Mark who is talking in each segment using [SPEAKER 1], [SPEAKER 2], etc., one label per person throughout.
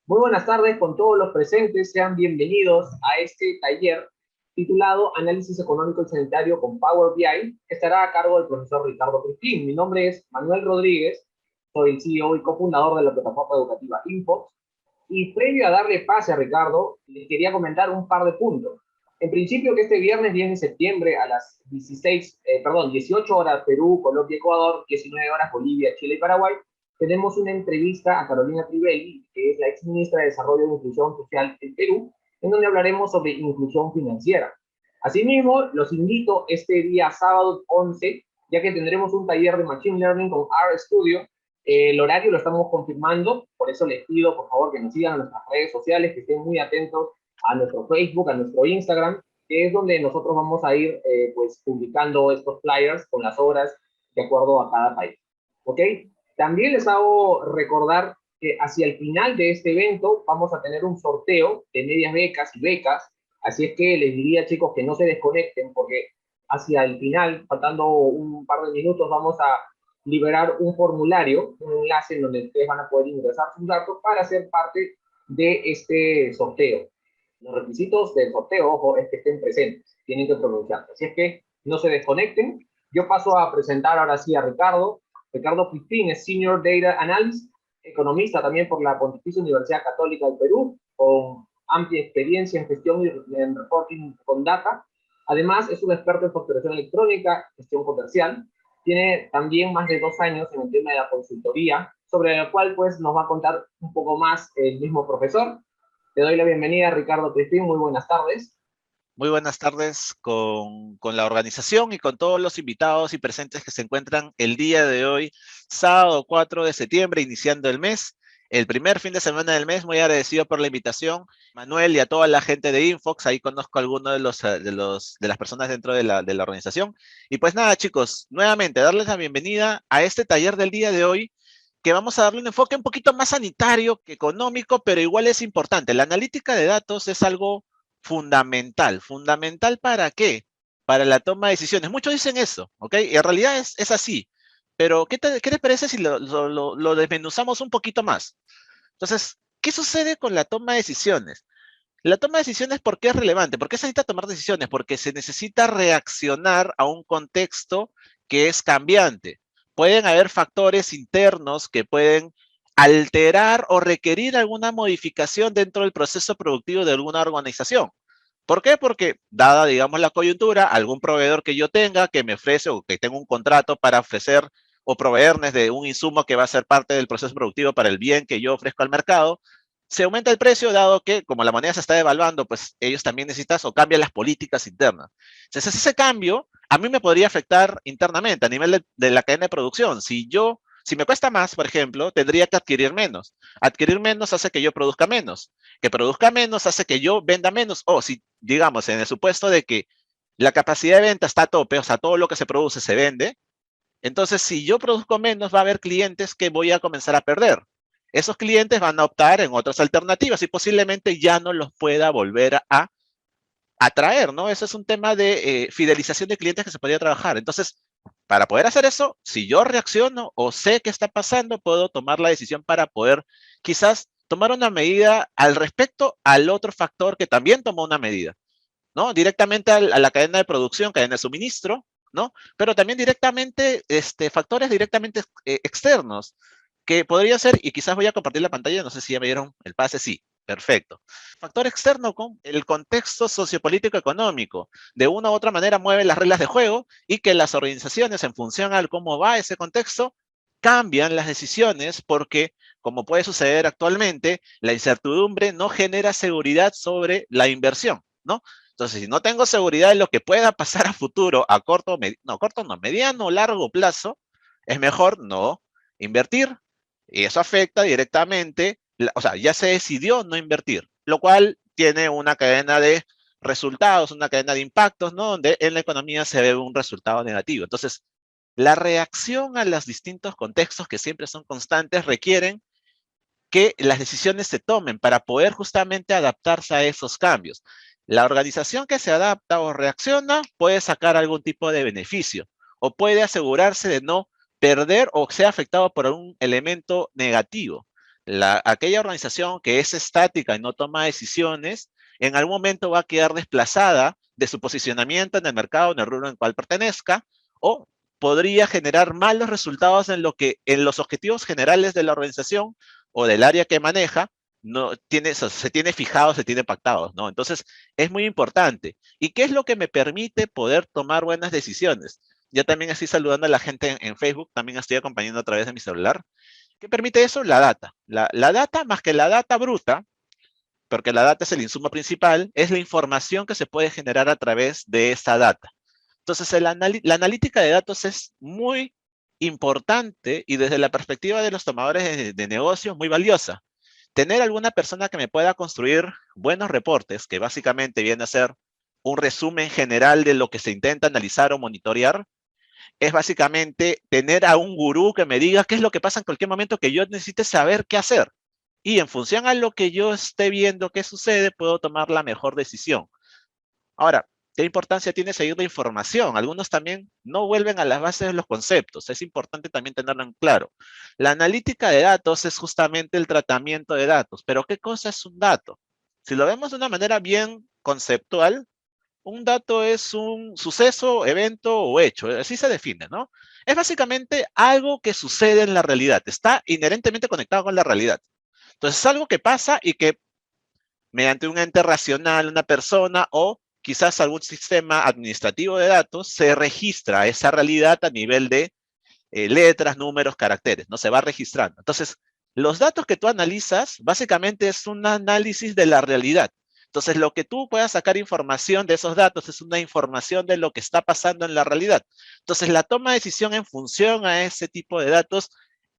[SPEAKER 1] Muy buenas tardes con todos los presentes, sean bienvenidos a este taller titulado Análisis Económico y Sanitario con Power BI, que estará a cargo del profesor Ricardo Cristín. Mi nombre es Manuel Rodríguez, soy el CEO y cofundador de la plataforma educativa Infox. Y previo a darle pase a Ricardo, les quería comentar un par de puntos. En principio que este viernes 10 de septiembre a las 18 horas Perú, Colombia, Ecuador, 19 horas Bolivia, Chile y Paraguay, tenemos una entrevista a Carolina Trivelli, que es la ex ministra de Desarrollo e Inclusión Social en Perú, en donde hablaremos sobre inclusión financiera. Asimismo, los invito este día sábado 11, ya que tendremos un taller de Machine Learning con RStudio. El horario lo estamos confirmando, por eso les pido, por favor, que nos sigan en nuestras redes sociales, que estén muy atentos a nuestro Facebook, a nuestro Instagram, que es donde nosotros vamos a ir pues publicando estos flyers con las horas de acuerdo a cada país. ¿Ok? También les hago recordar que hacia el final de este evento vamos a tener un sorteo de medias becas y becas, así es que les diría, chicos, que no se desconecten porque hacia el final, faltando un par de minutos, vamos a liberar un formulario, un enlace en donde ustedes van a poder ingresar sus datos para ser parte de este sorteo. Los requisitos del sorteo, ojo, es que estén presentes, tienen que pronunciarse. Así es que no se desconecten. Yo paso a presentar ahora sí a Ricardo. Ricardo Cristín es Senior Data Analyst, economista también por la Pontificia Universidad Católica del Perú, con amplia experiencia en gestión y en reporting con data. Además, es un experto en facturación electrónica, gestión comercial. Tiene también más de 2 años en el tema de la consultoría, sobre el cual pues nos va a contar un poco más el mismo profesor. Te doy la bienvenida, Ricardo Cristín. Muy buenas tardes.
[SPEAKER 2] Muy buenas tardes con la organización y con todos los invitados y presentes que se encuentran el día de hoy, sábado 4 de septiembre, iniciando el mes, el primer fin de semana del mes. Muy agradecido por la invitación, Manuel, y a toda la gente de Infox. Ahí conozco a algunos de las personas dentro de la organización. Y pues nada, chicos, nuevamente darles la bienvenida a este taller del día de hoy, que vamos a darle un enfoque un poquito más sanitario que económico, pero igual es importante. La analítica de datos es algo fundamental. ¿Fundamental para qué? Para la toma de decisiones. Muchos dicen eso, ¿ok? Y en realidad es así. Pero, ¿qué te parece si lo desmenuzamos un poquito más? Entonces, ¿qué sucede con la toma de decisiones? La toma de decisiones, ¿por qué es relevante? ¿Por qué se necesita tomar decisiones? Porque se necesita reaccionar a un contexto que es cambiante. Pueden haber factores internos que pueden alterar o requerir alguna modificación dentro del proceso productivo de alguna organización. ¿Por qué? Porque dada, digamos, la coyuntura, algún proveedor que yo tenga que me ofrece o que tengo un contrato para ofrecer o proveerles de un insumo que va a ser parte del proceso productivo para el bien que yo ofrezco al mercado, se aumenta el precio dado que como la moneda se está devaluando, pues ellos también necesitan o cambian las políticas internas. Entonces ese cambio a mí me podría afectar internamente a nivel de la cadena de producción. Si me cuesta más, por ejemplo, tendría que adquirir menos. Adquirir menos hace que yo produzca menos. Que produzca menos hace que yo venda menos. O si, digamos, en el supuesto de que la capacidad de venta está a tope, o sea, todo lo que se produce se vende, entonces si yo produzco menos, va a haber clientes que voy a comenzar a perder. Esos clientes van a optar en otras alternativas y posiblemente ya no los pueda volver a atraer, ¿no? Eso es un tema de fidelización de clientes que se podría trabajar. Entonces, para poder hacer eso, si yo reacciono o sé qué está pasando, puedo tomar la decisión para poder quizás tomar una medida al respecto al otro factor que también tomó una medida, ¿no? Directamente a la cadena de producción, cadena de suministro, ¿no? Pero también directamente, factores directamente externos, que podría ser, y quizás voy a compartir la pantalla, no sé si ya me dieron el pase, sí, perfecto. Factor externo con el contexto sociopolítico económico, de una u otra manera mueve las reglas de juego y que las organizaciones, en función a cómo va ese contexto, cambian las decisiones porque, como puede suceder actualmente, la incertidumbre no genera seguridad sobre la inversión, ¿no? Entonces, si no tengo seguridad de lo que pueda pasar a futuro, a mediano o largo plazo, es mejor no invertir. Y eso afecta directamente, o sea, ya se decidió no invertir, lo cual tiene una cadena de resultados, una cadena de impactos, ¿no? Donde en la economía se ve un resultado negativo. Entonces, la reacción a los distintos contextos que siempre son constantes requieren que las decisiones se tomen para poder justamente adaptarse a esos cambios. La organización que se adapta o reacciona puede sacar algún tipo de beneficio o puede asegurarse de no perder o ser afectado por un elemento negativo. aquella organización que es estática y no toma decisiones, en algún momento va a quedar desplazada de su posicionamiento en el mercado, en el rubro en el cual pertenezca, o podría generar malos resultados en los objetivos generales de la organización o del área que maneja, se tiene fijados, se tiene pactados, ¿no? Entonces, es muy importante. ¿Y qué es lo que me permite poder tomar buenas decisiones? Ya también estoy saludando a la gente en Facebook, también estoy acompañando a través de mi celular. ¿Qué permite eso? La data. La data, más que la data bruta, porque la data es el insumo principal, es la información que se puede generar a través de esa data. Entonces, la analítica de datos es muy importante y desde la perspectiva de los tomadores de negocios, muy valiosa. Tener alguna persona que me pueda construir buenos reportes, que básicamente viene a ser un resumen general de lo que se intenta analizar o monitorear, es básicamente tener a un gurú que me diga qué es lo que pasa en cualquier momento que yo necesite saber qué hacer. Y en función a lo que yo esté viendo qué sucede, puedo tomar la mejor decisión. Ahora, ¿qué importancia tiene seguir la información? Algunos también no vuelven a las bases de los conceptos. Es importante también tenerlo en claro. La analítica de datos es justamente el tratamiento de datos. Pero ¿qué cosa es un dato? Si lo vemos de una manera bien conceptual, un dato es un suceso, evento o hecho, así se define, ¿no? Es básicamente algo que sucede en la realidad, está inherentemente conectado con la realidad. Entonces es algo que pasa y que mediante un ente racional, una persona o quizás algún sistema administrativo de datos se registra esa realidad a nivel de letras, números, caracteres, ¿no? Se va registrando. Entonces, los datos que tú analizas básicamente es un análisis de la realidad. Entonces, lo que tú puedas sacar información de esos datos es una información de lo que está pasando en la realidad. Entonces, la toma de decisión en función a ese tipo de datos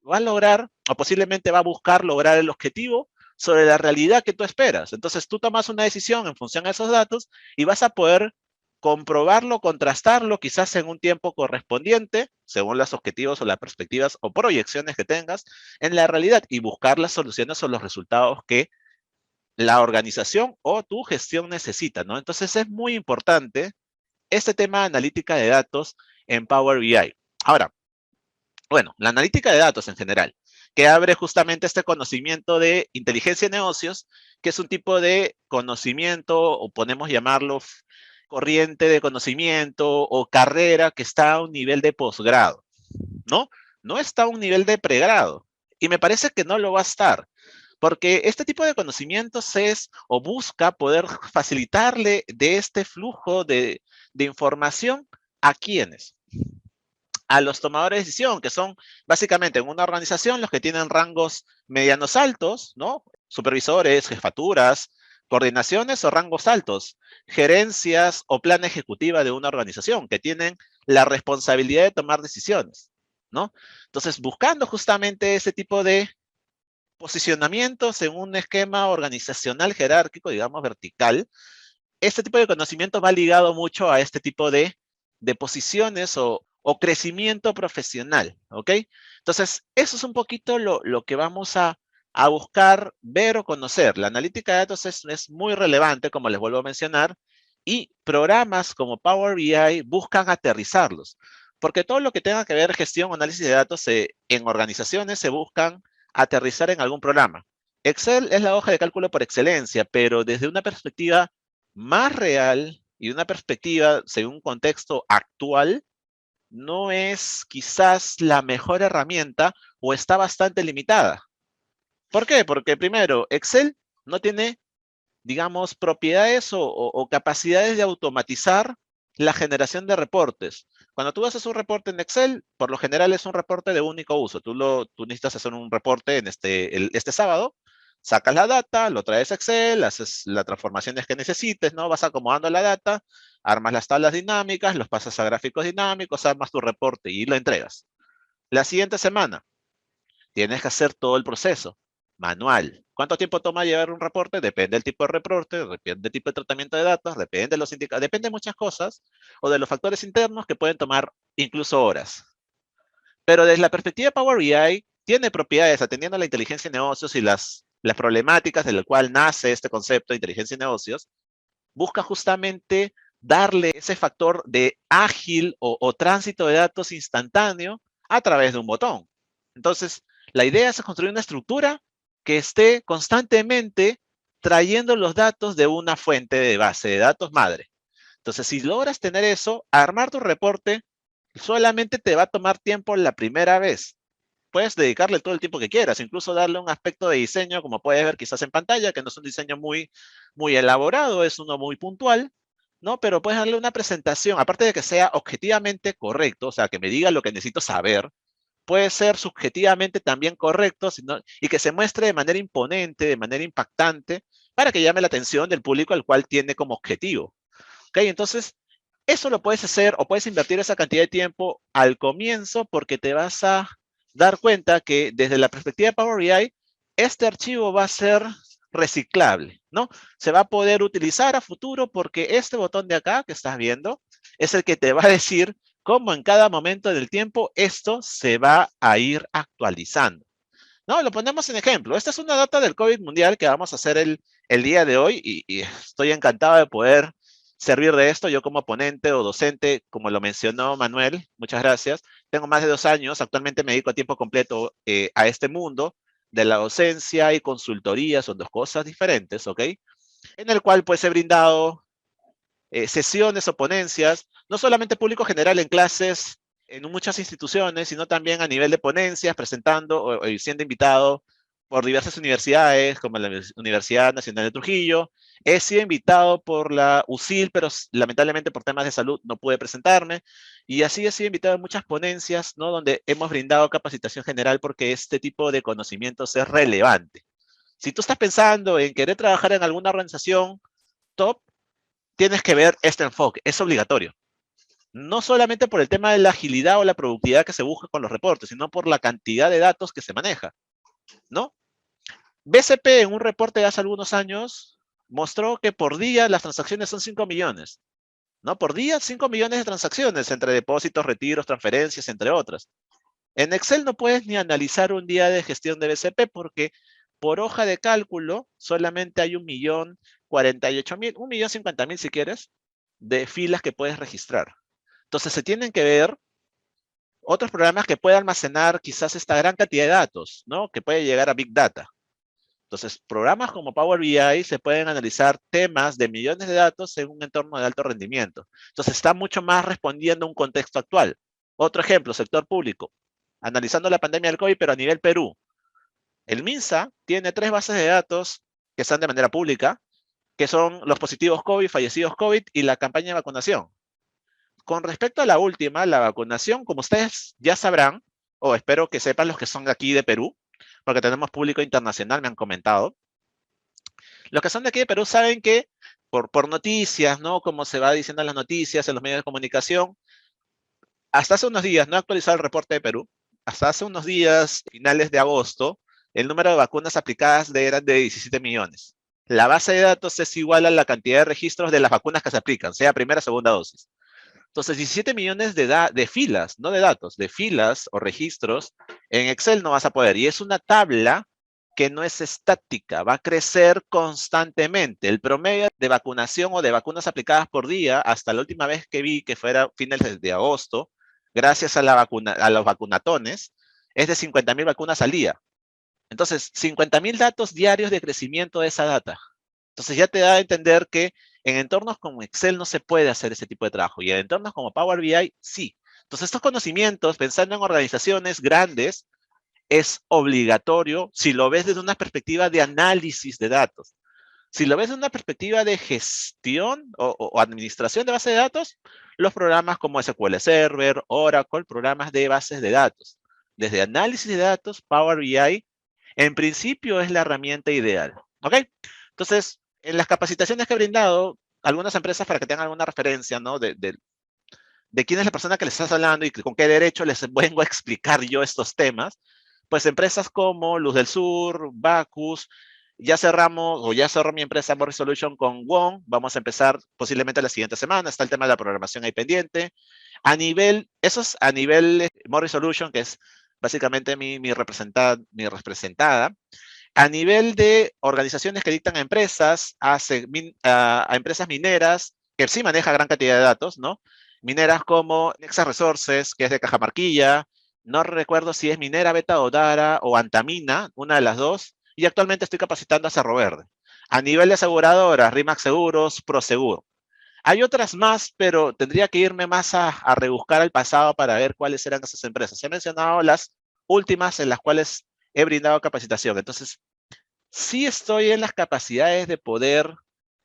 [SPEAKER 2] va a lograr, o posiblemente va a buscar lograr el objetivo sobre la realidad que tú esperas. Entonces, tú tomas una decisión en función a esos datos y vas a poder comprobarlo, contrastarlo, quizás en un tiempo correspondiente, según los objetivos o las perspectivas o proyecciones que tengas en la realidad y buscar las soluciones o los resultados que la organización o tu gestión necesita, ¿no? Entonces es muy importante este tema de analítica de datos en Power BI. Ahora, bueno, la analítica de datos en general, que abre justamente este conocimiento de inteligencia de negocios, que es un tipo de conocimiento, o podemos llamarlo corriente de conocimiento o carrera que está a un nivel de posgrado, ¿no? No está a un nivel de pregrado. Y me parece que no lo va a estar, porque este tipo de conocimientos es o busca poder facilitarle de este flujo de información a quienes, a los tomadores de decisión, que son básicamente en una organización los que tienen rangos medianos altos, ¿no? Supervisores, jefaturas, coordinaciones o rangos altos, gerencias o plan ejecutiva de una organización que tienen la responsabilidad de tomar decisiones, ¿no? Entonces, buscando justamente ese tipo de posicionamientos en un esquema organizacional jerárquico, digamos vertical, este tipo de conocimiento va ligado mucho a este tipo de posiciones o crecimiento profesional, ¿ok? Entonces, eso es un poquito lo que vamos a buscar ver o conocer. La analítica de datos es muy relevante, como les vuelvo a mencionar, y programas como Power BI buscan aterrizarlos, porque todo lo que tenga que ver gestión o análisis de datos en organizaciones se buscan aterrizar en algún programa. Excel es la hoja de cálculo por excelencia, pero desde una perspectiva más real y una perspectiva según un contexto actual, no es quizás la mejor herramienta o está bastante limitada. ¿Por qué? Porque primero, Excel no tiene, digamos, propiedades o capacidades de automatizar la generación de reportes. Cuando tú haces un reporte en Excel, por lo general es un reporte de único uso. Tú necesitas hacer un reporte en este sábado, sacas la data, lo traes a Excel, haces las transformaciones que necesites, ¿no? Vas acomodando la data, armas las tablas dinámicas, los pasas a gráficos dinámicos, armas tu reporte y lo entregas. La siguiente semana, tienes que hacer todo el proceso manual. ¿Cuánto tiempo toma llevar un reporte? Depende del tipo de reporte, depende del tipo de tratamiento de datos, depende de los indicadores, depende de muchas cosas o de los factores internos que pueden tomar incluso horas. Pero desde la perspectiva de Power BI, tiene propiedades atendiendo a la inteligencia de negocios y las problemáticas de la cual nace este concepto de inteligencia de negocios, busca justamente darle ese factor de ágil o tránsito de datos instantáneo a través de un botón. Entonces, la idea es construir una estructura que esté constantemente trayendo los datos de una fuente de base de datos madre. Entonces, si logras tener eso, armar tu reporte solamente te va a tomar tiempo la primera vez. Puedes dedicarle todo el tiempo que quieras, incluso darle un aspecto de diseño, como puedes ver quizás en pantalla, que no es un diseño muy elaborado, es uno muy puntual, ¿no? Pero puedes darle una presentación, aparte de que sea objetivamente correcto, o sea, que me diga lo que necesito saber, puede ser subjetivamente también correcto y que se muestre de manera imponente, de manera impactante, para que llame la atención del público al cual tiene como objetivo. ¿Ok? Entonces, eso lo puedes hacer o puedes invertir esa cantidad de tiempo al comienzo porque te vas a dar cuenta que desde la perspectiva de Power BI, este archivo va a ser reciclable, ¿no? Se va a poder utilizar a futuro porque este botón de acá que estás viendo es el que te va a decir cómo en cada momento del tiempo esto se va a ir actualizando. No, lo ponemos en ejemplo. Esta es una data del COVID mundial que vamos a hacer el día de hoy y estoy encantado de poder servir de esto. Yo como ponente o docente, como lo mencionó Manuel, muchas gracias. Tengo más de 2 años, actualmente me dedico a tiempo completo a este mundo de la docencia y consultoría, son dos cosas diferentes, ¿ok? En el cual pues he brindado sesiones o ponencias, no solamente público general en clases en muchas instituciones, sino también a nivel de ponencias, presentando o siendo invitado por diversas universidades, como la Universidad Nacional de Trujillo. He sido invitado por la USIL, pero lamentablemente por temas de salud no pude presentarme. Y así he sido invitado a muchas ponencias, ¿no? Donde hemos brindado capacitación general porque este tipo de conocimientos es relevante. Si tú estás pensando en querer trabajar en alguna organización top, tienes que ver este enfoque, es obligatorio. No solamente por el tema de la agilidad o la productividad que se busca con los reportes, sino por la cantidad de datos que se maneja, ¿no? BCP en un reporte de hace algunos años mostró que por día las transacciones son 5 millones, ¿no? Por día 5 millones de transacciones entre depósitos, retiros, transferencias, entre otras. En Excel no puedes ni analizar un día de gestión de BCP porque por hoja de cálculo solamente hay 1.048.000, 1.050.000 si quieres, de filas que puedes registrar. Entonces se tienen que ver otros programas que puedan almacenar quizás esta gran cantidad de datos, ¿no? Que puede llegar a Big Data. Entonces, programas como Power BI se pueden analizar temas de millones de datos en un entorno de alto rendimiento. Entonces, está mucho más respondiendo a un contexto actual. Otro ejemplo, sector público. Analizando la pandemia del COVID, pero a nivel Perú. El MINSA tiene 3 bases de datos que están de manera pública, que son los positivos COVID, fallecidos COVID y la campaña de vacunación. Con respecto a la última, la vacunación, como ustedes ya sabrán, o espero que sepan los que son de aquí de Perú, porque tenemos público internacional, me han comentado. Los que son de aquí de Perú saben que por noticias, ¿no? Como se va diciendo en las noticias, en los medios de comunicación, hasta hace unos días, no he actualizado el reporte de Perú, hasta hace unos días, finales de agosto, el número de vacunas aplicadas eran de 17 millones. La base de datos es igual a la cantidad de registros de las vacunas que se aplican, sea primera o segunda dosis. Entonces, 17 millones de filas, no de datos, de filas o registros, en Excel no vas a poder. Y es una tabla que no es estática, va a crecer constantemente. El promedio de vacunación o de vacunas aplicadas por día, hasta la última vez que vi, que fuera finales de agosto, gracias a los vacunatones, es de 50.000 vacunas al día. Entonces, 50.000 datos diarios de crecimiento de esa data. Entonces ya te da a entender que en entornos como Excel no se puede hacer ese tipo de trabajo y en entornos como Power BI sí. Entonces estos conocimientos, pensando en organizaciones grandes, es obligatorio si lo ves desde una perspectiva de análisis de datos. Si lo ves desde una perspectiva de gestión o administración de base de datos, los programas como SQL Server, Oracle, programas de bases de datos. Desde análisis de datos, Power BI, en principio es la herramienta ideal. ¿Ok? Entonces, en las capacitaciones que he brindado, algunas empresas para que tengan alguna referencia, ¿no? De quién es la persona que les estás hablando y con qué derecho les vengo a explicar yo estos temas, pues empresas como Luz del Sur, Bacus, ya cerramos o ya cerró mi empresa More Solution con WON, vamos a empezar posiblemente la siguiente semana, está el tema de la programación ahí pendiente. Eso es a nivel More Solution, que es básicamente mi representada. A nivel de organizaciones que dictan a empresas, a empresas mineras, que sí maneja gran cantidad de datos, ¿no? Mineras como Nexa Resources, que es de Cajamarquilla, no recuerdo si es Minera Beta Odara o Antamina, una de las dos, y actualmente estoy capacitando a Cerro Verde. A nivel de aseguradoras, RIMAX Seguros, Prosegur. Hay otras más, pero tendría que irme más a rebuscar al pasado para ver cuáles eran esas empresas. He mencionado las últimas en las cuales he brindado capacitación. Entonces, sí estoy en las capacidades de poder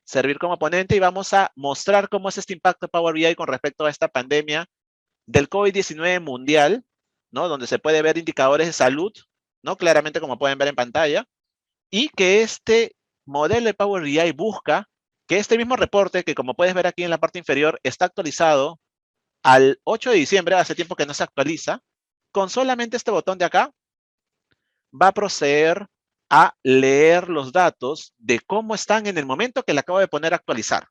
[SPEAKER 2] servir como ponente y vamos a mostrar cómo es este impacto de Power BI con respecto a esta pandemia del COVID-19 mundial, ¿no? Donde se puede ver indicadores de salud, ¿no? Claramente como pueden ver en pantalla, y que este modelo de Power BI busca que este mismo reporte, que como puedes ver aquí en la parte inferior, está actualizado al 8 de diciembre, hace tiempo que no se actualiza, con solamente este botón de acá, va a proceder a leer los datos de cómo están en el momento que le acabo de poner a actualizar.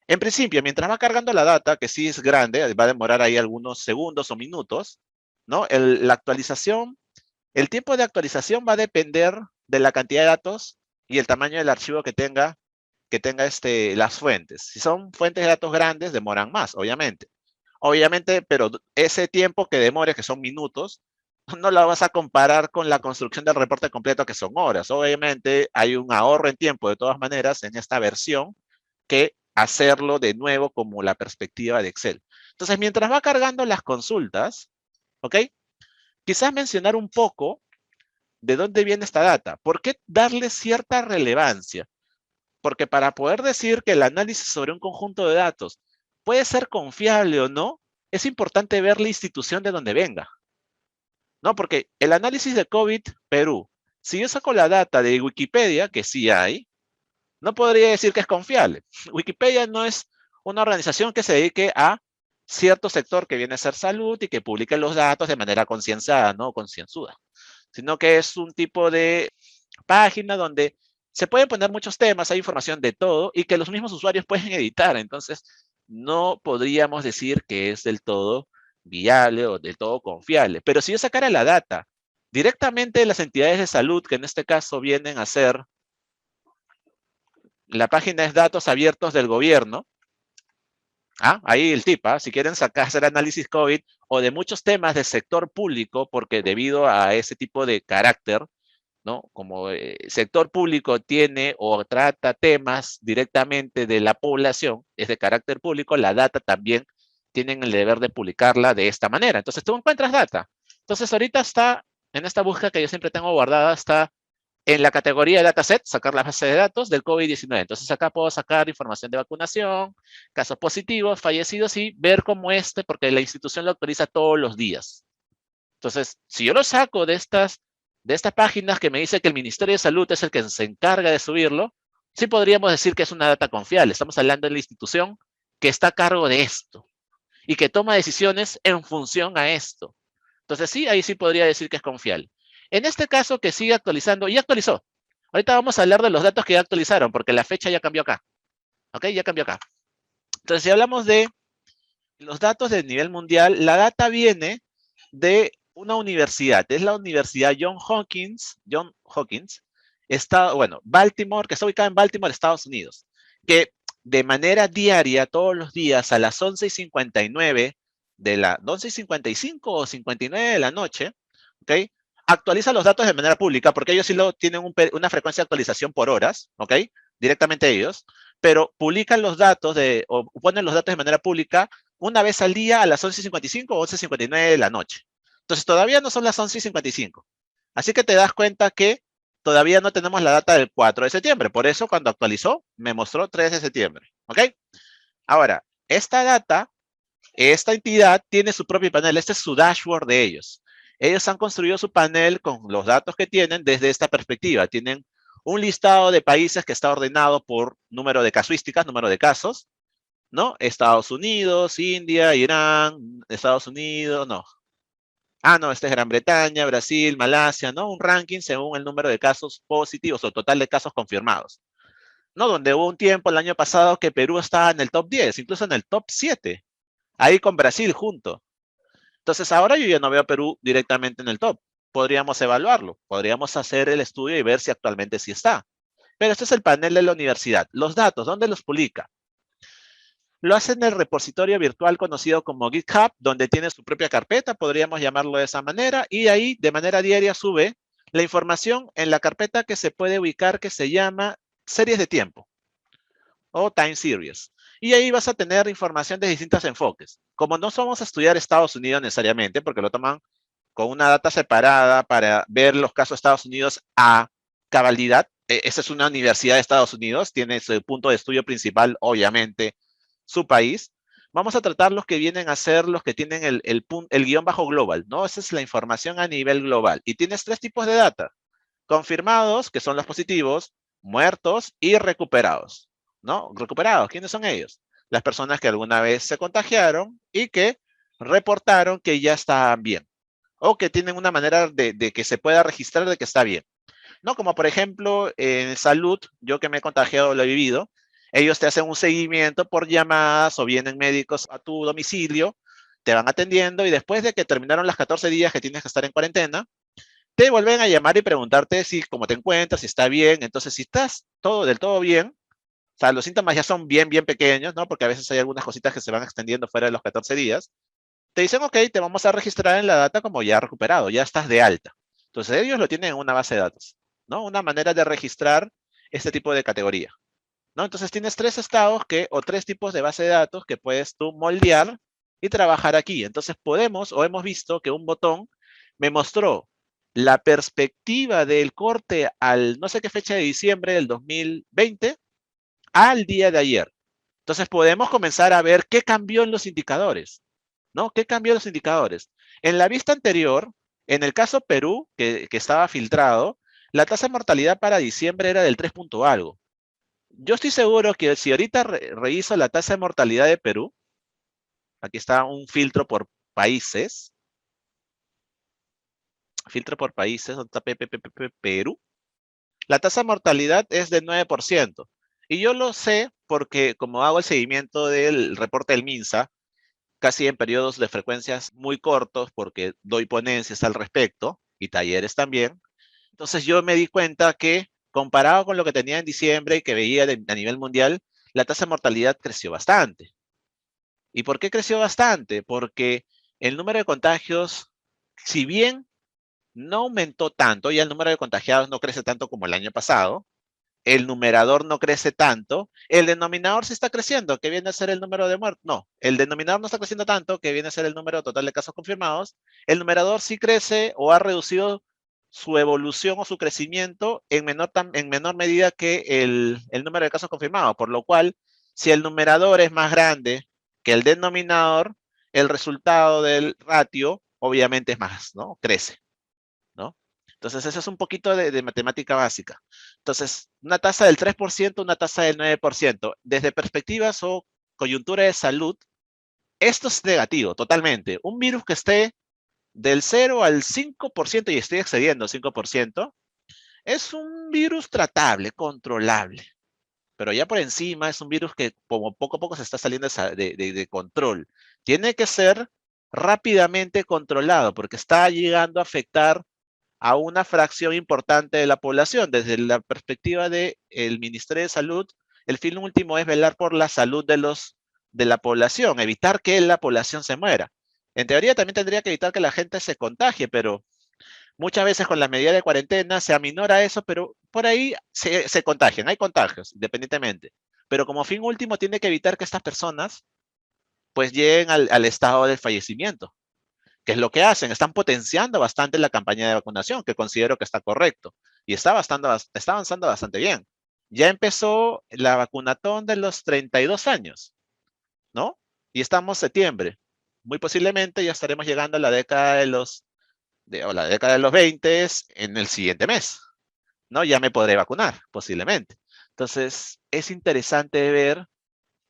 [SPEAKER 2] En principio, mientras va cargando la data, que sí es grande, va a demorar ahí algunos segundos o minutos, ¿no? La actualización, el tiempo de actualización va a depender de la cantidad de datos y el tamaño del archivo que tenga las fuentes. Si son fuentes de datos grandes, demoran más, obviamente. Obviamente, pero ese tiempo que demore, que son minutos, no la vas a comparar con la construcción del reporte completo, que son horas. Obviamente, hay un ahorro en tiempo, de todas maneras, en esta versión, que hacerlo de nuevo como la perspectiva de Excel. Entonces, mientras va cargando las consultas, ¿ok? Quizás mencionar un poco de dónde viene esta data. ¿Por qué darle cierta relevancia? Porque para poder decir que el análisis sobre un conjunto de datos puede ser confiable o no, es importante ver la institución de donde venga, ¿no? Porque el análisis de COVID Perú, si yo saco la data de Wikipedia, que sí hay, no podría decir que es confiable. Wikipedia no es una organización que se dedique a cierto sector que viene a ser salud y que publique los datos de manera concienciada, no concienzuda, sino que es un tipo de página donde se pueden poner muchos temas, hay información de todo y que los mismos usuarios pueden editar. Entonces, no podríamos decir que es del todo viable o del todo confiable. Pero si yo sacara la data directamente de las entidades de salud, que en este caso vienen a ser, la página es datos abiertos del gobierno, ahí el tip, si quieren hacer análisis COVID o de muchos temas del sector público, porque debido a ese tipo de carácter, ¿no? Como el sector público tiene o trata temas directamente de la población, es de carácter público, la data también tienen el deber de publicarla de esta manera. Entonces tú encuentras data. Entonces ahorita está en esta búsqueda que yo siempre tengo guardada, está en la categoría de dataset, sacar la base de datos del COVID-19. Entonces acá puedo sacar información de vacunación, casos positivos, fallecidos y ver cómo porque la institución lo actualiza todos los días. Entonces, si yo lo saco de estas páginas que me dice que el Ministerio de Salud es el que se encarga de subirlo, sí podríamos decir que es una data confiable. Estamos hablando de la institución que está a cargo de esto y que toma decisiones en función a esto. Entonces, sí, ahí sí podría decir que es confiable. En este caso, que sigue actualizando, y actualizó. Ahorita vamos a hablar de los datos que ya actualizaron, porque la fecha ya cambió acá. ¿Ok? Ya cambió acá. Entonces, si hablamos de los datos del nivel mundial, la data viene de una universidad, es la Universidad John Hopkins, Baltimore, que está ubicada en Baltimore, Estados Unidos, que de manera diaria, todos los días, a las 11:59 11:55 o 59 de la noche, ¿ok? Actualiza los datos de manera pública, porque ellos sí tienen una frecuencia de actualización por horas, ¿ok? Directamente ellos, pero publican los datos o ponen los datos de manera pública una vez al día a las 11:55 o 11:59 de la noche. Entonces todavía no son las 11:55. Así que te das cuenta que todavía no tenemos la data del 4 de septiembre. Por eso cuando actualizó me mostró 3 de septiembre. ¿Ok? Ahora, esta entidad tiene su propio panel. Este es su dashboard de ellos. Ellos han construido su panel con los datos que tienen desde esta perspectiva. Tienen un listado de países que está ordenado por número de casuísticas, número de casos, ¿no? Estados Unidos, India, Irán, Estados Unidos, no. No, este es Gran Bretaña, Brasil, Malasia, ¿no? Un ranking según el número de casos positivos o total de casos confirmados. ¿No? Donde hubo un tiempo el año pasado que Perú estaba en el top 10, incluso en el top 7, ahí con Brasil junto. Entonces ahora yo ya no veo a Perú directamente en el top. Podríamos evaluarlo, podríamos hacer el estudio y ver si actualmente sí está. Pero este es el panel de la universidad. Los datos, ¿dónde los publica? Lo hace en el repositorio virtual conocido como GitHub, donde tiene su propia carpeta, podríamos llamarlo de esa manera, y ahí de manera diaria sube la información en la carpeta que se puede ubicar que se llama series de tiempo o time series. Y ahí vas a tener información de distintos enfoques. Como no somos a estudiar Estados Unidos necesariamente, porque lo toman con una data separada para ver los casos de Estados Unidos a cabalidad. Esa es una universidad de Estados Unidos, tiene su punto de estudio principal, obviamente, su país. Vamos a tratar los que vienen a ser los que tienen el guión bajo global, ¿no? Esa es la información a nivel global. Y tienes tres tipos de data. Confirmados, que son los positivos, muertos y recuperados, ¿no? Recuperados, ¿quiénes son ellos? Las personas que alguna vez se contagiaron y que reportaron que ya estaban bien o que tienen una manera de que se pueda registrar de que está bien. ¿No? Como por ejemplo, en salud, yo que me he contagiado lo he vivido, ellos te hacen un seguimiento por llamadas o vienen médicos a tu domicilio, te van atendiendo y después de que terminaron las 14 días que tienes que estar en cuarentena, te vuelven a llamar y preguntarte si cómo te encuentras, si está bien. Entonces, si estás del todo bien, o sea, los síntomas ya son bien, bien pequeños, ¿no? Porque a veces hay algunas cositas que se van extendiendo fuera de los 14 días. Te dicen, ok, te vamos a registrar en la data como ya recuperado, ya estás de alta. Entonces ellos lo tienen en una base de datos, ¿no? Una manera de registrar este tipo de categoría, ¿no? Entonces tienes tres estados o tres tipos de base de datos que puedes tú moldear y trabajar aquí. Entonces podemos o hemos visto que un botón me mostró la perspectiva del corte al no sé qué fecha de diciembre del 2020 al día de ayer. Entonces podemos comenzar a ver qué cambió en los indicadores. ¿No? ¿Qué cambió los indicadores? En la vista anterior, en el caso Perú, que estaba filtrado, la tasa de mortalidad para diciembre era del 3 punto algo. Yo estoy seguro que si ahorita reviso la tasa de mortalidad de Perú, aquí está un filtro por países, donde está Perú, la tasa de mortalidad es del 9%. Y yo lo sé porque como hago el seguimiento del reporte del MINSA, casi en periodos de frecuencias muy cortos, porque doy ponencias al respecto y talleres también. Entonces yo me di cuenta que comparado con lo que tenía en diciembre y que veía a nivel mundial, la tasa de mortalidad creció bastante. ¿Y por qué creció bastante? Porque el número de contagios, si bien no aumentó tanto, ya el número de contagiados no crece tanto como el año pasado, el numerador no crece tanto, el denominador sí está creciendo, que viene a ser el número de muertos. No, el denominador no está creciendo tanto, que viene a ser el número total de casos confirmados. El numerador sí crece o ha reducido su evolución o su crecimiento en menor medida que el número de casos confirmados, por lo cual, si el numerador es más grande que el denominador, el resultado del ratio obviamente es más, ¿no? Crece. ¿No? Entonces, eso es un poquito de matemática básica. Entonces, una tasa del 3%, una tasa del 9%. Desde perspectivas o coyuntura de salud, esto es negativo, totalmente. Un virus que esté del 0 al 5%, y estoy excediendo el 5%, es un virus tratable, controlable. Pero ya por encima es un virus que como poco a poco se está saliendo de control. Tiene que ser rápidamente controlado porque está llegando a afectar a una fracción importante de la población. Desde la perspectiva del Ministerio de Salud, el fin último es velar por la salud de la población, evitar que la población se muera. En teoría también tendría que evitar que la gente se contagie, pero muchas veces con la medida de cuarentena se aminora eso, pero por ahí se contagian, hay contagios, independientemente. Pero como fin último tiene que evitar que estas personas pues lleguen al estado del fallecimiento. ¿Qué es lo que hacen? Están potenciando bastante la campaña de vacunación, que considero que está correcto. Y está avanzando bastante bien. Ya empezó la vacunatón de los 32 años, ¿no? Y estamos en septiembre. Muy posiblemente ya estaremos llegando a la década o la década de los 20 en el siguiente mes, ¿no? Ya me podré vacunar, posiblemente. Entonces, es interesante ver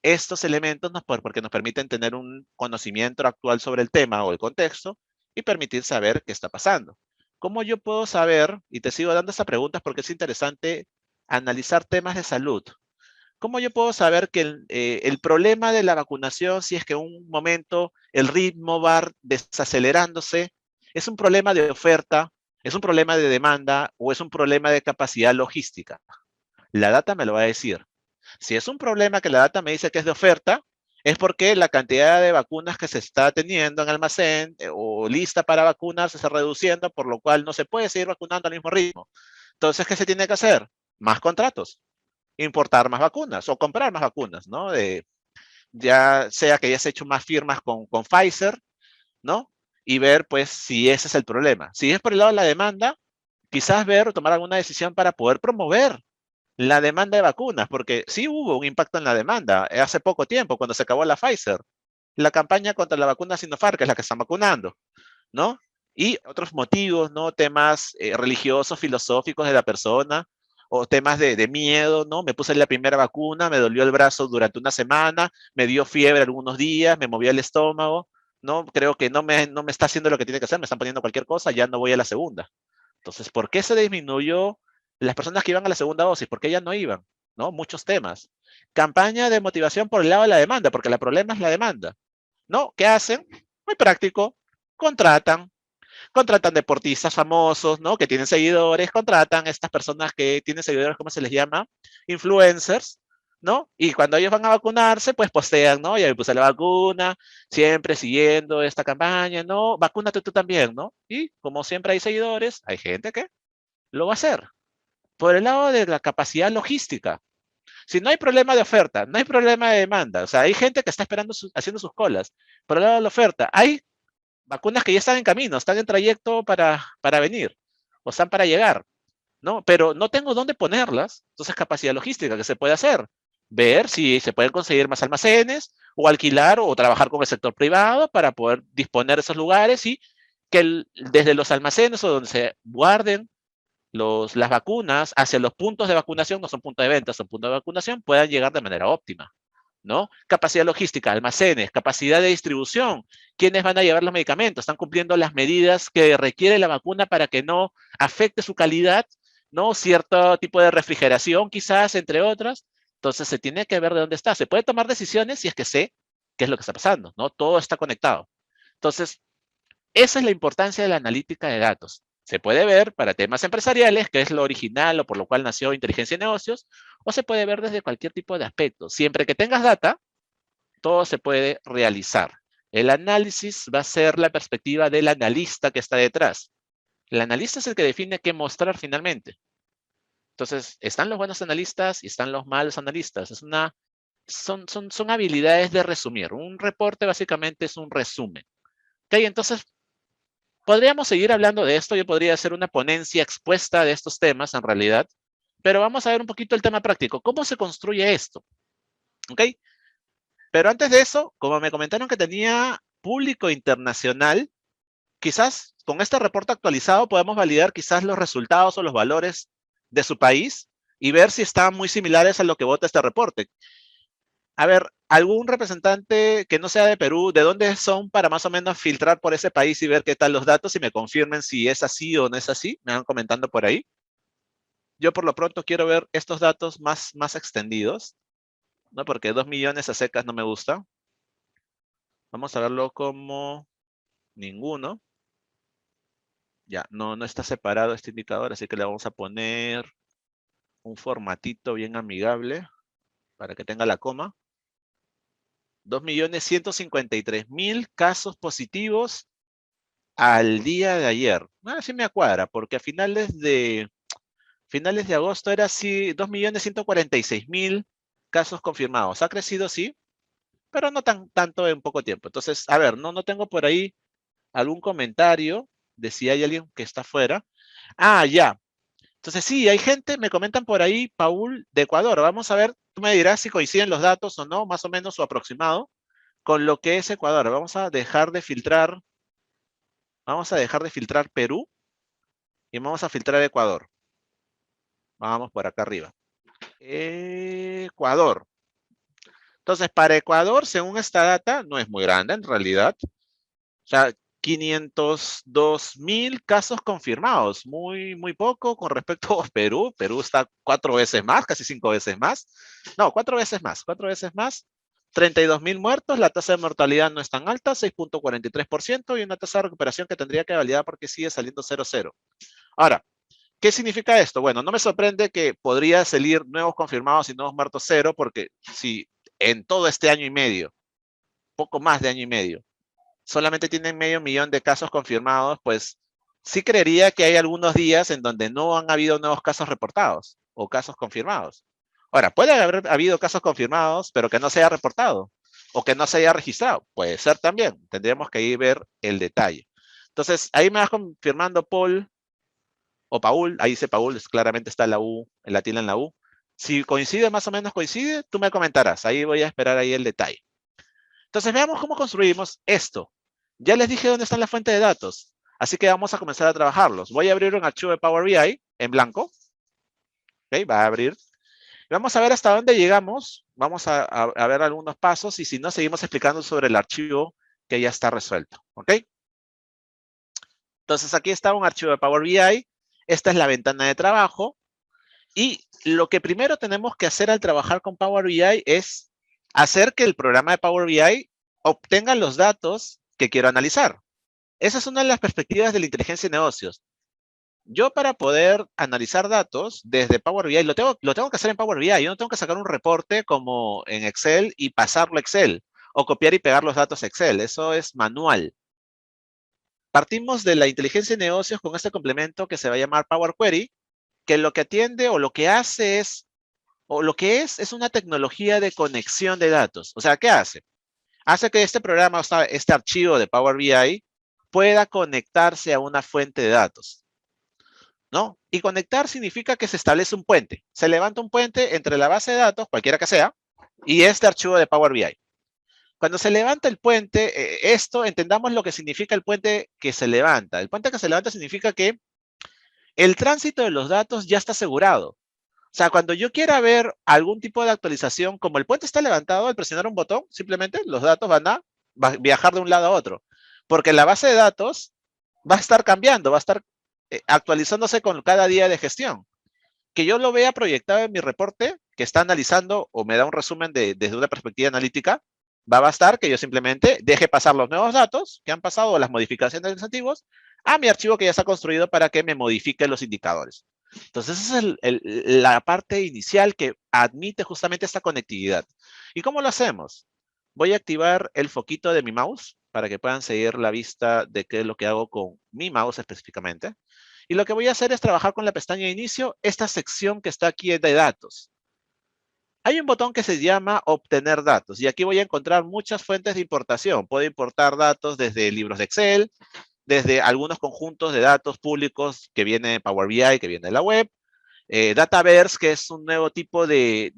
[SPEAKER 2] estos elementos porque nos permiten tener un conocimiento actual sobre el tema o el contexto y permitir saber qué está pasando. ¿Cómo yo puedo saber, y te sigo dando estas preguntas porque es interesante analizar temas de salud? ¿Cómo yo puedo saber que el problema de la vacunación, si es que en un momento el ritmo va desacelerándose, es un problema de oferta, es un problema de demanda o es un problema de capacidad logística? La data me lo va a decir. Si es un problema que la data me dice que es de oferta, es porque la cantidad de vacunas que se está teniendo en almacén o lista para vacunar se está reduciendo, por lo cual no se puede seguir vacunando al mismo ritmo. Entonces, ¿qué se tiene que hacer? Más contratos, importar más vacunas o comprar más vacunas, ¿no? Ya sea que hayas hecho más firmas con Pfizer, ¿no? Y ver, pues, si ese es el problema. Si es por el lado de la demanda, quizás ver o tomar alguna decisión para poder promover la demanda de vacunas, porque sí hubo un impacto en la demanda hace poco tiempo, cuando se acabó la Pfizer, la campaña contra la vacuna Sinopharm, que es la que están vacunando, ¿no? Y otros motivos, ¿no? Temas religiosos, filosóficos de la persona, o temas de miedo, ¿no? Me puse la primera vacuna, me dolió el brazo durante una semana, me dio fiebre algunos días, me movía el estómago, ¿no? Creo que no me está haciendo lo que tiene que hacer, me están poniendo cualquier cosa, ya no voy a la segunda. Entonces, ¿por qué se disminuyó las personas que iban a la segunda dosis? ¿Por qué ya no iban? ¿No? Muchos temas. Campaña de motivación por el lado de la demanda, porque el problema es la demanda. ¿No? ¿Qué hacen? Muy práctico. Contratan. Contratan deportistas famosos, ¿no? Que tienen seguidores, contratan estas personas que tienen seguidores, ¿cómo se les llama? Influencers, ¿no? Y cuando ellos van a vacunarse, pues postean, ¿no? Ya me puse la vacuna, siempre siguiendo esta campaña, ¿no? Vacúnate tú también, ¿no? Y como siempre hay seguidores, hay gente que lo va a hacer. Por el lado de la capacidad logística, si no hay problema de oferta, no hay problema de demanda, o sea, hay gente que está esperando, haciendo sus colas. Por el lado de la oferta, hay vacunas que ya están en camino, están en trayecto para venir, o están para llegar, ¿no? Pero no tengo dónde ponerlas, entonces capacidad logística, ¿qué se puede hacer? Ver si se pueden conseguir más almacenes, o alquilar, o trabajar con el sector privado para poder disponer de esos lugares y que desde los almacenes o donde se guarden las vacunas hacia los puntos de vacunación, no son puntos de venta, son puntos de vacunación, puedan llegar de manera óptima, ¿no? Capacidad logística, almacenes, capacidad de distribución, quiénes van a llevar los medicamentos, están cumpliendo las medidas que requiere la vacuna para que no afecte su calidad, ¿no? Cierto tipo de refrigeración quizás, entre otras. Entonces se tiene que ver de dónde está. Se puede tomar decisiones si es que sé qué es lo que está pasando, ¿no? Todo está conectado. Entonces, esa es la importancia de la analítica de datos. Se puede ver para temas empresariales, que es lo original o por lo cual nació inteligencia de negocios, o se puede ver desde cualquier tipo de aspecto. Siempre que tengas data, todo se puede realizar. El análisis va a ser la perspectiva del analista que está detrás. El analista es el que define qué mostrar finalmente. Entonces, están los buenos analistas y están los malos analistas. Son habilidades de resumir. Un reporte básicamente es un resumen. ¿Ok? Entonces, podríamos seguir hablando de esto, yo podría hacer una ponencia expuesta de estos temas en realidad, pero vamos a ver un poquito el tema práctico. ¿Cómo se construye esto? ¿Ok? Pero antes de eso, como me comentaron que tenía público internacional, quizás con este reporte actualizado podemos validar quizás los resultados o los valores de su país y ver si están muy similares a lo que vota este reporte. A ver, algún representante que no sea de Perú, ¿de dónde son para más o menos filtrar por ese país y ver qué tal los datos y me confirmen si es así o no es así? Me van comentando por ahí. Yo por lo pronto quiero ver estos datos más extendidos, ¿no? Porque 2 millones a secas no me gusta. Vamos a verlo como ninguno. Ya, no está separado este indicador, así que le vamos a poner un formatito bien amigable para que tenga la coma. 2.153.000 casos positivos al día de ayer. Sí me cuadra, porque a finales de agosto era así 2.146.000 casos confirmados. Ha crecido, sí, pero no tanto en poco tiempo. Entonces, a ver, no tengo por ahí algún comentario de si hay alguien que está fuera. Ah, ya. Entonces, sí, hay gente, me comentan por ahí, Paul, de Ecuador. Vamos a ver, tú me dirás si coinciden los datos o no, más o menos o aproximado, con lo que es Ecuador. Vamos a dejar de filtrar Perú y vamos a filtrar Ecuador. Vamos por acá arriba. Ecuador. Entonces, para Ecuador, según esta data, no es muy grande en realidad. O sea, 502.000 casos confirmados. Muy poco con respecto a Perú. Perú está 4 veces más, casi 5 veces más. No, 4 veces más, 4 veces más. 32.000 muertos, la tasa de mortalidad no es tan alta, 6.43%, y una tasa de recuperación que tendría que validar porque sigue saliendo 0,0. Ahora, ¿qué significa esto? Bueno, no me sorprende que podría salir nuevos confirmados y nuevos muertos 0, porque si en todo este año y medio poco más de año y medio, solamente tienen 500.000 de casos confirmados, pues sí creería que hay algunos días en donde no han habido nuevos casos reportados o casos confirmados. Ahora, puede haber habido casos confirmados, pero que no se haya reportado o que no se haya registrado. Puede ser también. Tendríamos que ir ver el detalle. Entonces, ahí me vas confirmando Paul o Paul. Ahí dice Paul, claramente está la U, la tilde en la U. Si coincide, más o menos coincide, tú me comentarás. Ahí voy a esperar ahí el detalle. Entonces, veamos cómo construimos esto. Ya les dije dónde está la fuente de datos. Así que vamos a comenzar a trabajarlos. Voy a abrir un archivo de Power BI en blanco. ¿Okay? Va a abrir. Vamos a ver hasta dónde llegamos. Vamos a ver algunos pasos y si no, seguimos explicando sobre el archivo que ya está resuelto. ¿Ok? Entonces, aquí está un archivo de Power BI. Esta es la ventana de trabajo. Y lo que primero tenemos que hacer al trabajar con Power BI es hacer que el programa de Power BI obtenga los datos que quiero analizar. Esa es una de las perspectivas de la inteligencia de negocios. Yo para poder analizar datos desde Power BI, lo tengo que hacer en Power BI. Yo no tengo que sacar un reporte como en Excel y pasarlo a Excel o copiar y pegar los datos a Excel. Eso es manual. Partimos de la inteligencia de negocios con este complemento que se va a llamar Power Query, que lo que atiende o lo que hace es, o lo que es una tecnología de conexión de datos. O sea, ¿qué hace? Hace que este programa, o sea, este archivo de Power BI pueda conectarse a una fuente de datos, ¿no? Y conectar significa que se establece un puente. Se levanta un puente entre la base de datos, cualquiera que sea, y este archivo de Power BI. Cuando se levanta el puente, esto, entendamos lo que significa el puente que se levanta. El puente que se levanta significa que el tránsito de los datos ya está asegurado. O sea, cuando yo quiera ver algún tipo de actualización, como el puente está levantado, al presionar un botón, simplemente los datos van a viajar de un lado a otro. Porque la base de datos va a estar cambiando, va a estar actualizándose con cada día de gestión. Que yo lo vea proyectado en mi reporte, que está analizando o me da un resumen desde una perspectiva analítica, va a bastar que yo simplemente deje pasar los nuevos datos que han pasado o las modificaciones de los antiguos a mi archivo que ya está construido para que me modifique los indicadores. Entonces, esa es la parte inicial que admite justamente esta conectividad. ¿Y cómo lo hacemos? Voy a activar el foquito de mi mouse para que puedan seguir la vista de qué es lo que hago con mi mouse específicamente. Y lo que voy a hacer es trabajar con la pestaña de inicio, esta sección que está aquí de datos. Hay un botón que se llama obtener datos y aquí voy a encontrar muchas fuentes de importación. Puedo importar datos desde libros de Excel, desde algunos conjuntos de datos públicos que viene de Power BI, que viene de la web. Dataverse, que es un nuevo tipo de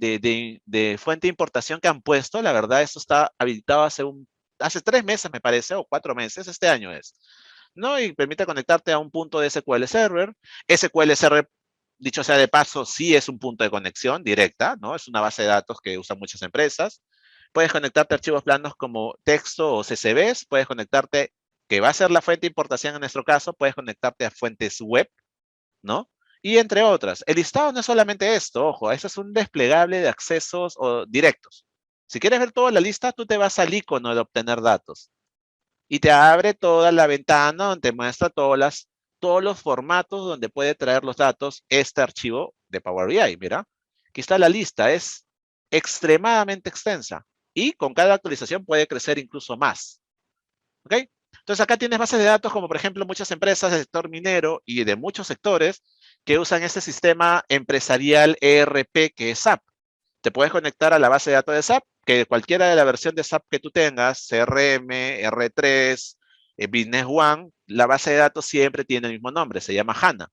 [SPEAKER 2] fuente de importación que han puesto. La verdad, esto está habilitado hace 3 meses, me parece, o 4 meses, este año es. ¿No? Y permite conectarte a un punto de SQL Server. SQL Server, dicho sea de paso, sí es un punto de conexión directa, ¿no? Es una base de datos que usan muchas empresas. Puedes conectarte a archivos planos como texto o CSVs. Puedes conectarte, que va a ser la fuente de importación en nuestro caso, puedes conectarte a fuentes web, ¿no? Y entre otras. El listado no es solamente esto, ojo, eso es un desplegable de accesos o directos. Si quieres ver toda la lista, tú te vas al icono de obtener datos y te abre toda la ventana donde te muestra todos los formatos donde puede traer los datos este archivo de Power BI. Mira, aquí está la lista, es extremadamente extensa y con cada actualización puede crecer incluso más. ¿Ok? Entonces acá tienes bases de datos como por ejemplo muchas empresas del sector minero y de muchos sectores que usan este sistema empresarial ERP que es SAP. Te puedes conectar a la base de datos de SAP, que cualquiera de la versión de SAP que tú tengas, CRM, R3, Business One, la base de datos siempre tiene el mismo nombre, se llama HANA.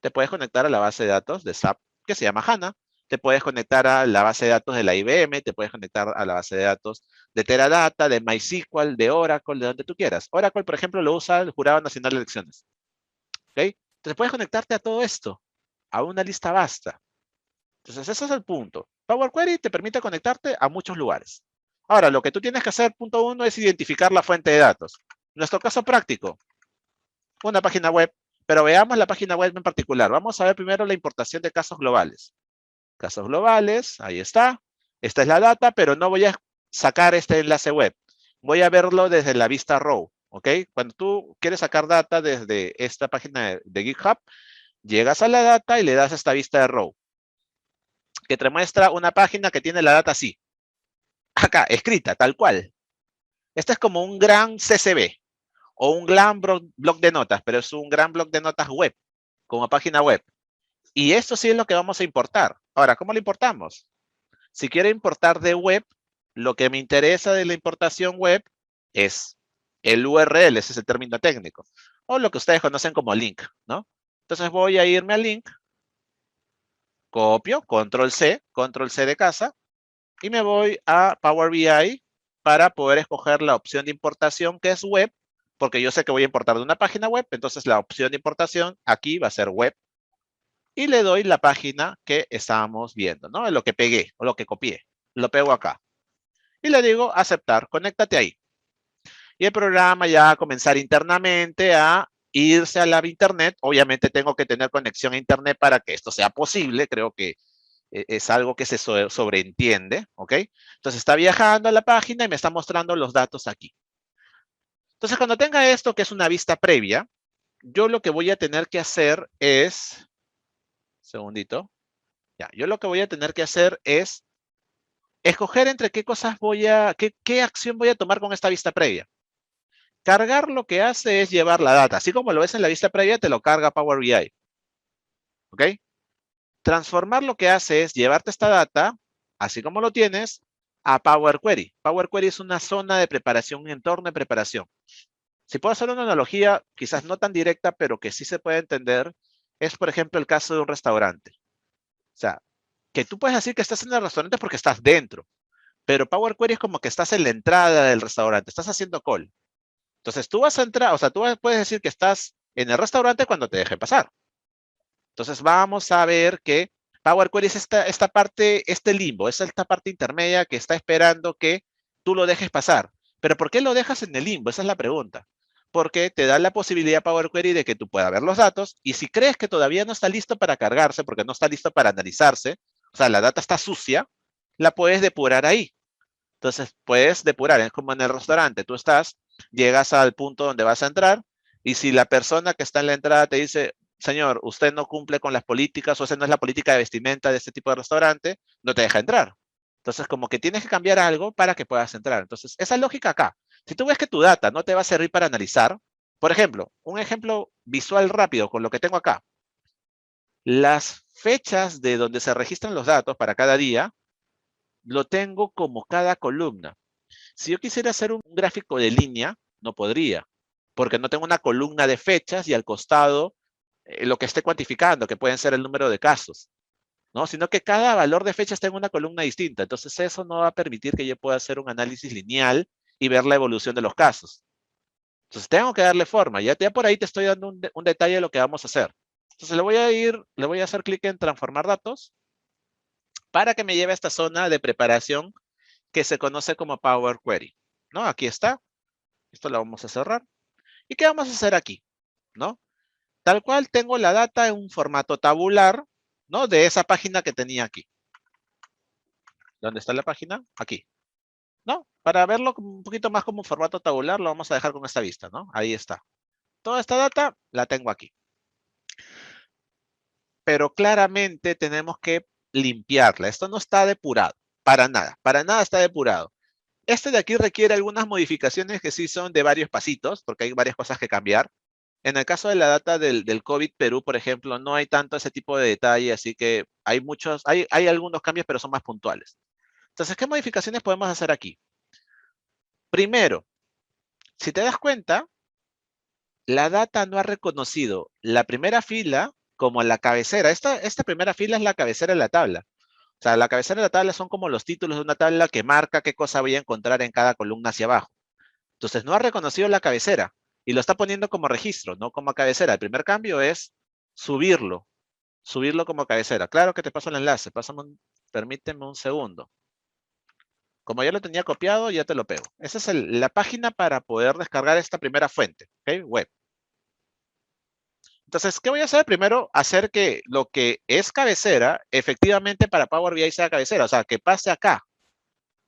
[SPEAKER 2] Te puedes conectar a la base de datos de SAP que se llama HANA. Te puedes conectar a la base de datos de la IBM, te puedes conectar a la base de datos de Teradata, de MySQL, de Oracle, de donde tú quieras. Oracle, por ejemplo, lo usa el Jurado Nacional de Elecciones. ¿Ok? Entonces puedes conectarte a todo esto, a una lista vasta. Entonces ese es el punto. Power Query te permite conectarte a muchos lugares. Ahora, lo que tú tienes que hacer, punto 1, es identificar la fuente de datos. En nuestro caso práctico, una página web, pero veamos la página web en particular. Vamos a ver primero la importación de casos globales. Casos globales, ahí está. Esta es la data, pero no voy a sacar este enlace web. Voy a verlo desde la vista raw, ¿ok? Cuando tú quieres sacar data desde esta página de GitHub, llegas a la data y le das esta vista de raw, que te muestra una página que tiene la data así. Acá, escrita, tal cual. Este es como un gran CSV o un gran blog de notas, pero es un gran blog de notas web, como página web. Y esto sí es lo que vamos a importar. Ahora, ¿cómo lo importamos? Si quiero importar de web, lo que me interesa de la importación web es el URL, ese es el término técnico, o lo que ustedes conocen como link, ¿no? Entonces voy a irme al link, copio, control C de casa, y me voy a Power BI para poder escoger la opción de importación que es web, porque yo sé que voy a importar de una página web, entonces la opción de importación aquí va a ser web, y le doy la página que estábamos viendo, ¿no? Lo que pegué o lo que copié. Lo pego acá. Y le digo aceptar, conéctate ahí. Y el programa ya va a comenzar internamente a irse a la internet. Obviamente tengo que tener conexión a internet para que esto sea posible. Creo que es algo que se sobreentiende, ¿ok? Entonces está viajando a la página y me está mostrando los datos aquí. Entonces cuando tenga esto, que es una vista previa, yo lo que voy a tener que hacer es, segundito, ya, yo lo que voy a tener que hacer es escoger entre qué cosas qué acción voy a tomar con esta vista previa. Cargar lo que hace es llevar la data. Así como lo ves en la vista previa, te lo carga Power BI. ¿Ok? Transformar lo que hace es llevarte esta data, así como lo tienes, a Power Query. Power Query es una zona de preparación, un entorno de preparación. Si puedo hacer una analogía, quizás no tan directa, pero que sí se puede entender, es por ejemplo el caso de un restaurante. O sea, que tú puedes decir que estás en el restaurante porque estás dentro, pero Power Query es como que estás en la entrada del restaurante, estás haciendo call. Entonces tú vas a entrar, o sea, tú puedes decir que estás en el restaurante cuando te dejen pasar. Entonces vamos a ver que Power Query es esta parte, este limbo, es esta parte intermedia que está esperando que tú lo dejes pasar. Pero ¿por qué lo dejas en el limbo? Esa es la pregunta. Porque te da la posibilidad Power Query de que tú puedas ver los datos y si crees que todavía no está listo para cargarse, porque no está listo para analizarse, o sea, la data está sucia, la puedes depurar ahí. Entonces, puedes depurar, es como en el restaurante, tú llegas al punto donde vas a entrar y si la persona que está en la entrada te dice, señor, usted no cumple con las políticas o esa no es la política de vestimenta de este tipo de restaurante, no te deja entrar. Entonces, como que tienes que cambiar algo para que puedas entrar. Entonces, esa lógica acá. Si tú ves que tu data no te va a servir para analizar, por ejemplo, un ejemplo visual rápido con lo que tengo acá. Las fechas de donde se registran los datos para cada día, lo tengo como cada columna. Si yo quisiera hacer un gráfico de línea, no podría, porque no tengo una columna de fechas y al costado lo que esté cuantificando, que pueden ser el número de casos, ¿no? Sino que cada valor de fechas tenga una columna distinta. Entonces eso no va a permitir que yo pueda hacer un análisis lineal y ver la evolución de los casos. Entonces tengo que darle forma. Ya por ahí te estoy dando un detalle de lo que vamos a hacer. Entonces le voy a hacer clic en transformar datos para que me lleve a esta zona de preparación que se conoce como Power Query, ¿no? Aquí está. Esto lo vamos a cerrar. ¿Y qué vamos a hacer aquí? ¿No? Tal cual tengo la data en un formato tabular, ¿no? De esa página que tenía aquí. ¿Dónde está la página? Aquí. ¿No? Para verlo un poquito más como un formato tabular, lo vamos a dejar con esta vista, ¿no? Ahí está. Toda esta data la tengo aquí. Pero claramente tenemos que limpiarla. Esto no está depurado. Para nada está depurado. Este de aquí requiere algunas modificaciones que sí son de varios pasitos, porque hay varias cosas que cambiar. En el caso de la data del COVID Perú, por ejemplo, no hay tanto ese tipo de detalle, así que hay algunos cambios, pero son más puntuales. Entonces, ¿qué modificaciones podemos hacer aquí? Primero, si te das cuenta, la data no ha reconocido la primera fila como la cabecera. Esta primera fila es la cabecera de la tabla. O sea, la cabecera de la tabla son como los títulos de una tabla que marca qué cosa voy a encontrar en cada columna hacia abajo. Entonces, no ha reconocido la cabecera y lo está poniendo como registro, no como cabecera. El primer cambio es subirlo como cabecera. Claro que te paso el enlace, permíteme un segundo. Como ya lo tenía copiado, ya te lo pego. Esa es la página para poder descargar esta primera fuente, ¿ok? Web. Entonces, ¿qué voy a hacer? Primero, hacer que lo que es cabecera, efectivamente para Power BI sea cabecera. O sea, que pase acá,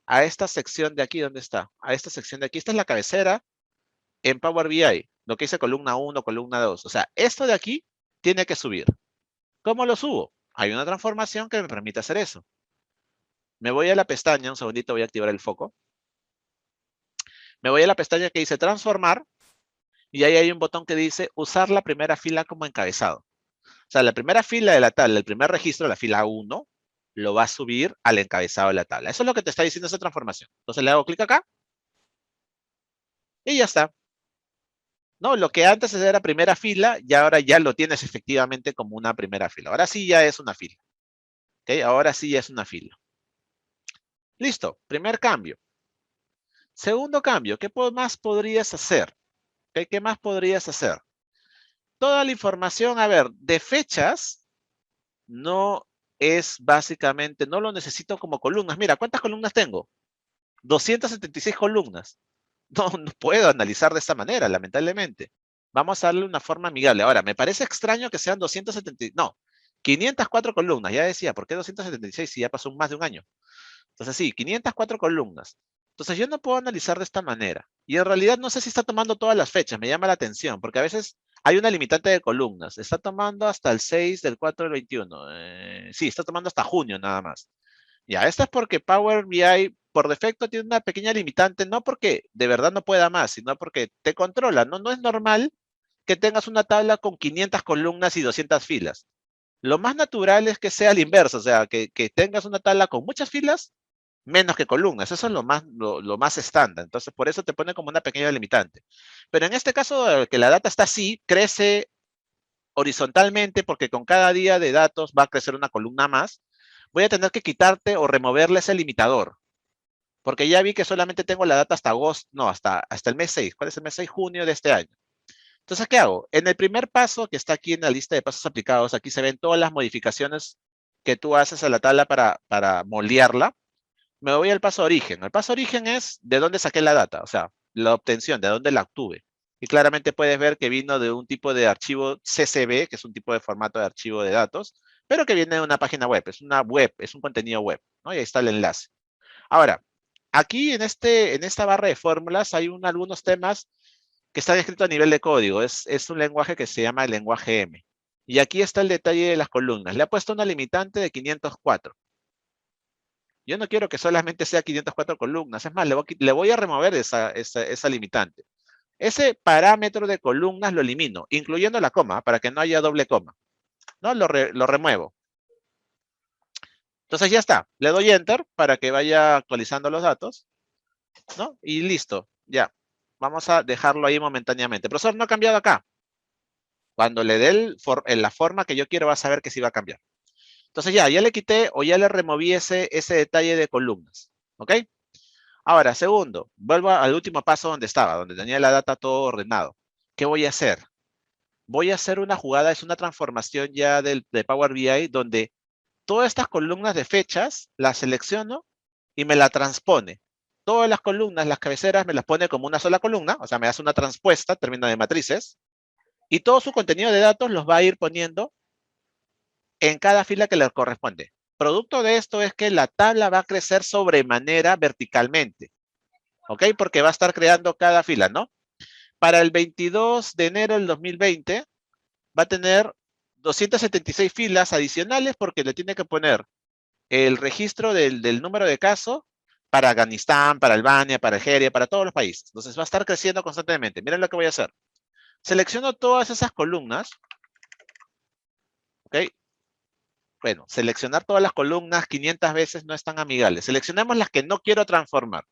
[SPEAKER 2] a esta sección de aquí, ¿dónde está? A esta sección de aquí. Esta es la cabecera en Power BI. Lo que dice columna 1, columna 2. O sea, esto de aquí tiene que subir. ¿Cómo lo subo? Hay una transformación que me permite hacer eso. Me voy a la pestaña, un segundito, voy a activar el foco. Me voy a la pestaña que dice transformar y ahí hay un botón que dice usar la primera fila como encabezado. O sea, la primera fila de la tabla, el primer registro, la fila 1, lo va a subir al encabezado de la tabla. Eso es lo que te está diciendo esa transformación. Entonces le hago clic acá y ya está. ¿No? Lo que antes era primera fila y ahora ya lo tienes efectivamente como una primera fila. Ahora sí ya es una fila. ¿Ok? Ahora sí ya es una fila. Listo, primer cambio. Segundo cambio, ¿qué más podrías hacer? ¿Ok? ¿Qué más podrías hacer? Toda la información, a ver, de fechas, no es básicamente, no lo necesito como columnas. Mira, ¿cuántas columnas tengo? 276 columnas. No puedo analizar de esta manera, lamentablemente. Vamos a darle una forma amigable. Ahora, me parece extraño que sean 270, no, 504 columnas. Ya decía, ¿por qué 276 si ya pasó más de un año? Entonces sí, 504 columnas. Entonces yo no puedo analizar de esta manera. Y en realidad no sé si está tomando todas las fechas, me llama la atención, porque a veces hay una limitante de columnas. Está tomando hasta el 6 del 4 del 21. Sí, está tomando hasta junio nada más. Ya, esta es porque Power BI por defecto tiene una pequeña limitante, no porque de verdad no pueda más, sino porque te controla. No es normal que tengas una tabla con 500 columnas y 200 filas. Lo más natural es que sea al inverso, o sea, que tengas una tabla con muchas filas, menos que columnas. Eso es lo más estándar. Entonces, por eso te pone como una pequeña limitante. Pero en este caso, que la data está así, crece horizontalmente porque con cada día de datos va a crecer una columna más. Voy a tener que quitarte o removerle ese limitador. Porque ya vi que solamente tengo la data hasta agosto, no, hasta el mes 6. ¿Cuál es el mes 6? Junio de este año. Entonces, ¿qué hago? En el primer paso que está aquí en la lista de pasos aplicados, aquí se ven todas las modificaciones que tú haces a la tabla para moldearla. Me voy al paso origen. El paso origen es de dónde saqué la data, o sea, la obtención, de dónde la obtuve. Y claramente puedes ver que vino de un tipo de archivo CSV, que es un tipo de formato de archivo de datos, pero que viene de una página web, es un contenido web, ¿no? Y ahí está el enlace. Ahora, aquí en esta barra de fórmulas hay algunos temas que están escritos a nivel de código. Es un lenguaje que se llama el lenguaje M. Y aquí está el detalle de las columnas. Le ha puesto una limitante de 504. Yo no quiero que solamente sea 504 columnas. Es más, le voy a remover esa limitante. Ese parámetro de columnas lo elimino, incluyendo la coma, para que no haya doble coma. ¿No? Lo remuevo. Entonces ya está. Le doy Enter para que vaya actualizando los datos. ¿No? Y listo. Ya. Vamos a dejarlo ahí momentáneamente. Profesor, no ha cambiado acá. Cuando le dé la forma que yo quiero, va a saber que sí va a cambiar. Entonces ya le quité o ya le removí ese detalle de columnas. ¿Ok? Ahora, segundo, vuelvo al último paso donde estaba, donde tenía la data todo ordenado. ¿Qué voy a hacer? Voy a hacer una jugada, es una transformación ya de Power BI, donde todas estas columnas de fechas las selecciono y me la transpone. Todas las columnas, las cabeceras, me las pone como una sola columna, o sea, me hace una transpuesta, término de matrices, y todo su contenido de datos los va a ir poniendo en cada fila que le corresponde. Producto de esto es que la tabla va a crecer sobremanera verticalmente. ¿Ok? Porque va a estar creando cada fila, ¿no? Para el 22 de enero del 2020 va a tener 276 filas adicionales porque le tiene que poner el registro del número de casos para Afganistán, para Albania, para Algeria, para todos los países. Entonces va a estar creciendo constantemente. Miren lo que voy a hacer. Selecciono todas esas columnas. ¿Ok? Bueno, seleccionar todas las columnas 500 veces no es tan amigable. Seleccionemos las que no quiero transformar.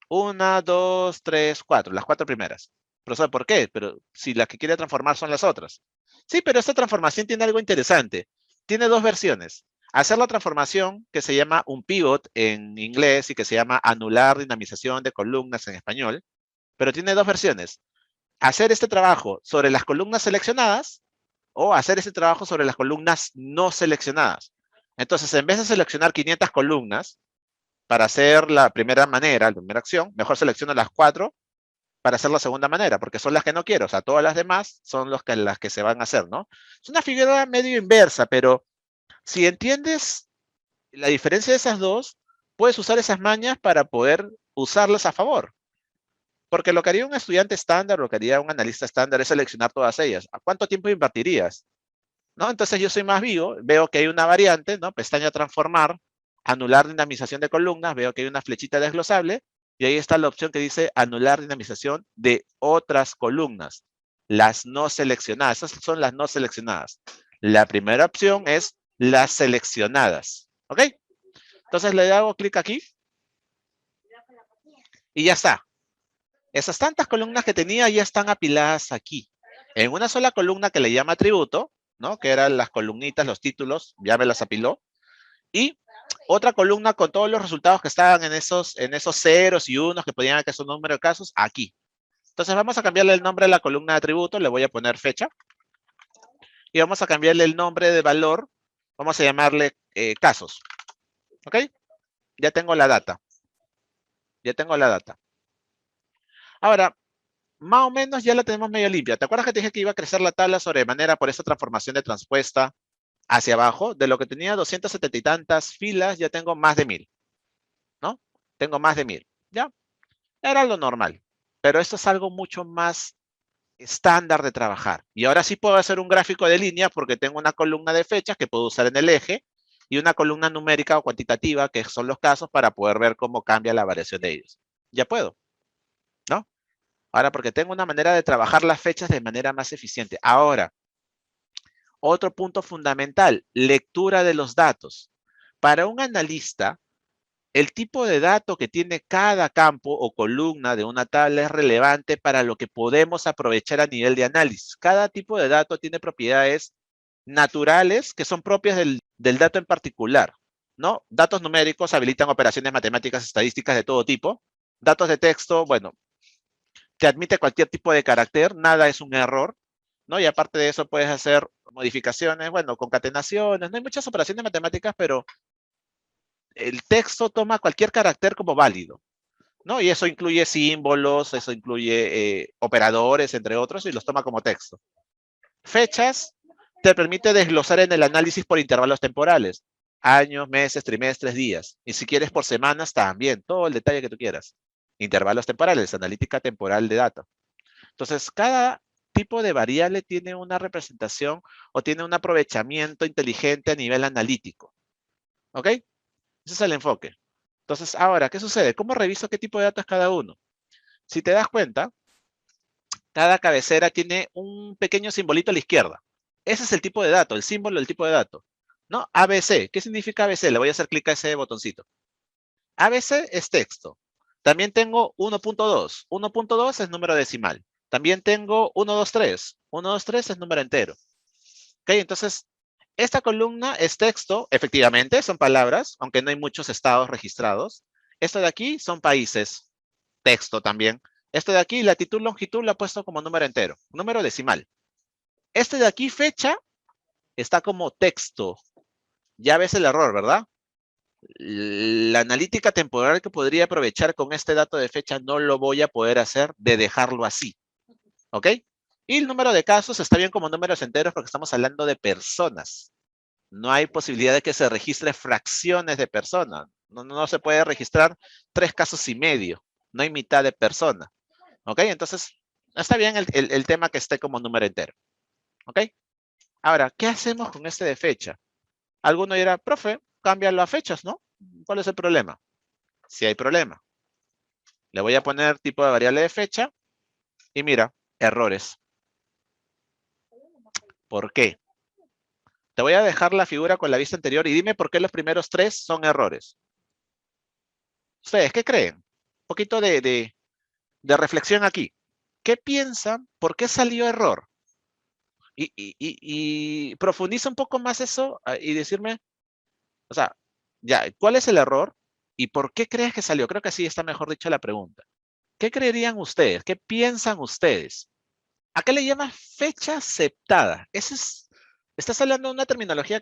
[SPEAKER 2] 1, 2, 3, 4. Las 4 primeras. Profesor, ¿por qué? Pero si las que quiere transformar son las otras. Sí, pero esta transformación tiene algo interesante. Tiene dos versiones. Hacer la transformación que se llama un pivot en inglés y que se llama anular dinamización de columnas en español. Pero tiene dos versiones. Hacer este trabajo sobre las columnas seleccionadas o hacer ese trabajo sobre las columnas no seleccionadas. Entonces, en vez de seleccionar 500 columnas para hacer la primera manera, la primera acción, mejor selecciono las 4 para hacer la segunda manera, porque son las que no quiero. O sea, todas las demás son las que se van a hacer, ¿no? Es una figura medio inversa, pero si entiendes la diferencia de esas dos, puedes usar esas mañas para poder usarlas a favor. Porque lo que haría un estudiante estándar, lo que haría un analista estándar es seleccionar todas ellas. ¿A cuánto tiempo invertirías? ¿No? Entonces yo soy más vivo, veo que hay una variante, ¿no? Pestaña transformar, anular dinamización de columnas, veo que hay una flechita desglosable, Y ahí está la opción que dice anular dinamización de otras columnas. Las no seleccionadas. Esas son las no seleccionadas. La primera opción es las seleccionadas. ¿Ok? Entonces le hago clic aquí. Y ya está. Esas tantas columnas que tenía ya están apiladas aquí. En una sola columna que le llama atributo, ¿no? Que eran las columnitas, los títulos, ya me las apiló. Y otra columna con todos los resultados que estaban en esos ceros y unos que podían que son número de casos, aquí. Entonces vamos a cambiarle el nombre a la columna de atributo, le voy a poner fecha. Y vamos a cambiarle el nombre de valor, vamos a llamarle casos. ¿Ok? Ya tengo la data. Ya tengo la data. Ahora, más o menos ya la tenemos medio limpia. ¿Te acuerdas que te dije que iba a crecer la tabla sobremanera por esa transformación de transpuesta hacia abajo? De lo que tenía 270 y tantas filas, ya tengo más de 1000. ¿No? Tengo más de 1000. ¿Ya? Era lo normal. Pero esto es algo mucho más estándar de trabajar. Y ahora sí puedo hacer un gráfico de línea porque tengo una columna de fechas que puedo usar en el eje y una columna numérica o cuantitativa, que son los casos, para poder ver cómo cambia la variación de ellos. Ya puedo, ¿no? Ahora, porque tengo una manera de trabajar las fechas de manera más eficiente. Ahora, otro punto fundamental, lectura de los datos. Para un analista, el tipo de dato que tiene cada campo o columna de una tabla es relevante para lo que podemos aprovechar a nivel de análisis. Cada tipo de dato tiene propiedades naturales que son propias del dato en particular, ¿no? Datos numéricos habilitan operaciones matemáticas, estadísticas de todo tipo. Datos de texto, bueno, te admite cualquier tipo de carácter, nada es un error, ¿no? Y aparte de eso puedes hacer modificaciones, bueno, concatenaciones, no hay muchas operaciones matemáticas, pero el texto toma cualquier carácter como válido, ¿no? Y eso incluye símbolos, eso incluye operadores, entre otros, y los toma como texto. Fechas te permite desglosar en el análisis por intervalos temporales, años, meses, trimestres, días, y si quieres por semanas también, todo el detalle que tú quieras. Intervalos temporales, analítica temporal de datos. Entonces, cada tipo de variable tiene una representación o tiene un aprovechamiento inteligente a nivel analítico. ¿Ok? Ese es el enfoque. Entonces, ahora, ¿qué sucede? ¿Cómo reviso qué tipo de datos es cada uno? Si te das cuenta, cada cabecera tiene un pequeño simbolito a la izquierda. Ese es el tipo de dato, el símbolo del tipo de dato. ¿No? ABC. ¿Qué significa ABC? Le voy a hacer clic a ese botoncito. ABC es texto. También tengo 1.2. 1.2 es número decimal. También tengo 123. 123 es número entero. ¿Ok? Entonces, esta columna es texto. Efectivamente, son palabras, aunque no hay muchos estados registrados. Esto de aquí son países. Texto también. Esto de aquí, latitud, longitud, lo he puesto como número entero. Número decimal. Este de aquí, fecha, está como texto. Ya ves el error, ¿verdad? La analítica temporal que podría aprovechar con este dato de fecha no lo voy a poder hacer de dejarlo así. ¿Ok? Y el número de casos está bien como números enteros porque estamos hablando de personas. No hay posibilidad de que se registre fracciones de personas. No se puede registrar 3 casos y medio. No hay mitad de persona. ¿Ok? Entonces, está bien el tema que esté como número entero. ¿Ok? Ahora, ¿qué hacemos con este de fecha? Alguno dirá, profe, cámbialo a fechas, ¿no? ¿Cuál es el problema? Si hay problema. Le voy a poner tipo de variable de fecha y mira, errores. ¿Por qué? Te voy a dejar la figura con la vista anterior y dime por qué los primeros 3 son errores. ¿Ustedes qué creen? Un poquito de reflexión aquí. ¿Qué piensan? ¿Por qué salió error? Y profundiza un poco más eso y decirme, o sea, ya, ¿cuál es el error? ¿Y por qué crees que salió? Creo que así está mejor dicho la pregunta. ¿Qué creerían ustedes? ¿Qué piensan ustedes? ¿A qué le llamas fecha aceptada? Estás hablando de una terminología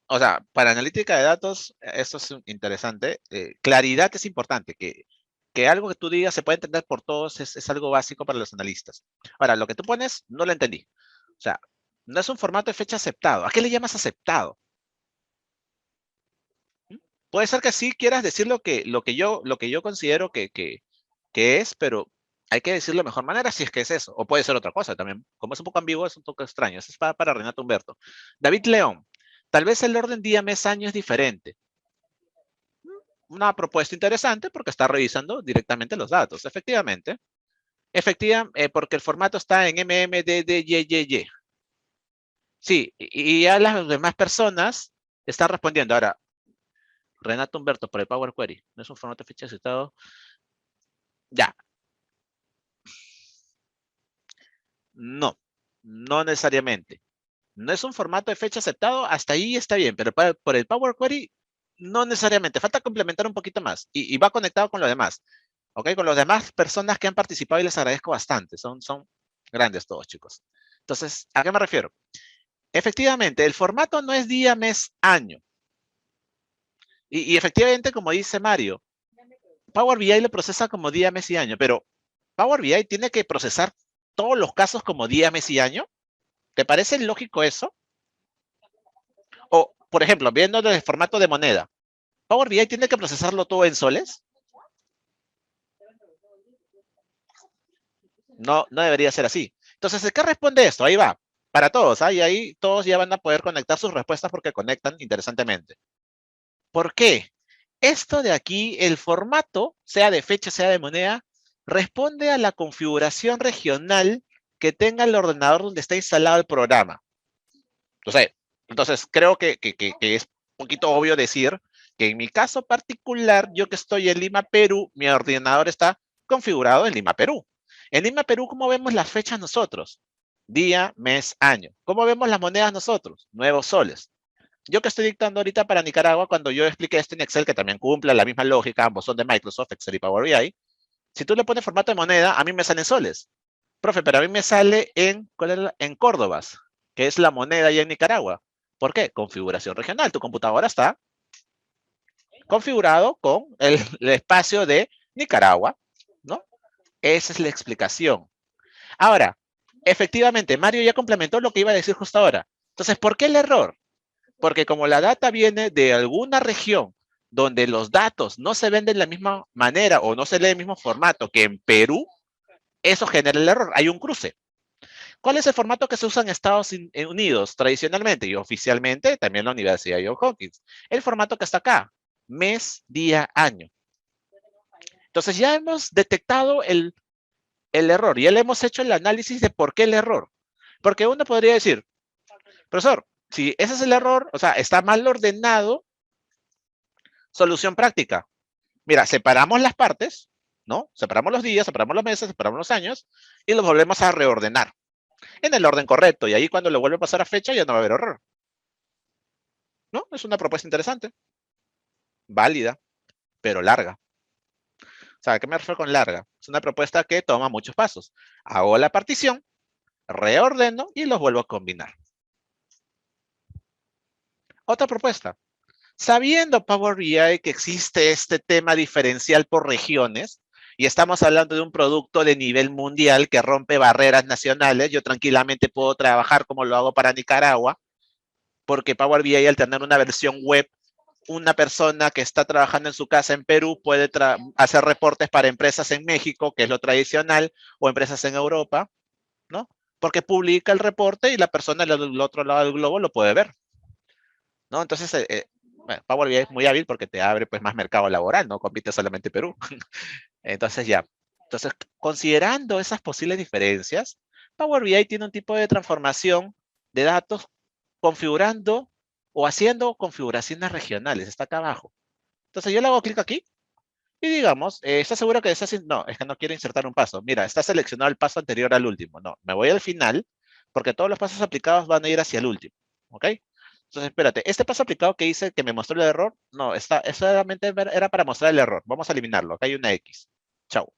[SPEAKER 2] o sea, para analítica de datos, esto es interesante. Claridad es importante, que algo que tú digas se puede entender por todos es algo básico para los analistas. Ahora, lo que tú pones, no lo entendí. O sea, no es un formato de fecha aceptado. ¿A qué le llamas aceptado? ¿Mm? Puede ser que sí quieras decir lo que yo considero que es, pero hay que decirlo de mejor manera si es que es eso. O puede ser otra cosa también. Como es un poco ambiguo, es un poco extraño. Eso es para Renato Humberto. David León. Tal vez el orden día, mes, año es diferente. una propuesta interesante porque está revisando directamente los datos. Efectivamente, porque el formato está en MMDDYYY. Sí, y a las demás personas están respondiendo. Ahora, Renato Humberto, por el Power Query, ¿no es un formato de fecha aceptado? Ya. No, no necesariamente. No es un formato de fecha aceptado, hasta ahí está bien, pero por el Power Query, no necesariamente. Falta complementar un poquito más y va conectado con lo demás. ¿Ok? Con las demás personas que han participado y les agradezco bastante. Son grandes todos, chicos. Entonces, ¿a qué me refiero? Efectivamente, el formato no es día, mes, año. Y efectivamente, como dice Mario, Power BI lo procesa como día, mes y año, pero Power BI tiene que procesar todos los casos como día, mes y año. ¿Te parece lógico eso? O, por ejemplo, viendo desde el formato de moneda, ¿Power BI tiene que procesarlo todo en soles? No, no debería ser así. Entonces, ¿de qué responde esto? Ahí va. Para todos, ¿ah? Y ahí todos ya van a poder conectar sus respuestas porque conectan interesantemente. ¿Por qué? Esto de aquí, el formato, sea de fecha, sea de moneda, responde a la configuración regional que tenga el ordenador donde está instalado el programa. Entonces creo que es un poquito obvio decir que en mi caso particular, yo que estoy en Lima, Perú, mi ordenador está configurado en Lima, Perú. En Lima, Perú, ¿cómo vemos las fechas nosotros? Día, mes, año. ¿Cómo vemos las monedas nosotros? Nuevos soles. Yo que estoy dictando ahorita para Nicaragua, cuando yo expliqué esto en Excel, que también cumple la misma lógica, ambos son de Microsoft, Excel y Power BI, si tú le pones formato de moneda, a mí me salen soles. Profe, pero a mí me sale en Córdobas, que es la moneda allá en Nicaragua. ¿Por qué? Configuración regional. Tu computadora está configurado con el espacio de Nicaragua, ¿no? Esa es la explicación. Ahora, efectivamente, Mario ya complementó lo que iba a decir justo ahora. Entonces, ¿por qué el error? Porque como la data viene de alguna región donde los datos no se ven de la misma manera o no se lee el mismo formato que en Perú, eso genera el error. Hay un cruce. ¿Cuál es el formato que se usa en Estados Unidos tradicionalmente y oficialmente? También la Universidad de Johns Hopkins. El formato que está acá, mes, día, año. Entonces ya hemos detectado el error, ya le hemos hecho el análisis de por qué el error. Porque uno podría decir, profesor, si ese es el error, o sea, está mal ordenado, solución práctica. Mira, separamos las partes, ¿no? Separamos los días, separamos los meses, separamos los años y los volvemos a reordenar en el orden correcto. Y ahí cuando lo vuelve a pasar a fecha ya no va a haber error. ¿No? Es una propuesta interesante, válida, pero larga. O sea, ¿a qué me refiero con larga? Es una propuesta que toma muchos pasos. Hago la partición, reordeno y los vuelvo a combinar. Otra propuesta. Sabiendo Power BI que existe este tema diferencial por regiones, y estamos hablando de un producto de nivel mundial que rompe barreras nacionales, yo tranquilamente puedo trabajar como lo hago para Nicaragua, porque Power BI al tener una versión web, una persona que está trabajando en su casa en Perú puede hacer reportes para empresas en México, que es lo tradicional, o empresas en Europa, ¿no? Porque publica el reporte y la persona del otro lado del globo lo puede ver, ¿no? Entonces, bueno, Power BI es muy hábil porque te abre pues más mercado laboral, no compite solamente Perú. Entonces ya, entonces considerando esas posibles diferencias, Power BI tiene un tipo de transformación de datos configurando o haciendo configuraciones regionales, está acá abajo. Entonces yo le hago clic aquí y digamos, ¿está seguro que está haciendo? No, es que no quiero insertar un paso. Mira, está seleccionado el paso anterior al último. No, me voy al final porque todos los pasos aplicados van a ir hacia el último. ¿Ok? Entonces, espérate, este paso aplicado que hice que me mostró el error, no, eso solamente era para mostrar el error. Vamos a eliminarlo. Acá hay una X. Chau.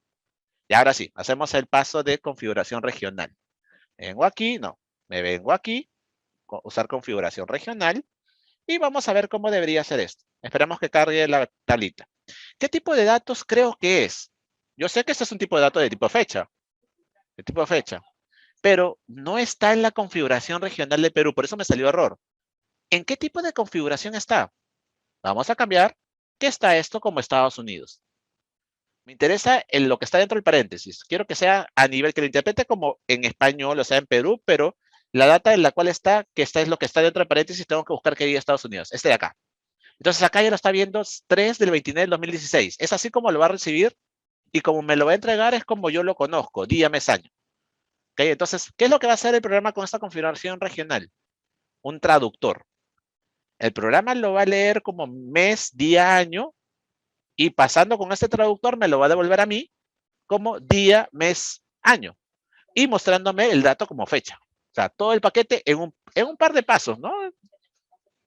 [SPEAKER 2] Y ahora sí, hacemos el paso de configuración regional. Vengo aquí, no, me vengo aquí, usar configuración regional, y vamos a ver cómo debería ser esto. Esperamos que cargue la tablita. ¿Qué tipo de datos creo que es? Yo sé que este es un tipo de dato de tipo fecha, pero no está en la configuración regional de Perú, por eso me salió error. ¿En qué tipo de configuración está? Vamos a cambiar que está esto como Estados Unidos. Me interesa en lo que está dentro del paréntesis. Quiero que sea a nivel que lo interprete como en español, o sea, en Perú, pero la data en la cual está, que esta es lo que está dentro del paréntesis, tengo que buscar que diga Estados Unidos. Este de acá. Entonces acá ya lo está viendo 3 del 29 del 2016. Es así como lo va a recibir y como me lo va a entregar es como yo lo conozco, día, mes, año. ¿Okay? Entonces, ¿qué es lo que va a hacer el programa con esta configuración regional? Un traductor. El programa lo va a leer como mes, día, año y pasando con este traductor me lo va a devolver a mí como día, mes, año y mostrándome el dato como fecha. O sea, todo el paquete en un par de pasos, ¿no?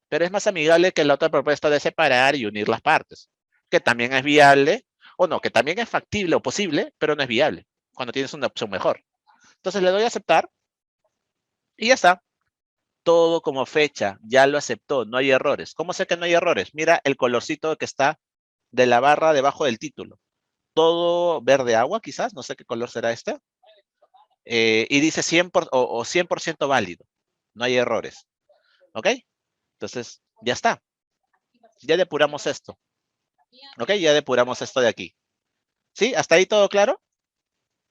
[SPEAKER 2] Pero es más amigable que la otra propuesta de separar y unir las partes, que también es viable, o no, que también es factible o posible, pero no es viable, cuando tienes una opción mejor. Entonces le doy a aceptar y ya está. Todo como fecha, ya lo aceptó, no hay errores. ¿Cómo sé que no hay errores? Mira el colorcito que está de la barra debajo del título. Todo verde agua, quizás, no sé qué color será este. Y dice 100% válido. No hay errores. ¿Ok? Entonces, ya está. Ya depuramos esto. ¿Ok? Ya depuramos esto de aquí. ¿Sí? ¿Hasta ahí todo claro?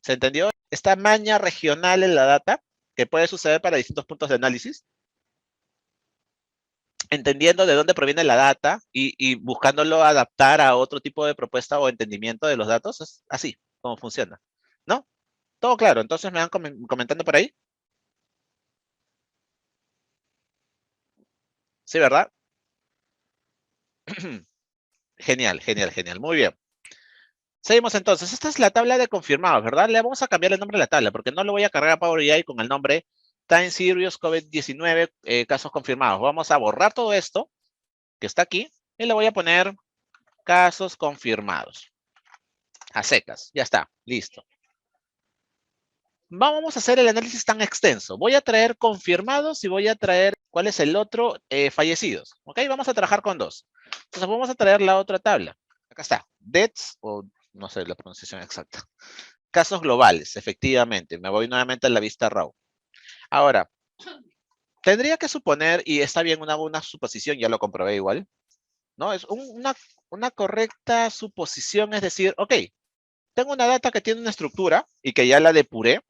[SPEAKER 2] ¿Se entendió? Esta maña regional en la data, que puede suceder para distintos puntos de análisis, entendiendo de dónde proviene la data y buscándolo adaptar a otro tipo de propuesta o entendimiento de los datos, es así como funciona. ¿No? Todo claro. Entonces me van comentando por ahí. Sí, ¿verdad? Genial, genial, genial. Muy bien. Seguimos entonces. Esta es la tabla de confirmados, ¿verdad? Le vamos a cambiar el nombre de la tabla porque no lo voy a cargar a Power BI con el nombre Time Series COVID-19 casos confirmados. Vamos a borrar todo esto que está aquí y le voy a poner casos confirmados. A secas. Ya está. Listo. Vamos a hacer el análisis tan extenso. Voy a traer confirmados y voy a traer, ¿cuál es el otro? Fallecidos. ¿Ok? Vamos a trabajar con dos. Entonces vamos a traer la otra tabla. Acá está. Deaths, o no sé la pronunciación exacta. Casos globales, efectivamente. Me voy nuevamente a la vista RAW. Ahora, tendría que suponer, y está bien una suposición, ya lo comprobé igual, ¿no? Es una correcta suposición, es decir, ok, tengo una data que tiene una estructura y que ya la depuré,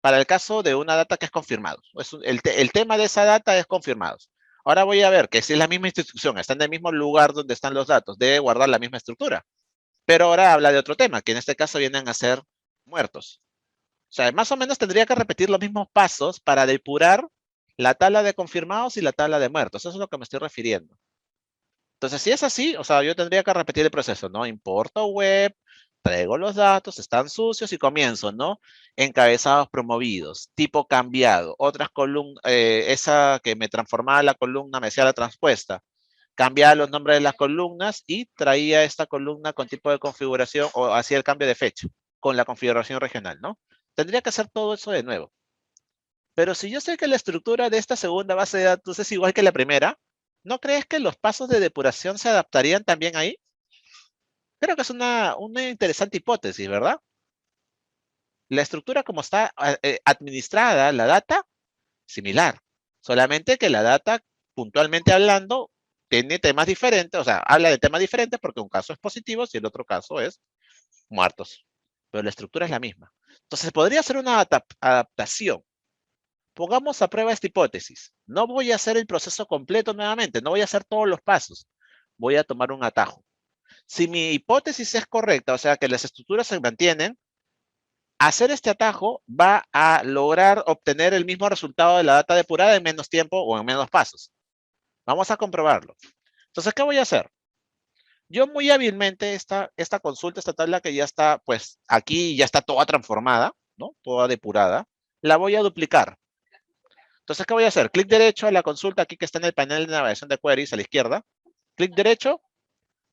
[SPEAKER 2] para el caso de una data que es confirmado. El tema de esa data es confirmados. Ahora voy a ver que si es la misma institución, está en el mismo lugar donde están los datos, debe guardar la misma estructura. Pero ahora habla de otro tema, que en este caso vienen a ser muertos. O sea, más o menos tendría que repetir los mismos pasos para depurar la tabla de confirmados y la tabla de muertos. Eso es a lo que me estoy refiriendo. Entonces, si es así, o sea, yo tendría que repetir el proceso, ¿no? Importo web, traigo los datos, están sucios y comienzo, ¿no? Encabezados promovidos, tipo cambiado, otras columnas, esa que me transformaba la columna, me decía la transpuesta. Cambiaba los nombres de las columnas y traía esta columna con tipo de configuración o hacía el cambio de fecha con la configuración regional, ¿no? Tendría que hacer todo eso de nuevo. Pero si yo sé que la estructura de esta segunda base de datos es igual que la primera, ¿no crees que los pasos de depuración se adaptarían también ahí? Creo que es una interesante hipótesis, ¿verdad? La estructura como está administrada, la data, similar. Solamente que la data, puntualmente hablando, tiene temas diferentes, o sea, habla de temas diferentes porque un caso es positivo y el otro caso es muertos. Pero la estructura es la misma. Entonces, podría ser una adaptación. Pongamos a prueba esta hipótesis. No voy a hacer el proceso completo nuevamente, no voy a hacer todos los pasos. Voy a tomar un atajo. Si mi hipótesis es correcta, o sea que las estructuras se mantienen, hacer este atajo va a lograr obtener el mismo resultado de la data depurada en menos tiempo o en menos pasos. Vamos a comprobarlo. Entonces, ¿qué voy a hacer? Yo muy hábilmente esta consulta, esta tabla que ya está, pues aquí ya está toda transformada, ¿no? Toda depurada, la voy a duplicar. Entonces, ¿qué voy a hacer? Clic derecho a la consulta aquí que está en el panel de navegación de queries a la izquierda. Clic derecho,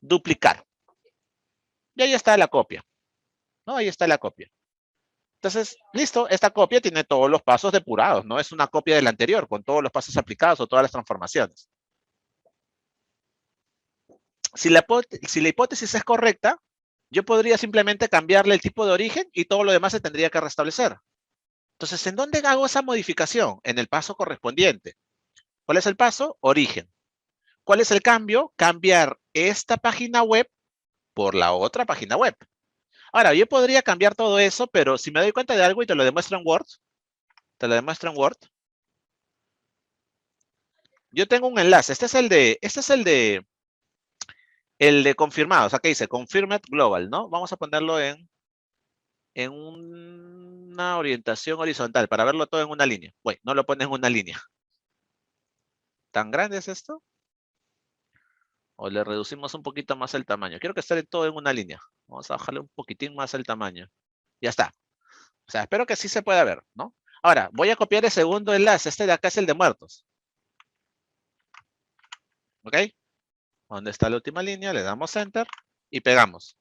[SPEAKER 2] duplicar. Y ahí está la copia. ¿No? Ahí está la copia. Entonces, listo, esta copia tiene todos los pasos depurados, ¿no? Es una copia de la anterior, con todos los pasos aplicados o todas las transformaciones. Si la hipótesis es correcta, yo podría simplemente cambiarle el tipo de origen y todo lo demás se tendría que restablecer. Entonces, ¿en dónde hago esa modificación? En el paso correspondiente. ¿Cuál es el paso? Origen. ¿Cuál es el cambio? Cambiar esta página web por la otra página web. Ahora, yo podría cambiar todo eso, pero si me doy cuenta de algo y te lo demuestro en Word, yo tengo un enlace. Este es el de El de confirmados, acá dice confirmed global, ¿no? Vamos a ponerlo en una orientación horizontal para verlo todo en una línea. Bueno, no lo pone en una línea. ¿Tan grande es esto? O le reducimos un poquito más el tamaño. Quiero que esté todo en una línea. Vamos a bajarle un poquitín más el tamaño. Ya está. O sea, espero que sí se pueda ver, ¿no? Ahora, voy a copiar el segundo enlace. Este de acá es el de muertos. ¿Ok? ¿Dónde está la última línea? Le damos Enter y pegamos.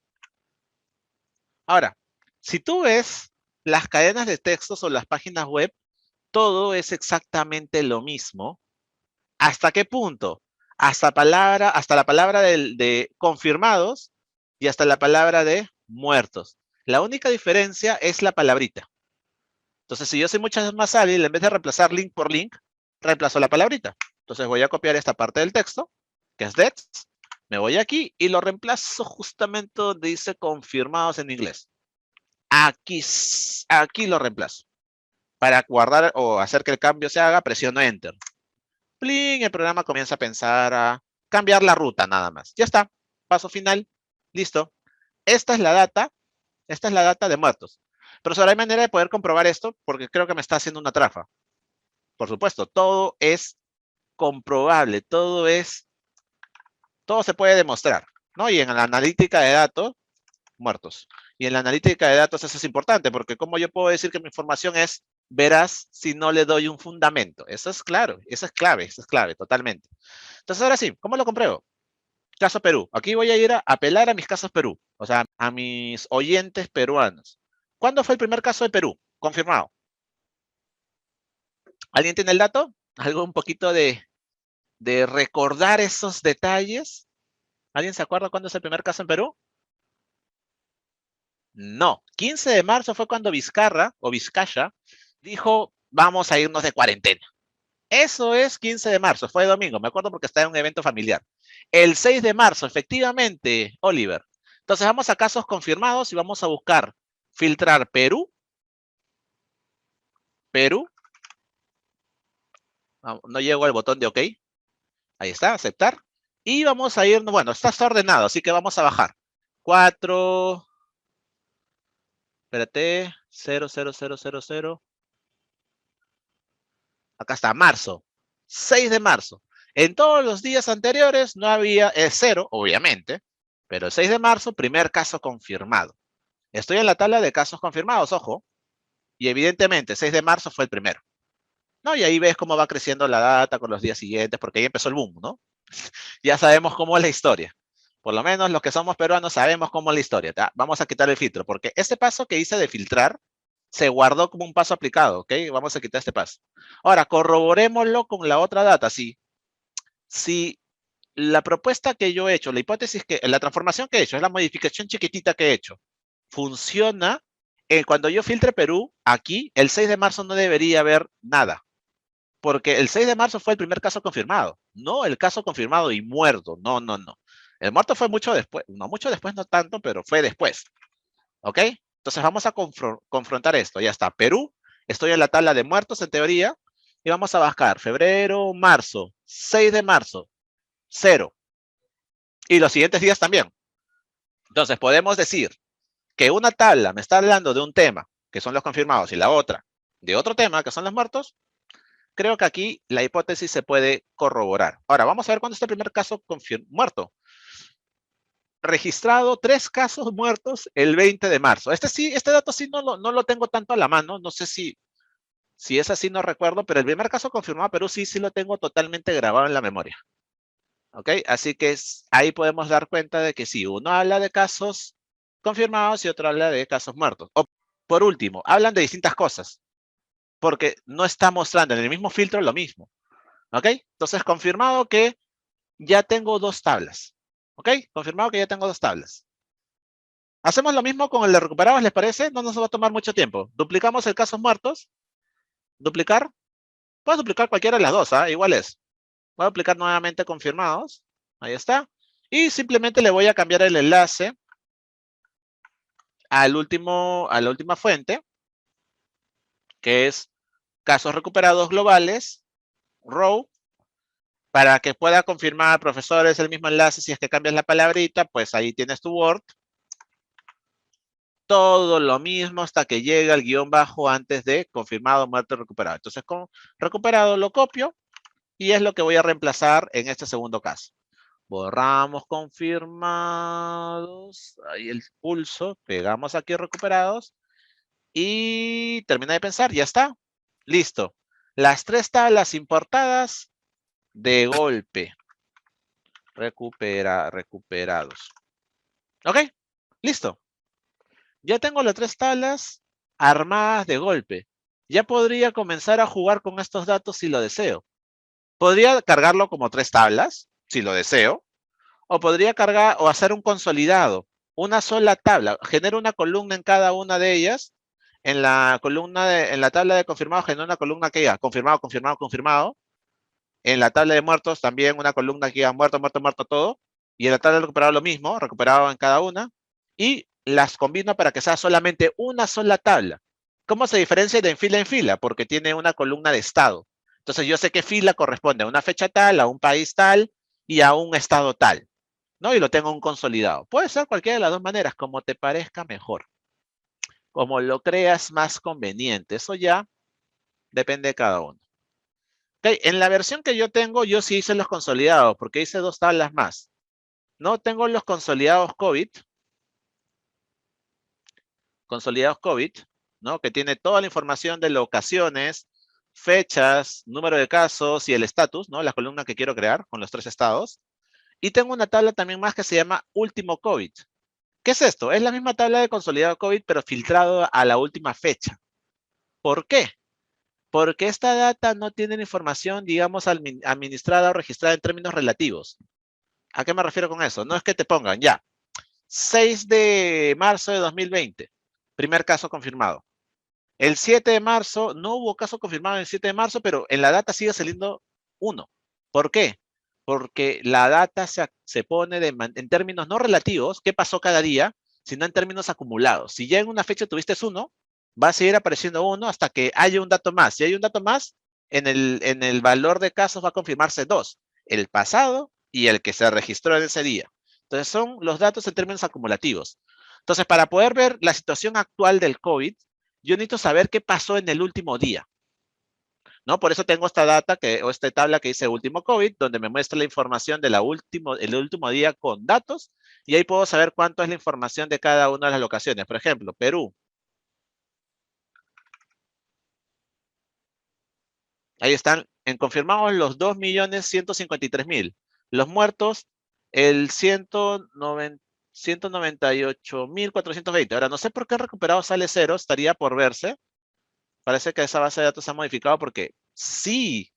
[SPEAKER 2] Ahora, si tú ves las cadenas de textos o las páginas web, todo es exactamente lo mismo. ¿Hasta qué punto? Hasta la palabra de confirmados y hasta la palabra de muertos. La única diferencia es la palabrita. Entonces, si yo soy mucho más hábil, en vez de reemplazar link por link, reemplazo la palabrita. Entonces voy a copiar esta parte del texto, que es deaths, me voy aquí y lo reemplazo justamente donde dice confirmados en inglés. Aquí lo reemplazo. Para guardar o hacer que el cambio se haga, presiono Enter. ¡Plin! El programa comienza a pensar a cambiar la ruta nada más. Ya está. Paso final. Listo. Esta es la data de muertos. Pero solo hay manera de poder comprobar esto porque creo que me está haciendo una trafa. Por supuesto, todo es comprobable, todo se puede demostrar, ¿no? Y en la analítica de datos, muertos. Y en la analítica de datos eso es importante porque como yo puedo decir que mi información es veraz si no le doy un fundamento. Eso es claro, eso es clave, totalmente. Entonces ahora sí, ¿cómo lo compruebo? Caso Perú. Aquí voy a ir a apelar a mis casos Perú, o sea, a mis oyentes peruanos. ¿Cuándo fue el primer caso de Perú? Confirmado. ¿Alguien tiene el dato? ¿Algo un poquito de recordar esos detalles? ¿Alguien se acuerda cuándo es el primer caso en Perú? No. 15 de marzo fue cuando Vizcarra, o Vizcaya, dijo, vamos a irnos de cuarentena. Eso es 15 de marzo, fue domingo, me acuerdo porque estaba en un evento familiar. El 6 de marzo, efectivamente, Oliver. Entonces vamos a casos confirmados y vamos a buscar, filtrar Perú. Perú. No llego al botón de OK. Ahí está, aceptar. Y vamos a ir, bueno, está ordenado, así que vamos a bajar. 4, espérate, 00000. Acá está, marzo. 6 de marzo. En todos los días anteriores no había, 0, obviamente, pero el 6 de marzo, primer caso confirmado. Estoy en la tabla de casos confirmados, ojo, y evidentemente 6 de marzo fue el primero. ¿No? Y ahí ves cómo va creciendo la data con los días siguientes, porque ahí empezó el boom, ¿no? Ya sabemos cómo es la historia. Por lo menos los que somos peruanos sabemos cómo es la historia. Vamos a quitar el filtro, porque este paso que hice de filtrar se guardó como un paso aplicado, ¿ok? Vamos a quitar este paso. Ahora, corroborémoslo con la otra data. Si la propuesta que yo he hecho, la hipótesis la transformación que he hecho, es la modificación chiquitita que he hecho, funciona, cuando yo filtre Perú, aquí, el 6 de marzo no debería haber nada. Porque el 6 de marzo fue el primer caso confirmado. No el caso confirmado y muerto. No, no, no. El muerto fue mucho después. No mucho después, no tanto, pero fue después. ¿Ok? Entonces vamos a confrontar esto. Ya está. Perú. Estoy en la tabla de muertos en teoría. Y vamos a bajar febrero, marzo. 6 de marzo. 0. Y los siguientes días también. Entonces podemos decir que una tabla me está hablando de un tema, que son los confirmados, y la otra de otro tema, que son los muertos. Creo que aquí la hipótesis se puede corroborar. Ahora, vamos a ver cuándo está el primer caso muerto. Registrado 3 casos muertos el 20 de marzo. Este dato sí no lo tengo tanto a la mano. No sé si es así, no recuerdo, pero el primer caso confirmado Perú sí lo tengo totalmente grabado en la memoria. ¿Ok? Así que ahí podemos dar cuenta de que sí, uno habla de casos confirmados y otro habla de casos muertos. O, por último, hablan de distintas cosas, porque no está mostrando en el mismo filtro lo mismo. ¿Ok? Entonces, confirmado que ya tengo 2 tablas. ¿Ok? Confirmado que ya tengo 2 tablas. Hacemos lo mismo con el de recuperados, ¿les parece? No nos va a tomar mucho tiempo. Duplicamos el casos muertos. Duplicar. Puedes duplicar cualquiera de las dos, ¿ah? Igual es. Voy a duplicar nuevamente confirmados. Ahí está. Y simplemente le voy a cambiar el enlace a la última fuente, que es casos recuperados globales, row, Para que pueda confirmar, profesor, es el mismo enlace, si es que cambias la palabrita, pues ahí tienes tu Word. Todo lo mismo hasta que llega el guión bajo antes de confirmado, muerto, recuperado. Entonces, con recuperado lo copio y es lo que voy a reemplazar en este segundo caso. Borramos confirmados, ahí el pulso, pegamos aquí recuperados y termina de pensar, ya está, listo. Las 3 tablas importadas de golpe, recuperados. Ok, listo. Ya tengo las 3 tablas armadas de golpe. Ya podría comenzar a jugar con estos datos si lo deseo. Podría cargarlo como 3 tablas, si lo deseo. O podría cargar o hacer un consolidado. Una sola tabla. Genero una columna en cada una de ellas. En la en la tabla de confirmados genero una columna que diga confirmado, confirmado, confirmado. En la tabla de muertos también una columna que diga muerto, muerto, muerto, todo. Y en la tabla de recuperado lo mismo, recuperado en cada una. Y las combino para que sea solamente una sola tabla. ¿Cómo se diferencia de en fila? Porque tiene una columna de estado. Entonces yo sé qué fila corresponde a una fecha tal, a un país tal y a un estado tal, ¿no? Y lo tengo un consolidado. Puede ser cualquiera de las dos maneras, como te parezca mejor. Como lo creas más conveniente. Eso ya depende de cada uno. Okay, en la versión que yo tengo, yo sí hice los consolidados, porque hice 2 tablas más. No tengo los consolidados COVID, ¿no? Que tiene toda la información de locaciones, fechas, número de casos y el estatus, ¿no? La columna que quiero crear con los 3 estados. Y tengo una tabla también más que se llama último COVID. ¿Qué es esto? Es la misma tabla de consolidado COVID, pero filtrado a la última fecha. ¿Por qué? Porque esta data no tiene la información, digamos, administrada o registrada en términos relativos. ¿A qué me refiero con eso? No es que te pongan ya, 6 de marzo de 2020, primer caso confirmado. El 7 de marzo, no hubo caso confirmado el 7 de marzo, pero en la data sigue saliendo 1. ¿Por qué? Porque la data se pone en términos no relativos, qué pasó cada día, sino en términos acumulados. Si ya en una fecha tuviste 1, va a seguir apareciendo 1 hasta que haya un dato más. Si hay un dato más, en el valor de casos va a confirmarse 2, el pasado y el que se registró en ese día. Entonces son los datos en términos acumulativos. Entonces, para poder ver la situación actual del COVID, yo necesito saber qué pasó en el último día, ¿no? Por eso tengo esta data o esta tabla que dice último COVID, donde me muestra la información del último día con datos, y ahí puedo saber cuánto es la información de cada una de las locaciones. Por ejemplo, Perú. Ahí están en confirmados los 2.153.000. Los muertos, el 198.420. Ahora, no sé por qué recuperado sale 0, estaría por verse. Parece que esa base de datos se ha modificado porque sí,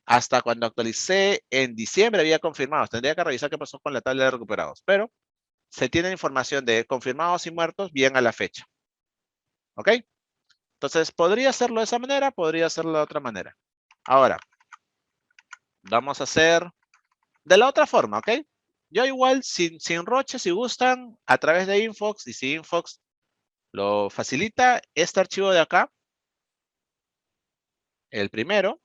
[SPEAKER 2] hasta cuando actualicé en diciembre había confirmados. Tendría que revisar qué pasó con la tabla de recuperados. Pero se tiene información de confirmados y muertos bien a la fecha. ¿Ok? Entonces, ¿podría hacerlo de esa manera? Podría hacerlo de otra manera. Ahora, vamos a hacer de la otra forma, ¿ok? Yo igual, sin roche, si gustan, a través de Infox, y si Infox lo facilita, este archivo de acá, el primero,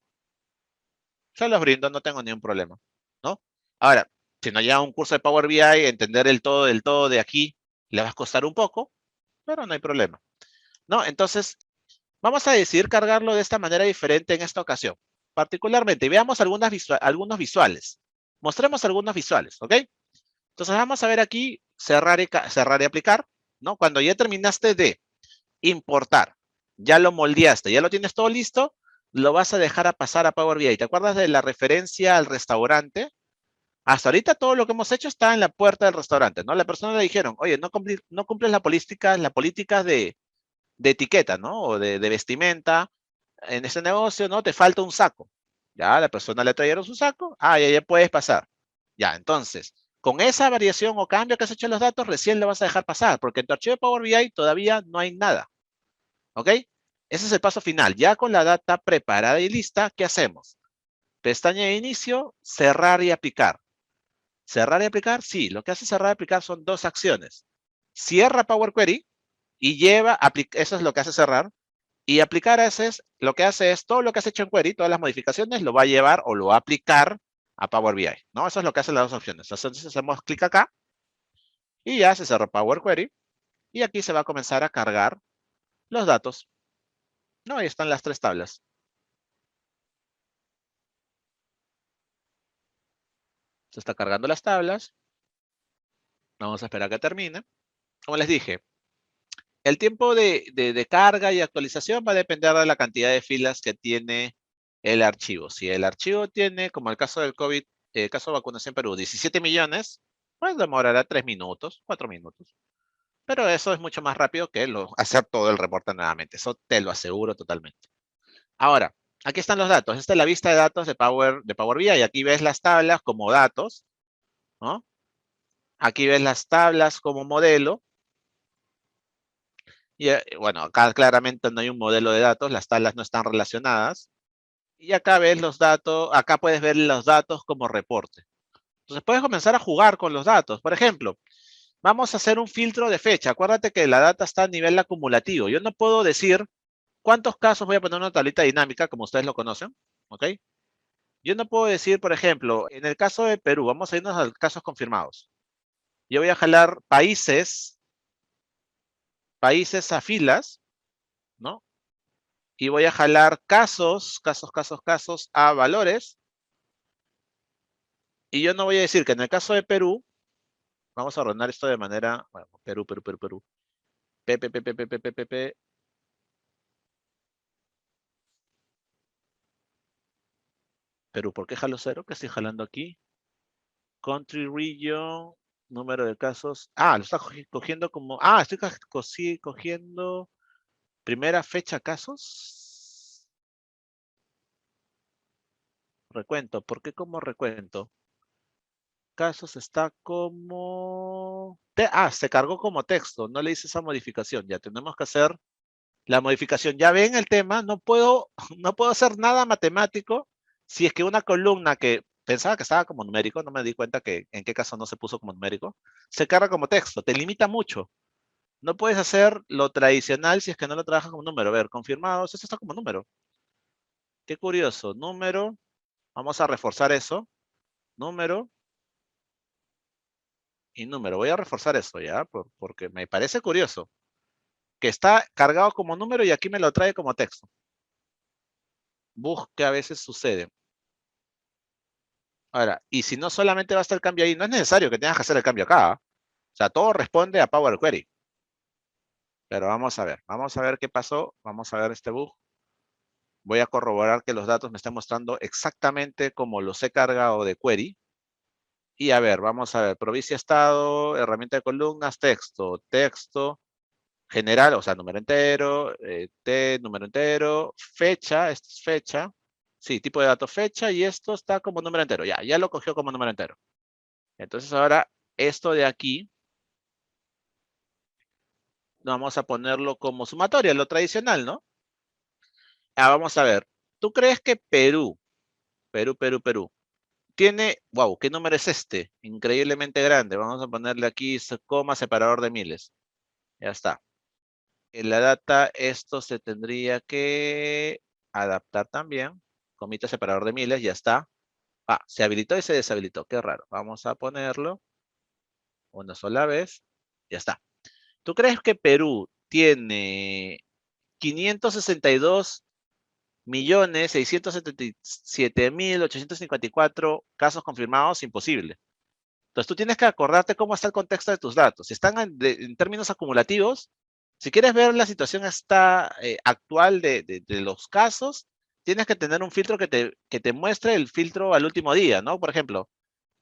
[SPEAKER 2] se los brindo, no tengo ningún problema, ¿no? Ahora, si no lleva un curso de Power BI, entender el todo del todo de aquí le va a costar un poco, pero no hay problema, ¿no? Entonces, vamos a decidir cargarlo de esta manera diferente en esta ocasión. Particularmente, veamos algunos visuales. Mostremos algunos visuales, ¿ok? Entonces, vamos a ver aquí, cerrar y aplicar, ¿no? Cuando ya terminaste de importar, ya lo moldeaste, ya lo tienes todo listo, lo vas a dejar a pasar a Power BI. ¿Te acuerdas de la referencia al restaurante? Hasta ahorita todo lo que hemos hecho está en la puerta del restaurante, ¿no? La persona le dijeron, oye, no cumples la política de etiqueta, ¿no? O de vestimenta en ese negocio, ¿no? Te falta un saco. Ya, la persona le trajeron su saco, ya puedes pasar. Ya, entonces, con esa variación o cambio que has hecho en los datos, recién lo vas a dejar pasar, porque en tu archivo de Power BI todavía no hay nada. ¿Ok? Ese es el paso final. Ya con la data preparada y lista, ¿qué hacemos? Pestaña de inicio, cerrar y aplicar. ¿Cerrar y aplicar? Sí, lo que hace cerrar y aplicar son 2 acciones. Cierra Power Query y eso es lo que hace cerrar. Y aplicar lo que hace es todo lo que has hecho en Query, todas las modificaciones, lo va a llevar o lo va a aplicar a Power BI, ¿no? Eso es lo que hacen las dos opciones. Entonces hacemos clic acá y ya se cerró Power Query y aquí se va a comenzar a cargar los datos. No, ahí están las tres tablas. Se está cargando las tablas. Vamos a esperar a que termine. Como les dije, el tiempo de carga y actualización va a depender de la cantidad de filas que tiene el archivo. Si el archivo tiene, como el caso del COVID, el caso de vacunación Perú, 17 millones, pues demorará 3 minutos, 4 minutos. Pero eso es mucho más rápido que hacer todo el reporte nuevamente. Eso te lo aseguro totalmente. Ahora, aquí están los datos. Esta es la vista de datos de Power BI. Y aquí ves las tablas como datos, ¿no? Aquí ves las tablas como modelo. Y bueno, acá claramente no hay un modelo de datos, las tablas no están relacionadas. Y acá ves los datos, acá puedes ver los datos como reporte. Entonces puedes comenzar a jugar con los datos. Por ejemplo, vamos a hacer un filtro de fecha. Acuérdate que la data está a nivel acumulativo. Yo no puedo decir cuántos casos voy a poner en una tablita dinámica, como ustedes lo conocen, ¿ok? Yo no puedo decir, por ejemplo, en el caso de Perú, vamos a irnos a casos confirmados. Yo voy a jalar países a filas, ¿no? Y voy a jalar casos a valores. Y yo no voy a decir que en el caso de Perú, vamos a ordenar esto de manera, bueno, Perú, Perú, Perú, Perú. P, P, P, P, P, P, P, P, P. Perú, ¿por qué jalo cero? ¿Qué estoy jalando aquí? Country, region, número de casos. Ah, lo está cogiendo como, estoy cogiendo primera fecha casos. Recuento, ¿por qué como recuento? Casos está como... se cargó como texto, no le hice esa modificación. Ya tenemos que hacer la modificación. Ya ven el tema, no puedo, no puedo hacer nada matemático si es que una columna que pensaba que estaba como numérico, no me di cuenta que en qué caso no se puso como numérico, se carga como texto, te limita mucho. No puedes hacer lo tradicional si es que no lo trabajas como número. A ver, confirmados, esto está como número. Qué curioso, número, vamos a reforzar eso, número y número. Voy a reforzar eso ya, porque me parece curioso que está cargado como número y aquí me lo trae como texto. Que a veces sucede. Ahora, y si no solamente va a estar el cambio ahí, no es necesario que tengas que hacer el cambio acá. O sea, todo responde a Power Query. Pero vamos a ver qué pasó. Vamos a ver este bug. Voy a corroborar que los datos me estén mostrando exactamente como los he cargado de query. Y a ver, vamos a ver, provincia estado, herramienta de columnas, texto, general, o sea, número entero, número entero, fecha, esto es fecha. Sí, tipo de datos fecha y esto está como número entero. Ya lo cogió como número entero. Entonces ahora esto de aquí, vamos a ponerlo como sumatoria, lo tradicional, ¿no? Vamos a ver. ¿Tú crees que Perú, tiene, wow, ¿qué número es este? Increíblemente grande. Vamos a ponerle aquí coma separador de miles. Ya está. En la data esto se tendría que adaptar también. Comita separador de miles, ya está. Se habilitó y se deshabilitó. Qué raro. Vamos a ponerlo una sola vez. Ya está. ¿Tú crees que Perú tiene 562.677.854 casos confirmados? Imposible. Entonces tú tienes que acordarte cómo está el contexto de tus datos. Si están en términos acumulativos, si quieres ver la situación actual de los casos, tienes que tener un filtro que te muestre el filtro al último día, ¿no? Por ejemplo,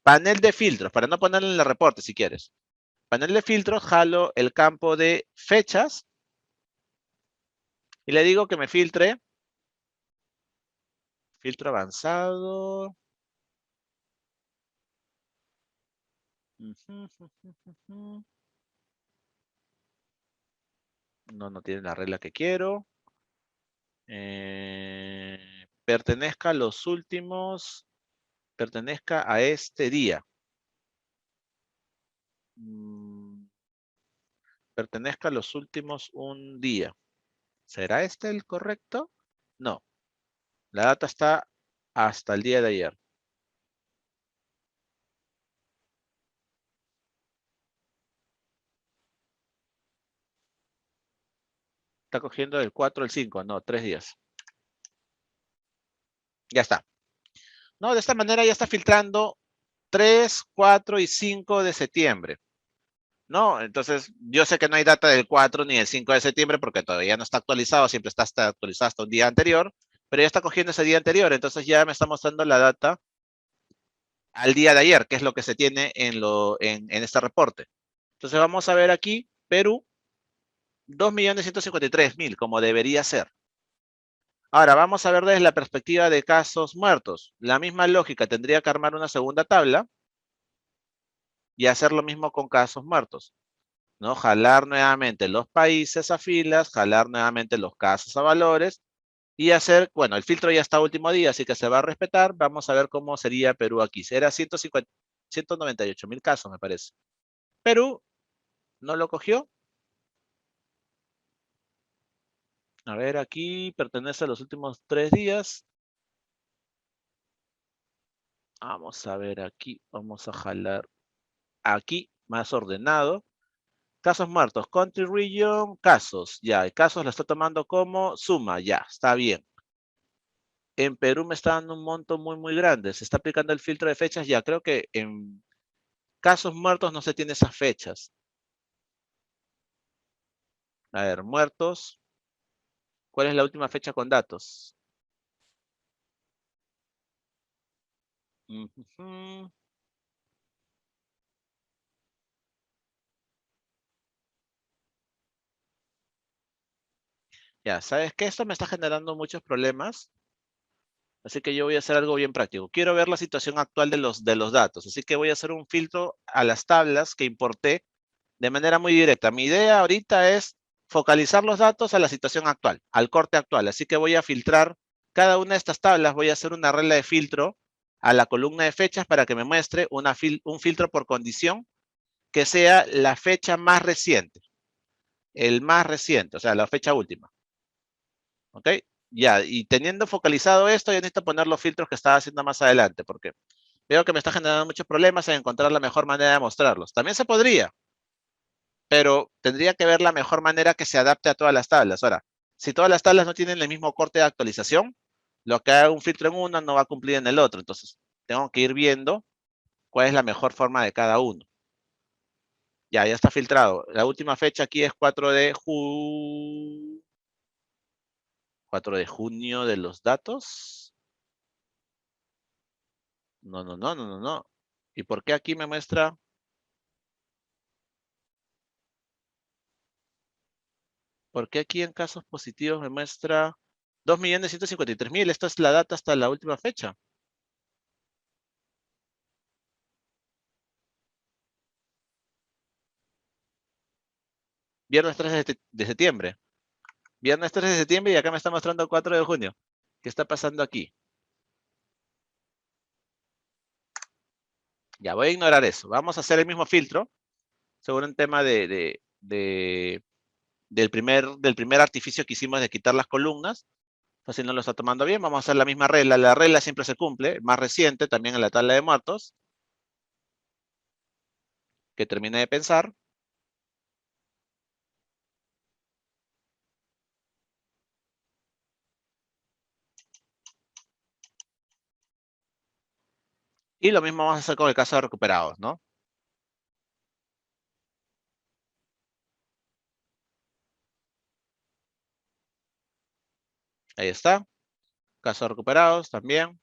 [SPEAKER 2] panel de filtros, para no ponerlo en el reporte si quieres. Panel de filtros, jalo el campo de fechas y le digo que me filtre. Filtro avanzado. No tiene la regla que quiero. Pertenezca a los últimos. Pertenezca a este día. Pertenezca a los últimos un día. ¿Será este el correcto? No. La data está hasta el día de ayer. Está cogiendo del 4 al 5, no, 3 días. Ya está. No, de esta manera ya está filtrando 3, 4 y 5 de septiembre. ¿No? Entonces, yo sé que no hay data del 4 ni del 5 de septiembre porque todavía no está actualizado, siempre está actualizado hasta un día anterior, pero ya está cogiendo ese día anterior, entonces ya me está mostrando la data al día de ayer, que es lo que se tiene en este reporte. Entonces vamos a ver aquí, Perú, 2.153.000, como debería ser. Ahora, vamos a ver desde la perspectiva de casos muertos. La misma lógica, tendría que armar una segunda tabla y hacer lo mismo con casos muertos, ¿no? Jalar nuevamente los países a filas, jalar nuevamente los casos a valores y hacer, bueno, el filtro ya está último día, así que se va a respetar. Vamos a ver cómo sería Perú aquí. Era 198.000 casos, me parece. Perú no lo cogió. A ver, aquí pertenece a los últimos 3 días. Vamos a ver aquí, vamos a jalar aquí, más ordenado. Casos muertos, country region, casos, ya, el casos lo está tomando como suma, ya, está bien. En Perú me está dando un monto muy, muy grande. Se está aplicando el filtro de fechas, ya, creo que en casos muertos no se tiene esas fechas. A ver, muertos, ¿cuál es la última fecha con datos? Ujujú. Ya, ¿sabes qué? Esto me está generando muchos problemas. Así que yo voy a hacer algo bien práctico. Quiero ver la situación actual de los datos. Así que voy a hacer un filtro a las tablas que importé de manera muy directa. Mi idea ahorita es focalizar los datos a la situación actual, al corte actual. Así que voy a filtrar cada una de estas tablas. Voy a hacer una regla de filtro a la columna de fechas para que me muestre un filtro por condición que sea la fecha más reciente. El más reciente, o sea, la fecha última. ¿Ok? Ya, y teniendo focalizado esto, ya necesito poner los filtros que estaba haciendo más adelante, porque veo que me está generando muchos problemas en encontrar la mejor manera de mostrarlos. También se podría, pero tendría que ver la mejor manera que se adapte a todas las tablas. Ahora, si todas las tablas no tienen el mismo corte de actualización, lo que haga un filtro en uno no va a cumplir en el otro. Entonces, tengo que ir viendo cuál es la mejor forma de cada uno. Ya está filtrado. La última fecha aquí es 4 de junio de los datos. No, no, no, no, no, no. ¿Y por qué aquí me muestra? ¿Por qué aquí en casos positivos me muestra 2.153.000? Esta es la data hasta la última fecha. Viernes 3 de septiembre. Viernes 3 de septiembre y acá me está mostrando 4 de junio. ¿Qué está pasando aquí? Ya voy a ignorar eso. Vamos a hacer el mismo filtro sobre un tema del primer artificio que hicimos de quitar las columnas. Fácil no lo está tomando bien. Vamos a hacer la misma regla. La regla siempre se cumple. Más reciente también en la tabla de muertos. Que termine de pensar. Y lo mismo vamos a hacer con el caso de recuperados, ¿no? Ahí está. Caso de recuperados también.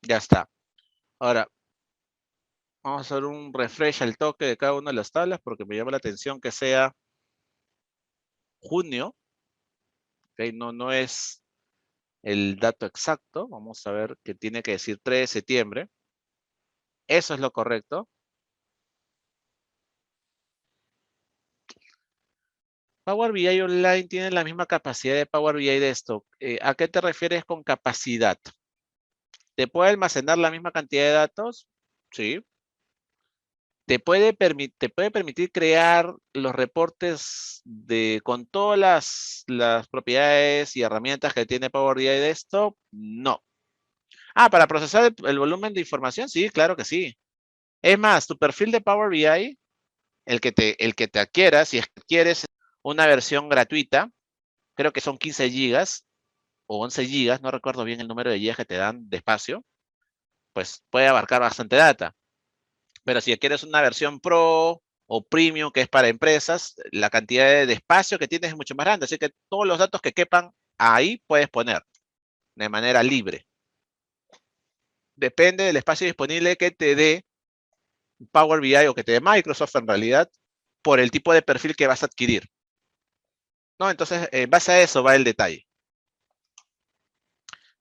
[SPEAKER 2] Ya está. Ahora, vamos a hacer un refresh al toque de cada una de las tablas porque me llama la atención que sea junio. ¿Ok? No, no es el dato exacto. Vamos a ver que tiene que decir 3 de septiembre. Eso es lo correcto. Power BI Online tiene la misma capacidad de Power BI Desktop. ¿A qué te refieres con capacidad? ¿Te puede almacenar la misma cantidad de datos? Sí. Te puede permitir crear los reportes con todas las propiedades y herramientas que tiene Power BI Desktop? No. Ah, para procesar el volumen de información, sí, claro que sí. Es más, tu perfil de Power BI, el que te adquieras, si es que quieres una versión gratuita, creo que son 15 gigas o 11 gigas, no recuerdo bien el número de gigas que te dan de espacio, pues puede abarcar bastante data. Pero si quieres una versión Pro o Premium, que es para empresas, la cantidad de espacio que tienes es mucho más grande. Así que todos los datos que quepan ahí puedes poner de manera libre. Depende del espacio disponible que te dé Power BI o que te dé Microsoft en realidad por el tipo de perfil que vas a adquirir. ¿No? Entonces, en base a eso va el detalle.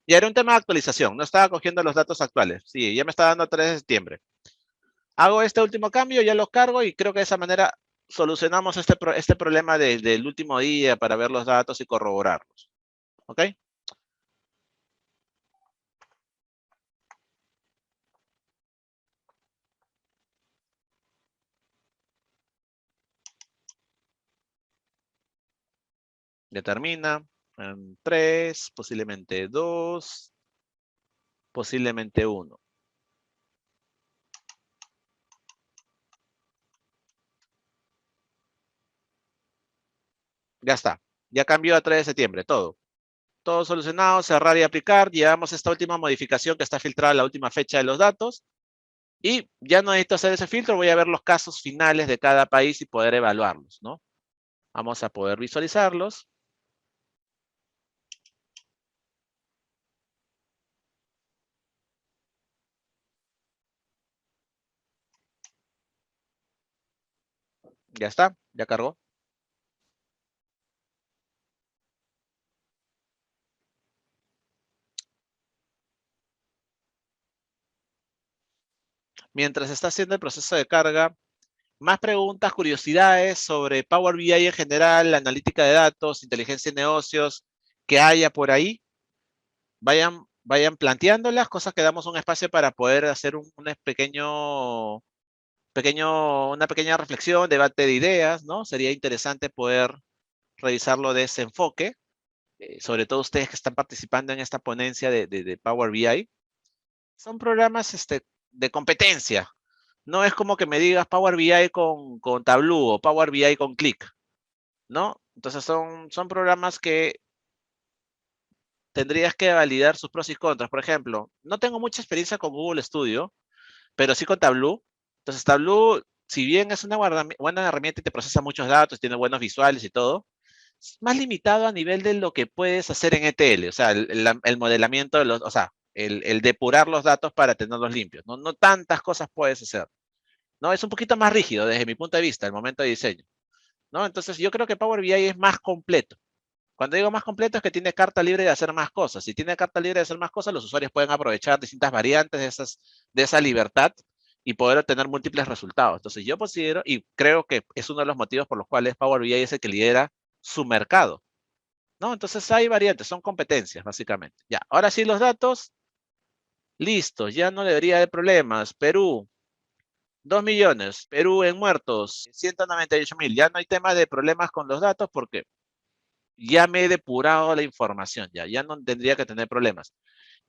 [SPEAKER 2] Y era un tema de actualización. No estaba cogiendo los datos actuales. Sí, ya me está dando 3 de septiembre. Hago este último cambio, ya los cargo y creo que de esa manera solucionamos este problema del último día para ver los datos y corroborarlos. ¿Ok? Determina. 3, posiblemente 2, posiblemente 1. Ya está. Ya cambió a 3 de septiembre, todo. Todo solucionado, cerrar y aplicar. Llevamos esta última modificación que está filtrada la última fecha de los datos. Y ya no necesito hacer ese filtro, voy a ver los casos finales de cada país y poder evaluarlos, ¿no? Vamos a poder visualizarlos. Ya está, ya cargó. Mientras está haciendo el proceso de carga, más preguntas, curiosidades sobre Power BI en general, la analítica de datos, inteligencia de negocios, que haya por ahí, vayan planteándolas, cosas que damos un espacio para poder hacer una pequeña reflexión, debate de ideas, ¿no? Sería interesante poder revisarlo de ese enfoque, sobre todo ustedes que están participando en esta ponencia de Power BI. Son programas de competencia. No es como que me digas Power BI con Tableau o Power BI con Click, ¿no? Entonces son programas que tendrías que validar sus pros y contras. Por ejemplo, no tengo mucha experiencia con Google Studio, pero sí con Tableau. Entonces Tableau, si bien es una buena herramienta y te procesa muchos datos, tiene buenos visuales y todo, es más limitado a nivel de lo que puedes hacer en ETL, o sea, el modelamiento de los, o sea, el depurar los datos para tenerlos limpios. No, no tantas cosas puedes hacer. ¿No? Es un poquito más rígido desde mi punto de vista, el momento de diseño. ¿No? Entonces yo creo que Power BI es más completo. Cuando digo más completo es que tiene carta libre de hacer más cosas. Si tiene carta libre de hacer más cosas, los usuarios pueden aprovechar distintas variantes de esa libertad y poder obtener múltiples resultados. Entonces yo considero y creo que es uno de los motivos por los cuales Power BI es el que lidera su mercado. ¿No? Entonces hay variantes, son competencias básicamente. Ya, ahora sí los datos, listo, ya no debería haber problemas. Perú, 2 millones. Perú en muertos, 198.000. Ya no hay tema de problemas con los datos porque ya me he depurado la información, ya no tendría que tener problemas.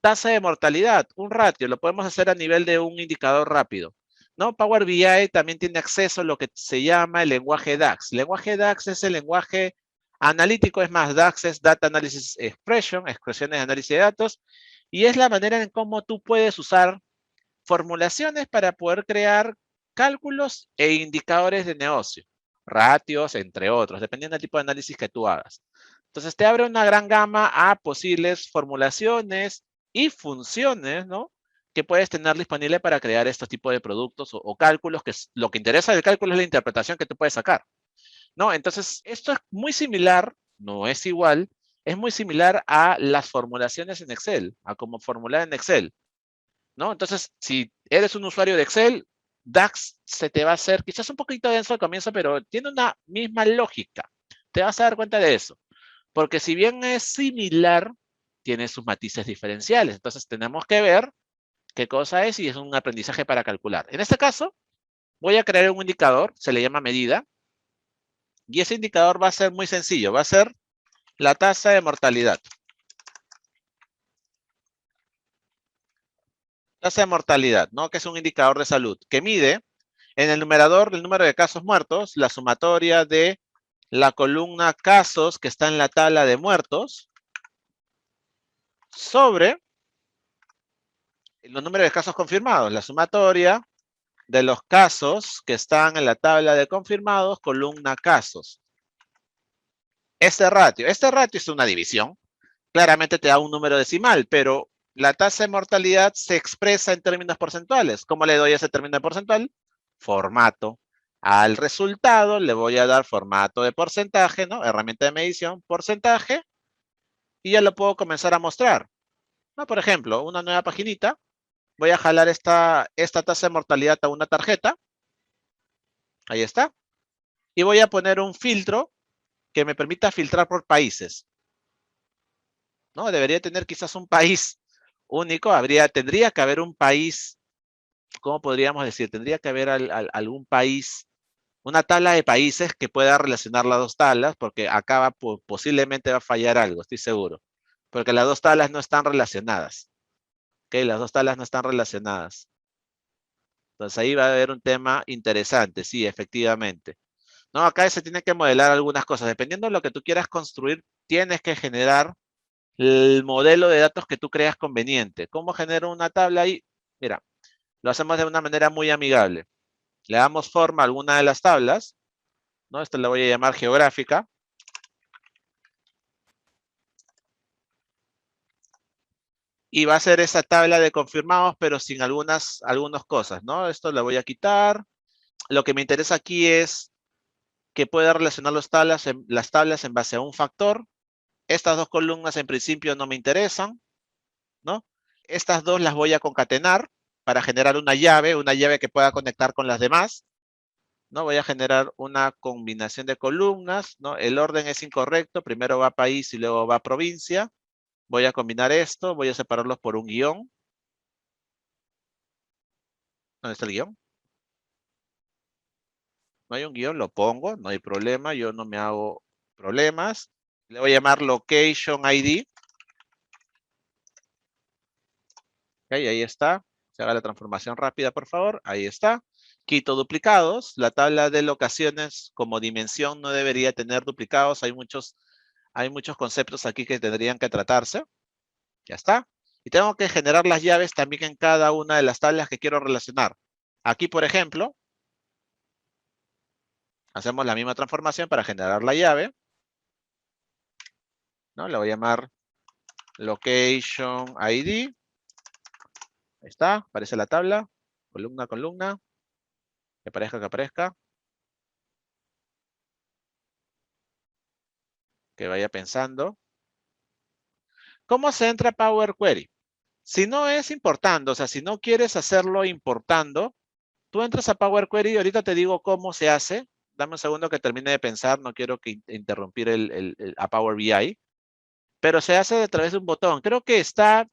[SPEAKER 2] Tasa de mortalidad, un ratio, lo podemos hacer a nivel de un indicador rápido. ¿No? Power BI también tiene acceso a lo que se llama el lenguaje DAX. El lenguaje DAX es el lenguaje analítico, es más, DAX es Data Analysis Expression, expresiones de análisis de datos, y es la manera en cómo tú puedes usar formulaciones para poder crear cálculos e indicadores de negocio, ratios, entre otros, dependiendo del tipo de análisis que tú hagas. Entonces te abre una gran gama a posibles formulaciones y funciones, ¿no? Que puedes tener disponible para crear estos tipos de productos o cálculos, que lo que interesa del cálculo es la interpretación que tú puedes sacar, ¿no? Entonces, esto es muy similar, no es igual, es muy similar a las formulaciones en Excel, a como formular en Excel. ¿No? Entonces, si eres un usuario de Excel, DAX se te va a hacer quizás un poquito denso al comienzo, pero tiene una misma lógica. Te vas a dar cuenta de eso. Porque si bien es similar, tiene sus matices diferenciales. Entonces tenemos que ver qué cosa es y es un aprendizaje para calcular. En este caso, voy a crear un indicador, se le llama medida. Y ese indicador va a ser muy sencillo, va a ser la tasa de mortalidad. Tasa de mortalidad, ¿no? Que es un indicador de salud, que mide en el numerador el número de casos muertos, la sumatoria de la columna casos que está en la tabla de muertos, sobre los números de casos confirmados, la sumatoria de los casos que están en la tabla de confirmados, columna casos. Este ratio es una división, claramente te da un número decimal, pero la tasa de mortalidad se expresa en términos porcentuales. ¿Cómo le doy ese término porcentual? Formato. Al resultado le voy a dar formato de porcentaje, ¿no? Herramienta de medición, porcentaje, y ya lo puedo comenzar a mostrar. ¿No? Por ejemplo, una nueva paginita. Voy a jalar esta tasa de mortalidad a una tarjeta. Ahí está. Y voy a poner un filtro que me permita filtrar por países. ¿No? Debería tener quizás un país único. Tendría que haber un país, ¿cómo podríamos decir? Tendría que haber algún país, una tabla de países que pueda relacionar las dos tablas, porque acá posiblemente va a fallar algo, estoy seguro. Porque las dos tablas no están relacionadas. ¿Ok? Las dos tablas no están relacionadas. Entonces ahí va a haber un tema interesante, sí, efectivamente. No, acá se tiene que modelar algunas cosas. Dependiendo de lo que tú quieras construir, tienes que generar el modelo de datos que tú creas conveniente. ¿Cómo genero una tabla ahí? Mira, lo hacemos de una manera muy amigable. Le damos forma a alguna de las tablas, ¿no? Esta la voy a llamar geográfica. Y va a ser esa tabla de confirmados, pero sin algunas cosas, ¿no? Esto la voy a quitar. Lo que me interesa aquí es que pueda relacionar las tablas en base a un factor. Estas dos columnas en principio no me interesan, ¿no? Estas dos las voy a concatenar para generar una llave que pueda conectar con las demás, ¿no? Voy a generar una combinación de columnas, ¿no? El orden es incorrecto, primero va país y luego va provincia. Voy a combinar esto, voy a separarlos por un guión. ¿Dónde está el guión? No hay un guión, lo pongo, no hay problema, yo no me hago problemas. Le voy a llamar location ID. Ok, ahí está. Se haga la transformación rápida, por favor. Ahí está. Quito duplicados. La tabla de locaciones como dimensión no debería tener duplicados. Hay muchos conceptos aquí que tendrían que tratarse. Ya está. Y tengo que generar las llaves también en cada una de las tablas que quiero relacionar. Aquí, por ejemplo, hacemos la misma transformación para generar la llave, ¿no? Le voy a llamar location ID. Ahí está, aparece la tabla, columna, columna, que aparezca, que aparezca. Que vaya pensando. ¿Cómo se entra a Power Query? Si no es importando, o sea, si no quieres hacerlo importando, tú entras a Power Query, ahorita te digo cómo se hace. Dame un segundo que termine de pensar, no quiero que interrumpir a Power BI. Pero se hace a través de un botón. Creo que está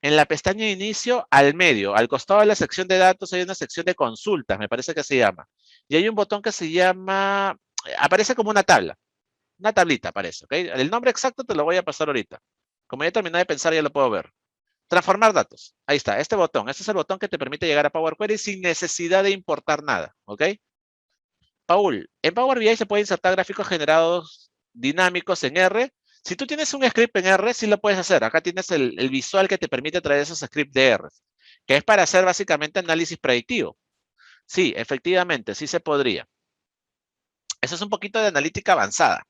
[SPEAKER 2] en la pestaña de inicio al medio. Al costado de la sección de datos hay una sección de consultas, me parece que se llama. Y hay un botón que se llama, aparece como una tabla. Una tablita aparece, ¿ok? El nombre exacto te lo voy a pasar ahorita. Como ya terminé de pensar, ya lo puedo ver. Transformar datos. Ahí está, este botón. Este es el botón que te permite llegar a Power Query sin necesidad de importar nada, ¿ok? Paul, en Power BI se pueden insertar gráficos generados dinámicos en R. Si tú tienes un script en R, sí lo puedes hacer. Acá tienes el visual que te permite traer esos scripts de R, que es para hacer básicamente análisis predictivo. Sí, efectivamente, sí se podría. Eso es un poquito de analítica avanzada.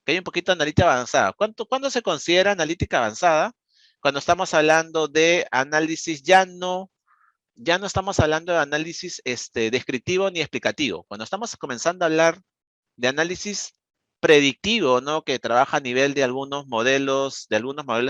[SPEAKER 2] Que hay un poquito de analítica avanzada. ¿Cuándo se considera analítica avanzada? Cuando estamos hablando de análisis ya no estamos hablando de análisis descriptivo ni explicativo. Cuando estamos comenzando a hablar de análisis predictivo, ¿no? Que trabaja a nivel de algunos modelos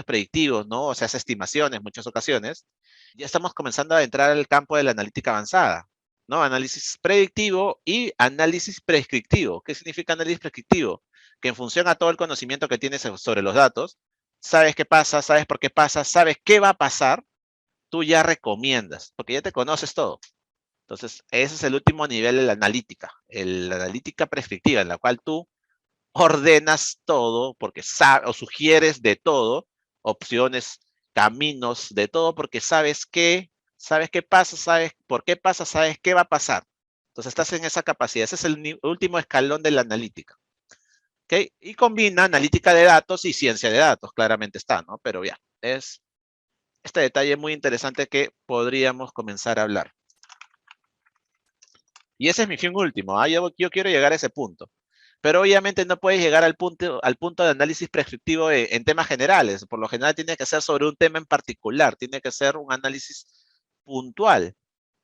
[SPEAKER 2] predictivos, ¿no? O sea, hace estimaciones en muchas ocasiones. Ya estamos comenzando a entrar al campo de la analítica avanzada, ¿no? Análisis predictivo y análisis prescriptivo. ¿Qué significa análisis prescriptivo? que en función a todo el conocimiento que tienes sobre los datos, sabes qué pasa, sabes por qué pasa, sabes qué va a pasar, tú ya recomiendas, porque ya te conoces todo. Entonces, ese es el último nivel de la analítica prescriptiva, en la cual tú ordenas todo, porque sabes, o sugieres de todo, opciones, caminos, de todo, porque sabes qué pasa, sabes por qué pasa, sabes qué va a pasar. Entonces, estás en esa capacidad. Ese es el último escalón de la analítica. ¿Ok? Y combina analítica de datos y ciencia de datos, claramente está, ¿no? Pero ya, es este detalle muy interesante que podríamos comenzar a hablar. Y ese es mi fin último. Yo quiero llegar a ese punto. Pero obviamente no puedes llegar al punto de análisis prescriptivo en temas generales. Por lo general tiene que ser sobre un tema en particular, tiene que ser un análisis puntual,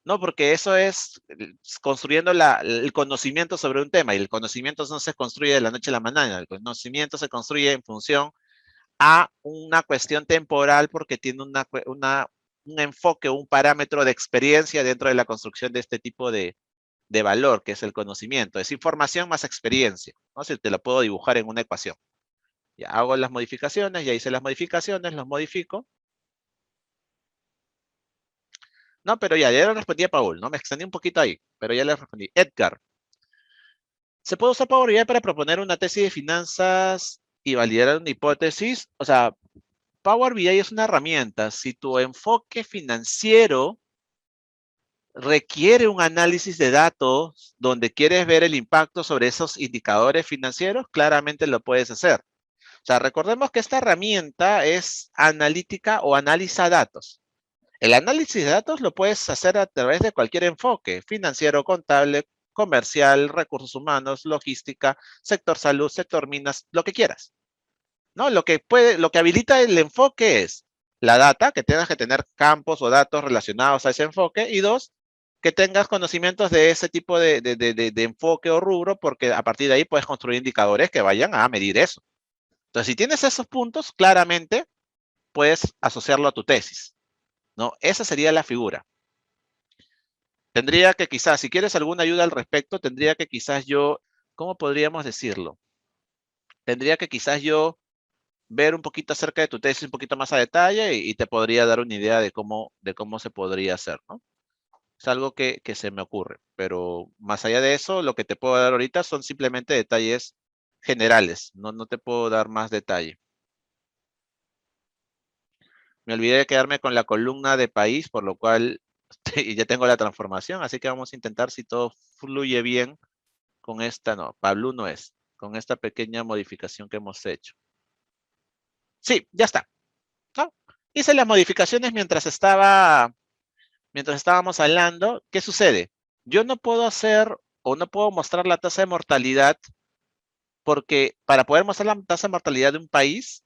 [SPEAKER 2] ¿no? Porque eso es construyendo el conocimiento sobre un tema, y el conocimiento no se construye de la noche a la mañana, el conocimiento se construye en función a una cuestión temporal porque tiene un enfoque, un parámetro de experiencia dentro de la construcción de este tipo de valor, que es el conocimiento. Es información más experiencia, ¿no? Si te lo puedo dibujar en una ecuación. Ya hago las modificaciones, ya hice las modificaciones, los modifico. No, pero ya le respondí a Paul, ¿no? Me extendí un poquito ahí, pero ya le respondí. Edgar, ¿se puede usar Power BI para proponer una tesis de finanzas y validar una hipótesis? O sea, Power BI es una herramienta. Si tu enfoque financiero requiere un análisis de datos donde quieres ver el impacto sobre esos indicadores financieros, claramente lo puedes hacer. O sea, recordemos que esta herramienta es analítica o analiza datos. El análisis de datos lo puedes hacer a través de cualquier enfoque, financiero, contable, comercial, recursos humanos, logística, sector salud, sector minas, lo que quieras. ¿No? Lo que habilita el enfoque es la data, que tengas que tener campos o datos relacionados a ese enfoque, y dos, que tengas conocimientos de ese tipo de enfoque o rubro, porque a partir de ahí puedes construir indicadores que vayan a medir eso. Entonces, si tienes esos puntos, claramente puedes asociarlo a tu tesis, ¿no? Esa sería la figura. Tendría que quizás, si quieres alguna ayuda al respecto, tendría que quizás yo, ¿cómo podríamos decirlo? Tendría que quizás yo ver un poquito acerca de tu tesis un poquito más a detalle y te podría dar una idea de cómo se podría hacer, ¿no? Es algo que se me ocurre, pero más allá de eso, lo que te puedo dar ahorita son simplemente detalles generales, no te puedo dar más detalle. Me olvidé de quedarme con la columna de país, por lo cual ya tengo la transformación, así que vamos a intentar si todo fluye bien con esta, no, Pablo no es, con esta pequeña modificación que hemos hecho. Sí, ya está, ¿no? Hice las modificaciones mientras estábamos hablando. ¿Qué sucede? Yo no puedo hacer o no puedo mostrar la tasa de mortalidad porque para poder mostrar la tasa de mortalidad de un país,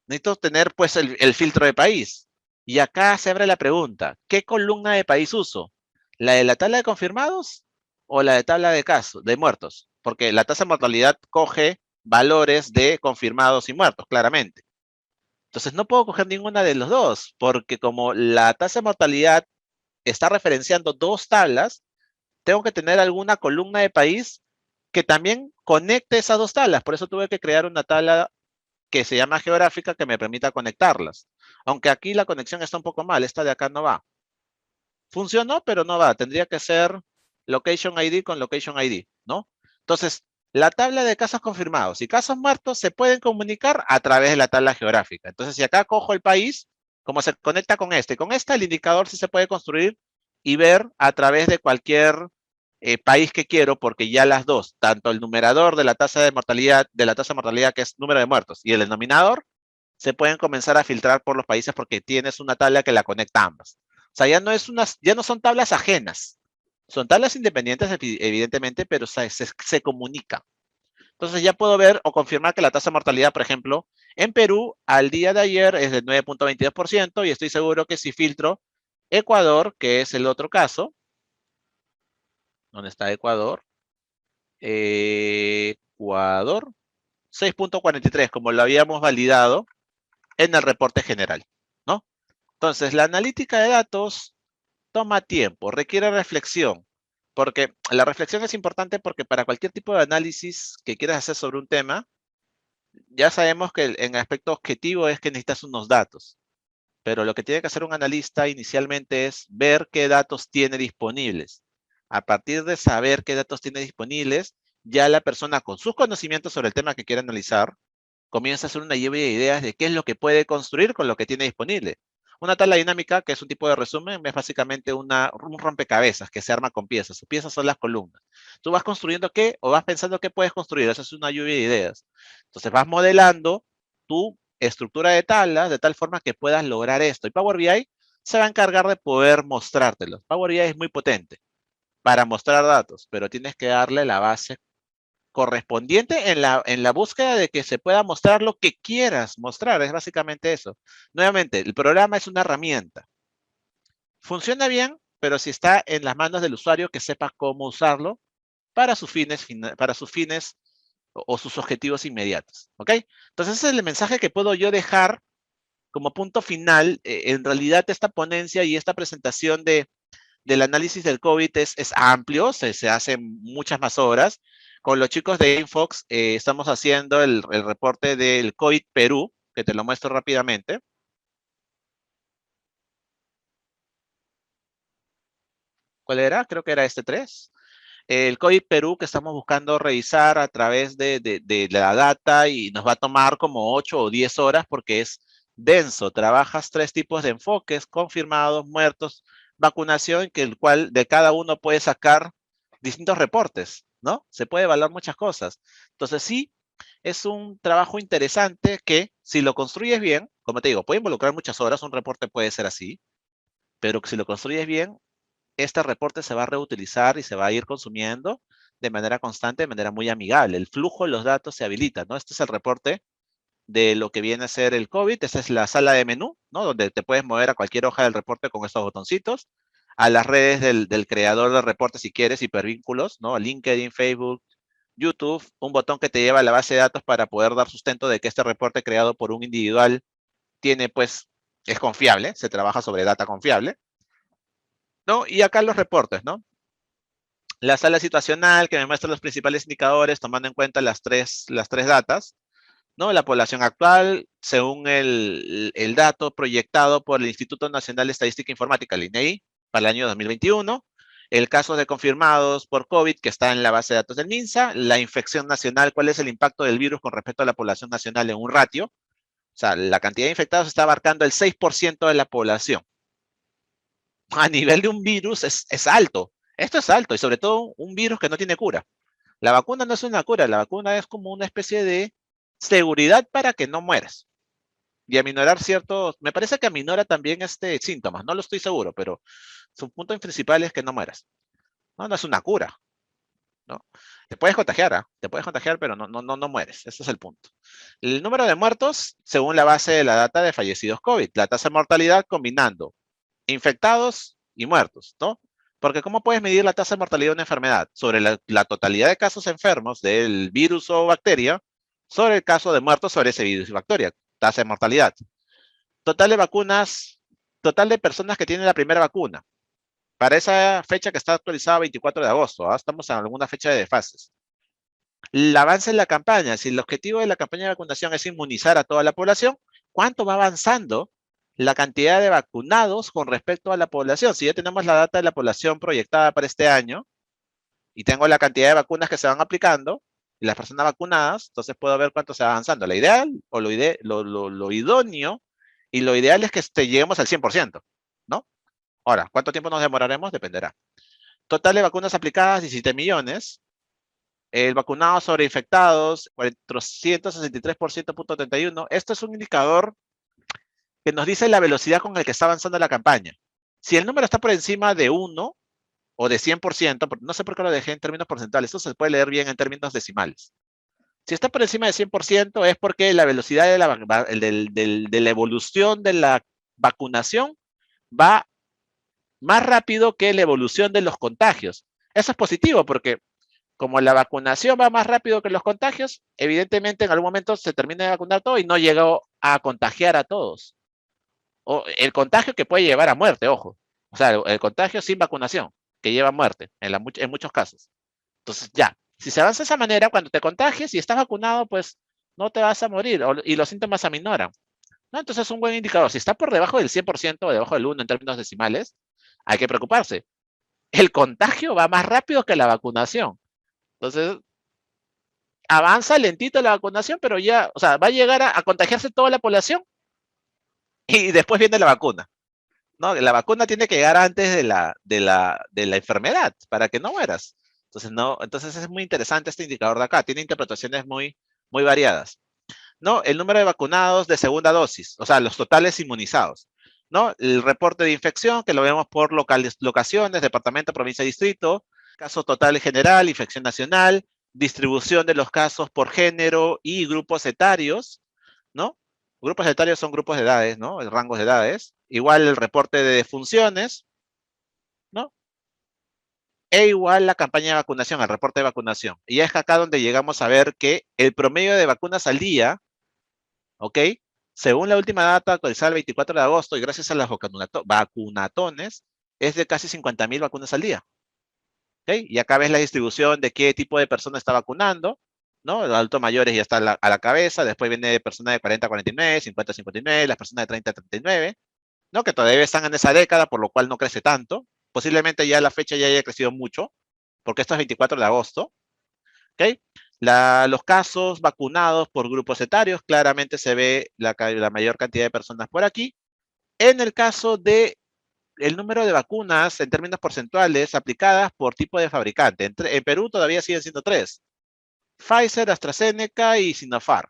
[SPEAKER 2] necesito tener pues el filtro de país. Y acá se abre la pregunta, ¿qué columna de país uso? ¿La de la tabla de confirmados o la de tabla de casos, de muertos? Porque la tasa de mortalidad coge valores de confirmados y muertos, claramente. Entonces no puedo coger ninguna de los dos, porque como la tasa de mortalidad está referenciando dos tablas, tengo que tener alguna columna de país que también conecte esas dos tablas. Por eso tuve que crear una tabla que se llama geográfica que me permita conectarlas. Aunque aquí la conexión está un poco mal, esta de acá no va. Funcionó, pero no va. Tendría que ser location ID con location ID, ¿no? Entonces, la tabla de casos confirmados y casos muertos se pueden comunicar a través de la tabla geográfica. Entonces, si acá cojo el país, como se conecta con este, con esta el indicador sí se puede construir y ver a través de cualquier país que quiero, porque ya las dos, tanto el numerador de la tasa de mortalidad que es número de muertos y el denominador, se pueden comenzar a filtrar por los países porque tienes una tabla que la conecta a ambas. O sea, ya no son tablas ajenas, son tablas independientes evidentemente, pero se comunican. Entonces ya puedo ver o confirmar que la tasa de mortalidad, por ejemplo, en Perú al día de ayer es del 9.22% y estoy seguro que si filtro Ecuador, que es el otro caso, ¿dónde está Ecuador? Ecuador, 6.43, como lo habíamos validado en el reporte general, ¿no? Entonces, la analítica de datos toma tiempo, requiere reflexión. Porque la reflexión es importante porque para cualquier tipo de análisis que quieras hacer sobre un tema, ya sabemos que en aspecto objetivo es que necesitas unos datos. Pero lo que tiene que hacer un analista inicialmente es ver qué datos tiene disponibles. A partir de saber qué datos tiene disponibles, ya la persona con sus conocimientos sobre el tema que quiere analizar, comienza a hacer una lluvia de ideas de qué es lo que puede construir con lo que tiene disponible. Una tabla dinámica, que es un tipo de resumen, es básicamente un rompecabezas que se arma con piezas. Sus piezas son las columnas. Tú vas construyendo qué o vas pensando qué puedes construir. Eso es una lluvia de ideas. Entonces vas modelando tu estructura de tablas de tal forma que puedas lograr esto. Y Power BI se va a encargar de poder mostrártelo. Power BI es muy potente para mostrar datos, pero tienes que darle la base correspondiente en la búsqueda de que se pueda mostrar lo que quieras mostrar. Es básicamente eso. Nuevamente, el programa es una herramienta. Funciona bien, pero si está en las manos del usuario que sepa cómo usarlo para sus fines o sus objetivos inmediatos. ¿Ok? Entonces, ese es el mensaje que puedo yo dejar como punto final. En realidad, esta ponencia y esta presentación del análisis del COVID es amplio, se hacen muchas más horas. Con los chicos de Infox estamos haciendo el reporte del COVID Perú, que te lo muestro rápidamente. ¿Cuál era? Creo que era este 3. El COVID Perú que estamos buscando revisar a través de la data y nos va a tomar como 8 o 10 horas porque es denso. Trabajas 3 tipos de enfoques, confirmados, muertos, vacunación, que el cual de cada uno puede sacar distintos reportes, ¿no? Se puede evaluar muchas cosas. Entonces sí, es un trabajo interesante que si lo construyes bien, como te digo, puede involucrar muchas horas, un reporte puede ser así, pero si lo construyes bien, este reporte se va a reutilizar y se va a ir consumiendo de manera constante, de manera muy amigable. El flujo de los datos se habilita, ¿no? Este es el reporte de lo que viene a ser el COVID. Esta es la sala de menú, ¿no? Donde te puedes mover a cualquier hoja del reporte con estos botoncitos, a las redes del creador del reporte si quieres, hipervínculos, ¿no? LinkedIn, Facebook, YouTube, un botón que te lleva a la base de datos para poder dar sustento de que este reporte creado por un individual tiene, pues, es confiable, se trabaja sobre data confiable, ¿no? Y acá los reportes, ¿no? La sala situacional que me muestra los principales indicadores tomando en cuenta las tres datas, ¿no? La población actual, según el dato proyectado por el Instituto Nacional de Estadística e Informática, el INEI, para el año 2021, el caso de confirmados por COVID que está en la base de datos del MINSA, la infección nacional, cuál es el impacto del virus con respecto a la población nacional en un ratio, o sea, la cantidad de infectados está abarcando el 6% de la población. A nivel de un virus es alto. Esto es alto y sobre todo un virus que no tiene cura. La vacuna no es una cura, la vacuna es como una especie de seguridad para que no mueras. Y aminorar ciertos, me parece que aminora también síntomas, no lo estoy seguro, pero su punto principal es que no mueras. No, no es una cura, ¿no? Te puedes contagiar, ¿ah? Te puedes contagiar, pero no mueres. Ese es el punto. El número de muertos, según la base de la data de fallecidos COVID, la tasa de mortalidad combinando infectados y muertos, ¿no? Porque ¿cómo puedes medir la tasa de mortalidad de una enfermedad? Sobre la totalidad de casos enfermos del virus o bacteria, sobre el caso de muertos sobre ese virus y bacteria, tasa de mortalidad. Total de vacunas, total de personas que tienen la primera vacuna. Para esa fecha que está actualizada 24 de agosto, ¿ah? Estamos en alguna fecha de desfases. El avance en la campaña, si el objetivo de la campaña de vacunación es inmunizar a toda la población, ¿cuánto va avanzando la cantidad de vacunados con respecto a la población? Si ya tenemos la data de la población proyectada para este año y tengo la cantidad de vacunas que se van aplicando y las personas vacunadas, entonces puedo ver cuánto se va avanzando. La ideal o lo idóneo y lo ideal es que lleguemos al 100%, ¿no? Ahora, ¿cuánto tiempo nos demoraremos? Dependerá. Total de vacunas aplicadas, 17 millones. El vacunado sobre infectados, 463%.31. Esto es un indicador que nos dice la velocidad con la que está avanzando la campaña. Si el número está por encima de 1 o de 100%, no sé por qué lo dejé en términos porcentuales, esto se puede leer bien en términos decimales. Si está por encima de 100% es porque la velocidad de la evolución de la vacunación va más rápido que la evolución de los contagios. Eso es positivo porque como la vacunación va más rápido que los contagios, evidentemente en algún momento se termina de vacunar todo y no llegó a contagiar a todos. O el contagio que puede llevar a muerte, ojo. O sea, el contagio sin vacunación. que lleva a muerte en muchos casos. Entonces, ya, si se avanza de esa manera, cuando te contagies y estás vacunado, pues no te vas a morir y los síntomas aminoran, ¿no? Entonces es un buen indicador. Si está por debajo del 100% o debajo del 1 en términos decimales, hay que preocuparse. El contagio va más rápido que la vacunación. Entonces, avanza lentito la vacunación, pero ya, o sea, va a llegar a contagiarse toda la población y después viene la vacuna, ¿no? La vacuna tiene que llegar antes de la enfermedad para que no mueras. Entonces, no, entonces es muy interesante este indicador de acá. Tiene interpretaciones muy variadas, ¿no? El número de vacunados de segunda dosis, o sea, los totales inmunizados, ¿no? El reporte de infección, que lo vemos por locaciones, departamento, provincia, distrito, caso total general, infección nacional, distribución de los casos por género y grupos etarios, ¿no? Grupos etarios son grupos de edades, ¿no? Rangos de edades. Igual el reporte de defunciones, ¿no? E igual la campaña de vacunación, el reporte de vacunación. Y es acá donde llegamos a ver que el promedio de vacunas al día, ¿ok? Según la última data actualizada el 24 de agosto y gracias a las vacunatones, es de casi 50.000 vacunas al día. ¿Ok? Y acá ves la distribución de qué tipo de persona está vacunando, ¿no? Los adultos mayores ya está a la cabeza, después viene personas de 40 a 49, 50 a 59, las personas de 30 a 39, ¿no? Que todavía están en esa década, por lo cual no crece tanto. Posiblemente ya la fecha ya haya crecido mucho, porque esto es 24 de agosto, ¿ok? Los casos vacunados por grupos etarios, claramente se ve la mayor cantidad de personas por aquí. En el caso de el número de vacunas en términos porcentuales aplicadas por tipo de fabricante. En Perú todavía siguen siendo tres: Pfizer, AstraZeneca y Sinopharm.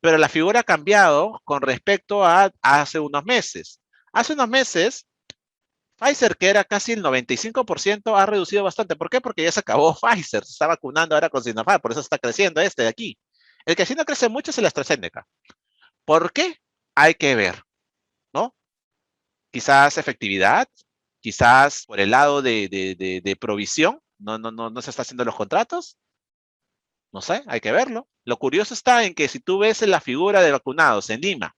[SPEAKER 2] Pero la figura ha cambiado con respecto a hace unos meses. Hace unos meses, Pfizer, que era casi el 95%, ha reducido bastante. ¿Por qué? Porque ya se acabó Pfizer, se está vacunando ahora con Sinopharm, por eso está creciendo este de aquí. El que sí no crece mucho es el AstraZeneca. ¿Por qué? Hay que ver, ¿no? Quizás efectividad, quizás por el lado de provisión, no se está haciendo los contratos, no sé, hay que verlo. Lo curioso está en que si tú ves en la figura de vacunados en Lima,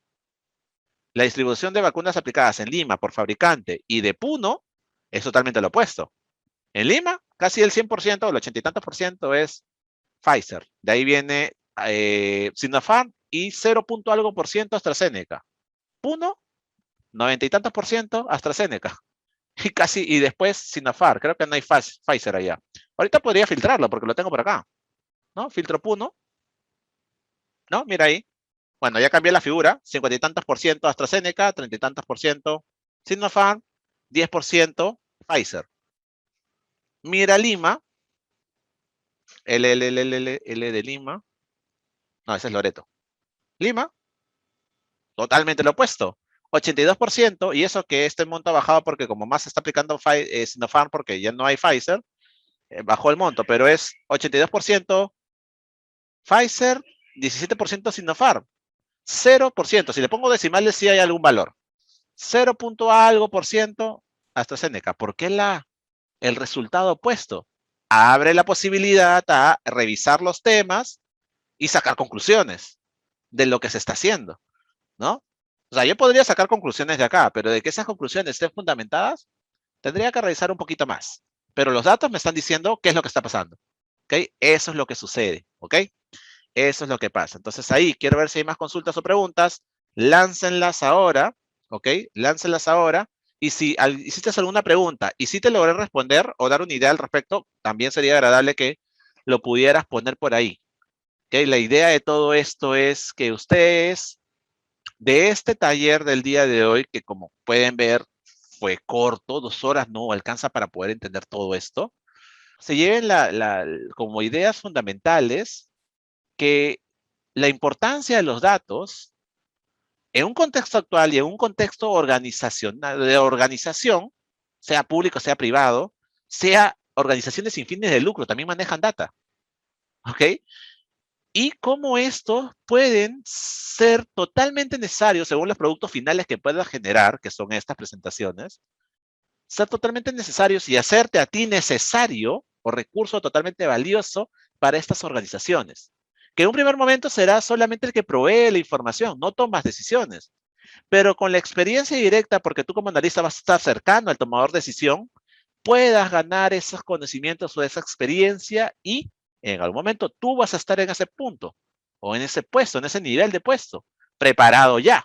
[SPEAKER 2] la distribución de vacunas aplicadas en Lima por fabricante y de Puno es totalmente lo opuesto. En Lima, casi el 100%, el 80 y tantos por ciento es Pfizer. De ahí viene Sinopharm y 0 punto algo por ciento AstraZeneca. Puno, 90 y tantos por ciento AstraZeneca. Y después Sinopharm. Creo que no hay Pfizer allá. Ahorita podría filtrarlo porque lo tengo por acá, ¿no? Filtro Puno, ¿no? Mira ahí. Bueno, ya cambié la figura. 50 y tantos por ciento AstraZeneca, 30 y tantos por ciento Sinopharm, 10% Pfizer. Mira Lima, L de Lima. No, ese es Loreto. Lima, totalmente lo opuesto. 82%, y eso que este monto ha bajado porque como más se está aplicando Sinopharm porque ya no hay Pfizer, bajó el monto, pero es 82% Pfizer, 17% Sinopharm, 0%. Si le pongo decimales, sí hay algún valor. 0 punto algo por ciento AstraZeneca. ¿Por qué el resultado opuesto? Abre la posibilidad a revisar los temas y sacar conclusiones de lo que se está haciendo, ¿no? O sea, yo podría sacar conclusiones de acá, pero de que esas conclusiones estén fundamentadas, tendría que revisar un poquito más. Pero los datos me están diciendo qué es lo que está pasando, ¿ok? Eso es lo que sucede, ¿ok? Eso es lo que pasa. Entonces ahí quiero ver si hay más consultas o preguntas. Láncenlas ahora, ¿ok? Láncenlas ahora. Y si hiciste alguna pregunta y si te logré responder o dar una idea al respecto, también sería agradable que lo pudieras poner por ahí. ¿Ok? La idea de todo esto es que ustedes, de este taller del día de hoy, que como pueden ver fue corto, 2 horas no alcanza para poder entender todo esto, se lleven como ideas fundamentales que la importancia de los datos en un contexto actual y en un contexto organizacional, de organización, sea público, sea privado, sea organizaciones sin fines de lucro, también manejan data. ¿Ok? Y cómo estos pueden ser totalmente necesarios según los productos finales que puedas generar, que son estas presentaciones, ser totalmente necesarios y hacerte a ti necesario o recurso totalmente valioso para estas organizaciones. Que en un primer momento será solamente el que provee la información, no tomas decisiones. Pero con la experiencia directa, porque tú como analista vas a estar cercano al tomador de decisión, puedas ganar esos conocimientos o esa experiencia y en algún momento tú vas a estar en ese punto o en ese puesto, en ese nivel de puesto, preparado ya,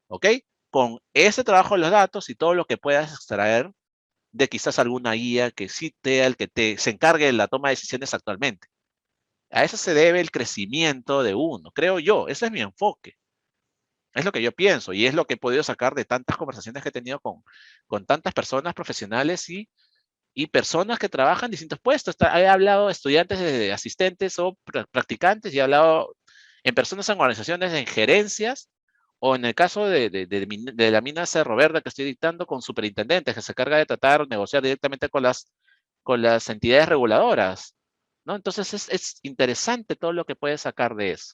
[SPEAKER 2] ¿ok? Con ese trabajo de los datos y todo lo que puedas extraer de quizás alguna guía que sí sea el que se encargue de la toma de decisiones actualmente. A eso se debe el crecimiento de uno, creo yo, ese es mi enfoque. Es lo que yo pienso y es lo que he podido sacar de tantas conversaciones que he tenido con tantas personas profesionales y personas que trabajan en distintos puestos. He hablado de estudiantes, de asistentes o practicantes y he hablado en personas en organizaciones, en gerencias o en el caso de la mina Cerro Verde que estoy dictando con superintendentes que se carga de tratar, negociar directamente con las entidades reguladoras, ¿no? Entonces es interesante todo lo que puedes sacar de eso,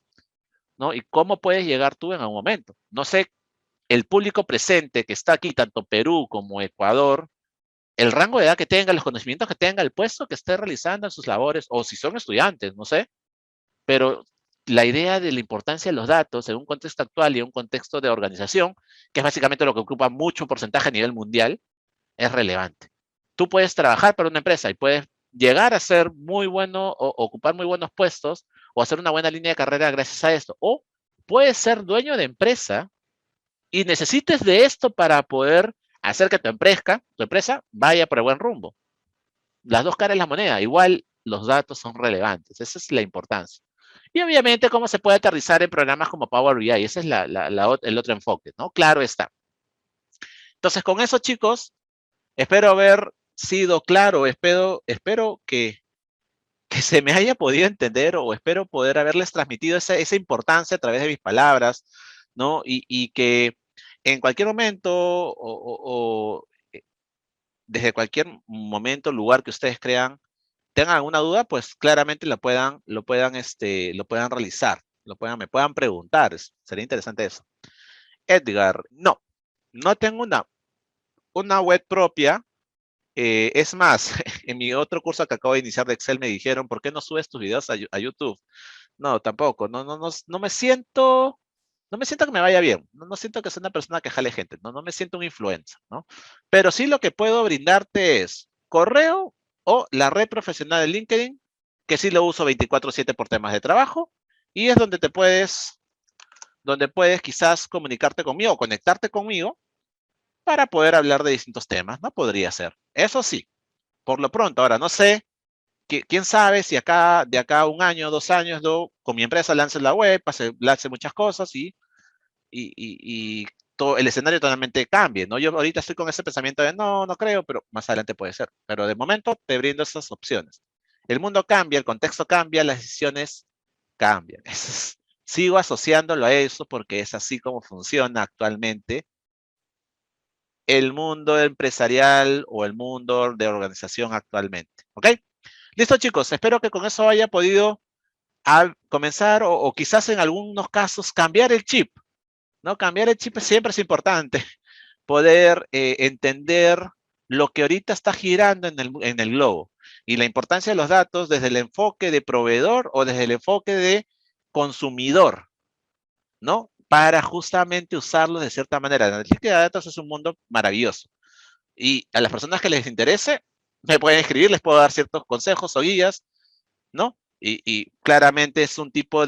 [SPEAKER 2] ¿no? Y cómo puedes llegar tú en algún momento. No sé, el público presente que está aquí, tanto Perú como Ecuador, el rango de edad que tenga, los conocimientos que tenga, el puesto que esté realizando en sus labores, o si son estudiantes, no sé, pero la idea de la importancia de los datos en un contexto actual y en un contexto de organización, que es básicamente lo que ocupa mucho porcentaje a nivel mundial, es relevante. Tú puedes trabajar para una empresa y puedes llegar a ser muy bueno o ocupar muy buenos puestos o hacer una buena línea de carrera gracias a esto. O puedes ser dueño de empresa y necesites de esto para poder hacer que tu empresa vaya por el buen rumbo. Las dos caras de la moneda, igual los datos son relevantes, esa es la importancia. Y obviamente cómo se puede aterrizar en programas como Power BI, ese es el otro enfoque, ¿no? Claro está. Entonces con eso, chicos, espero haber sido claro, espero que se me haya podido entender o espero poder haberles transmitido esa importancia a través de mis palabras, ¿no? Y que en cualquier momento o desde cualquier momento, lugar que ustedes crean, tengan alguna duda, pues claramente lo puedan realizar, me puedan preguntar. Sería interesante eso. Edgar, no, no tengo una web propia. Es más, en mi otro curso que acabo de iniciar de Excel me dijeron, ¿por qué no subes tus videos a YouTube? No, tampoco. No me siento que me vaya bien. No siento que sea una persona que jale gente. No me siento un influencer, ¿no? Pero sí lo que puedo brindarte es correo o la red profesional de LinkedIn, que sí lo uso 24/7 por temas de trabajo, y es donde puedes quizás comunicarte conmigo o conectarte conmigo para poder hablar de distintos temas, ¿no? Podría ser. Eso sí, por lo pronto, ahora no sé, quién sabe si de acá a un año, 2 años, con mi empresa lance la web, lance muchas cosas y todo el escenario totalmente cambie, ¿no? Yo ahorita estoy con ese pensamiento de no creo, pero más adelante puede ser. Pero de momento te brindo esas opciones. El mundo cambia, el contexto cambia, las decisiones cambian. Sigo asociándolo a eso porque es así como funciona actualmente el mundo empresarial o el mundo de organización actualmente. ¿Ok? Listo, chicos. Espero que con eso haya podido comenzar o quizás en algunos casos cambiar el chip. ¿No? Cambiar el chip siempre es importante. Poder entender lo que ahorita está girando en el globo y la importancia de los datos desde el enfoque de proveedor o desde el enfoque de consumidor, ¿no? Para justamente usarlos de cierta manera. La analítica de datos es un mundo maravilloso. Y a las personas que les interese, me pueden escribir, les puedo dar ciertos consejos o guías, ¿no? Y claramente es un tipo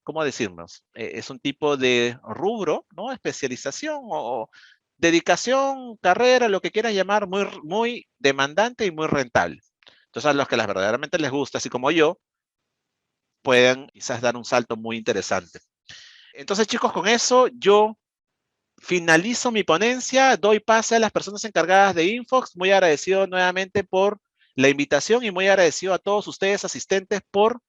[SPEAKER 2] ¿cómo decirnos? Es un tipo de rubro, ¿no? Especialización o dedicación, carrera, lo que quieras llamar, muy, muy demandante y muy rentable. Entonces, a los que las verdaderamente les gusta, así como yo, pueden quizás dar un salto muy interesante. Entonces, chicos, con eso yo finalizo mi ponencia, doy pase a las personas encargadas de Infox. Muy agradecido nuevamente por la invitación y muy agradecido a todos ustedes asistentes por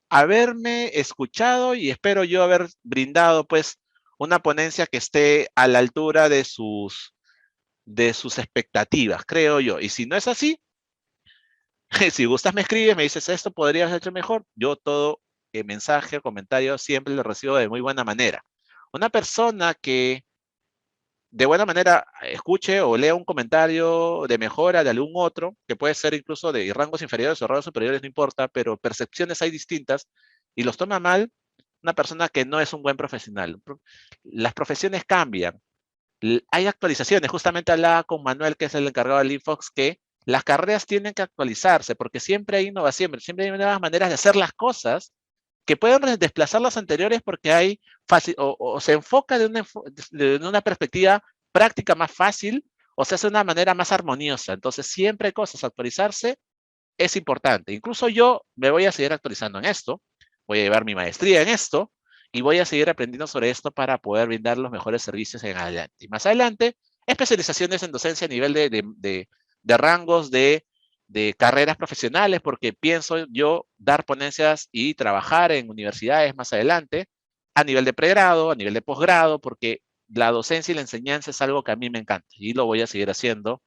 [SPEAKER 2] haberme escuchado y espero yo haber brindado pues una ponencia que esté a la altura de sus expectativas, creo yo. Y si no es así, si gustas me escribes, me dices esto podrías haber hecho mejor. Yo todo mensaje o comentario siempre lo recibo de muy buena manera. Una persona que de buena manera escuche o lea un comentario de mejora de algún otro, que puede ser incluso de rangos inferiores o rangos superiores, no importa, pero percepciones hay distintas, y los toma mal, una persona que no es un buen profesional. Las profesiones cambian, hay actualizaciones. Justamente hablaba con Manuel, que es el encargado del Infox, que las carreras tienen que actualizarse porque siempre hay innovación, siempre hay nuevas maneras de hacer las cosas que pueden desplazar las anteriores porque hay o se enfoca de una perspectiva práctica más fácil o se hace de una manera más armoniosa. Entonces, siempre hay cosas, actualizarse es importante. Incluso yo me voy a seguir actualizando en esto, voy a llevar mi maestría en esto y voy a seguir aprendiendo sobre esto para poder brindar los mejores servicios en adelante. Y más adelante, especializaciones en docencia a nivel de rangos de carreras profesionales, porque pienso yo dar ponencias y trabajar en universidades más adelante, a nivel de pregrado, a nivel de posgrado, porque la docencia y la enseñanza es algo que a mí me encanta y lo voy a seguir haciendo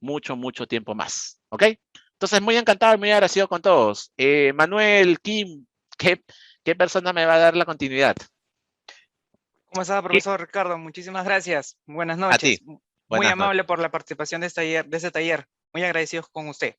[SPEAKER 2] mucho, mucho tiempo más. ¿Ok? Entonces, muy encantado y muy agradecido con todos. Manuel, Kim, ¿qué persona me va a dar la continuidad?
[SPEAKER 3] ¿Cómo está, profesor Ricardo? Muchísimas gracias. Buenas
[SPEAKER 2] A ti.
[SPEAKER 3] noches. Muy
[SPEAKER 2] Buenas noches.
[SPEAKER 3] amable por la participación de este taller. Muy agradecidos con usted.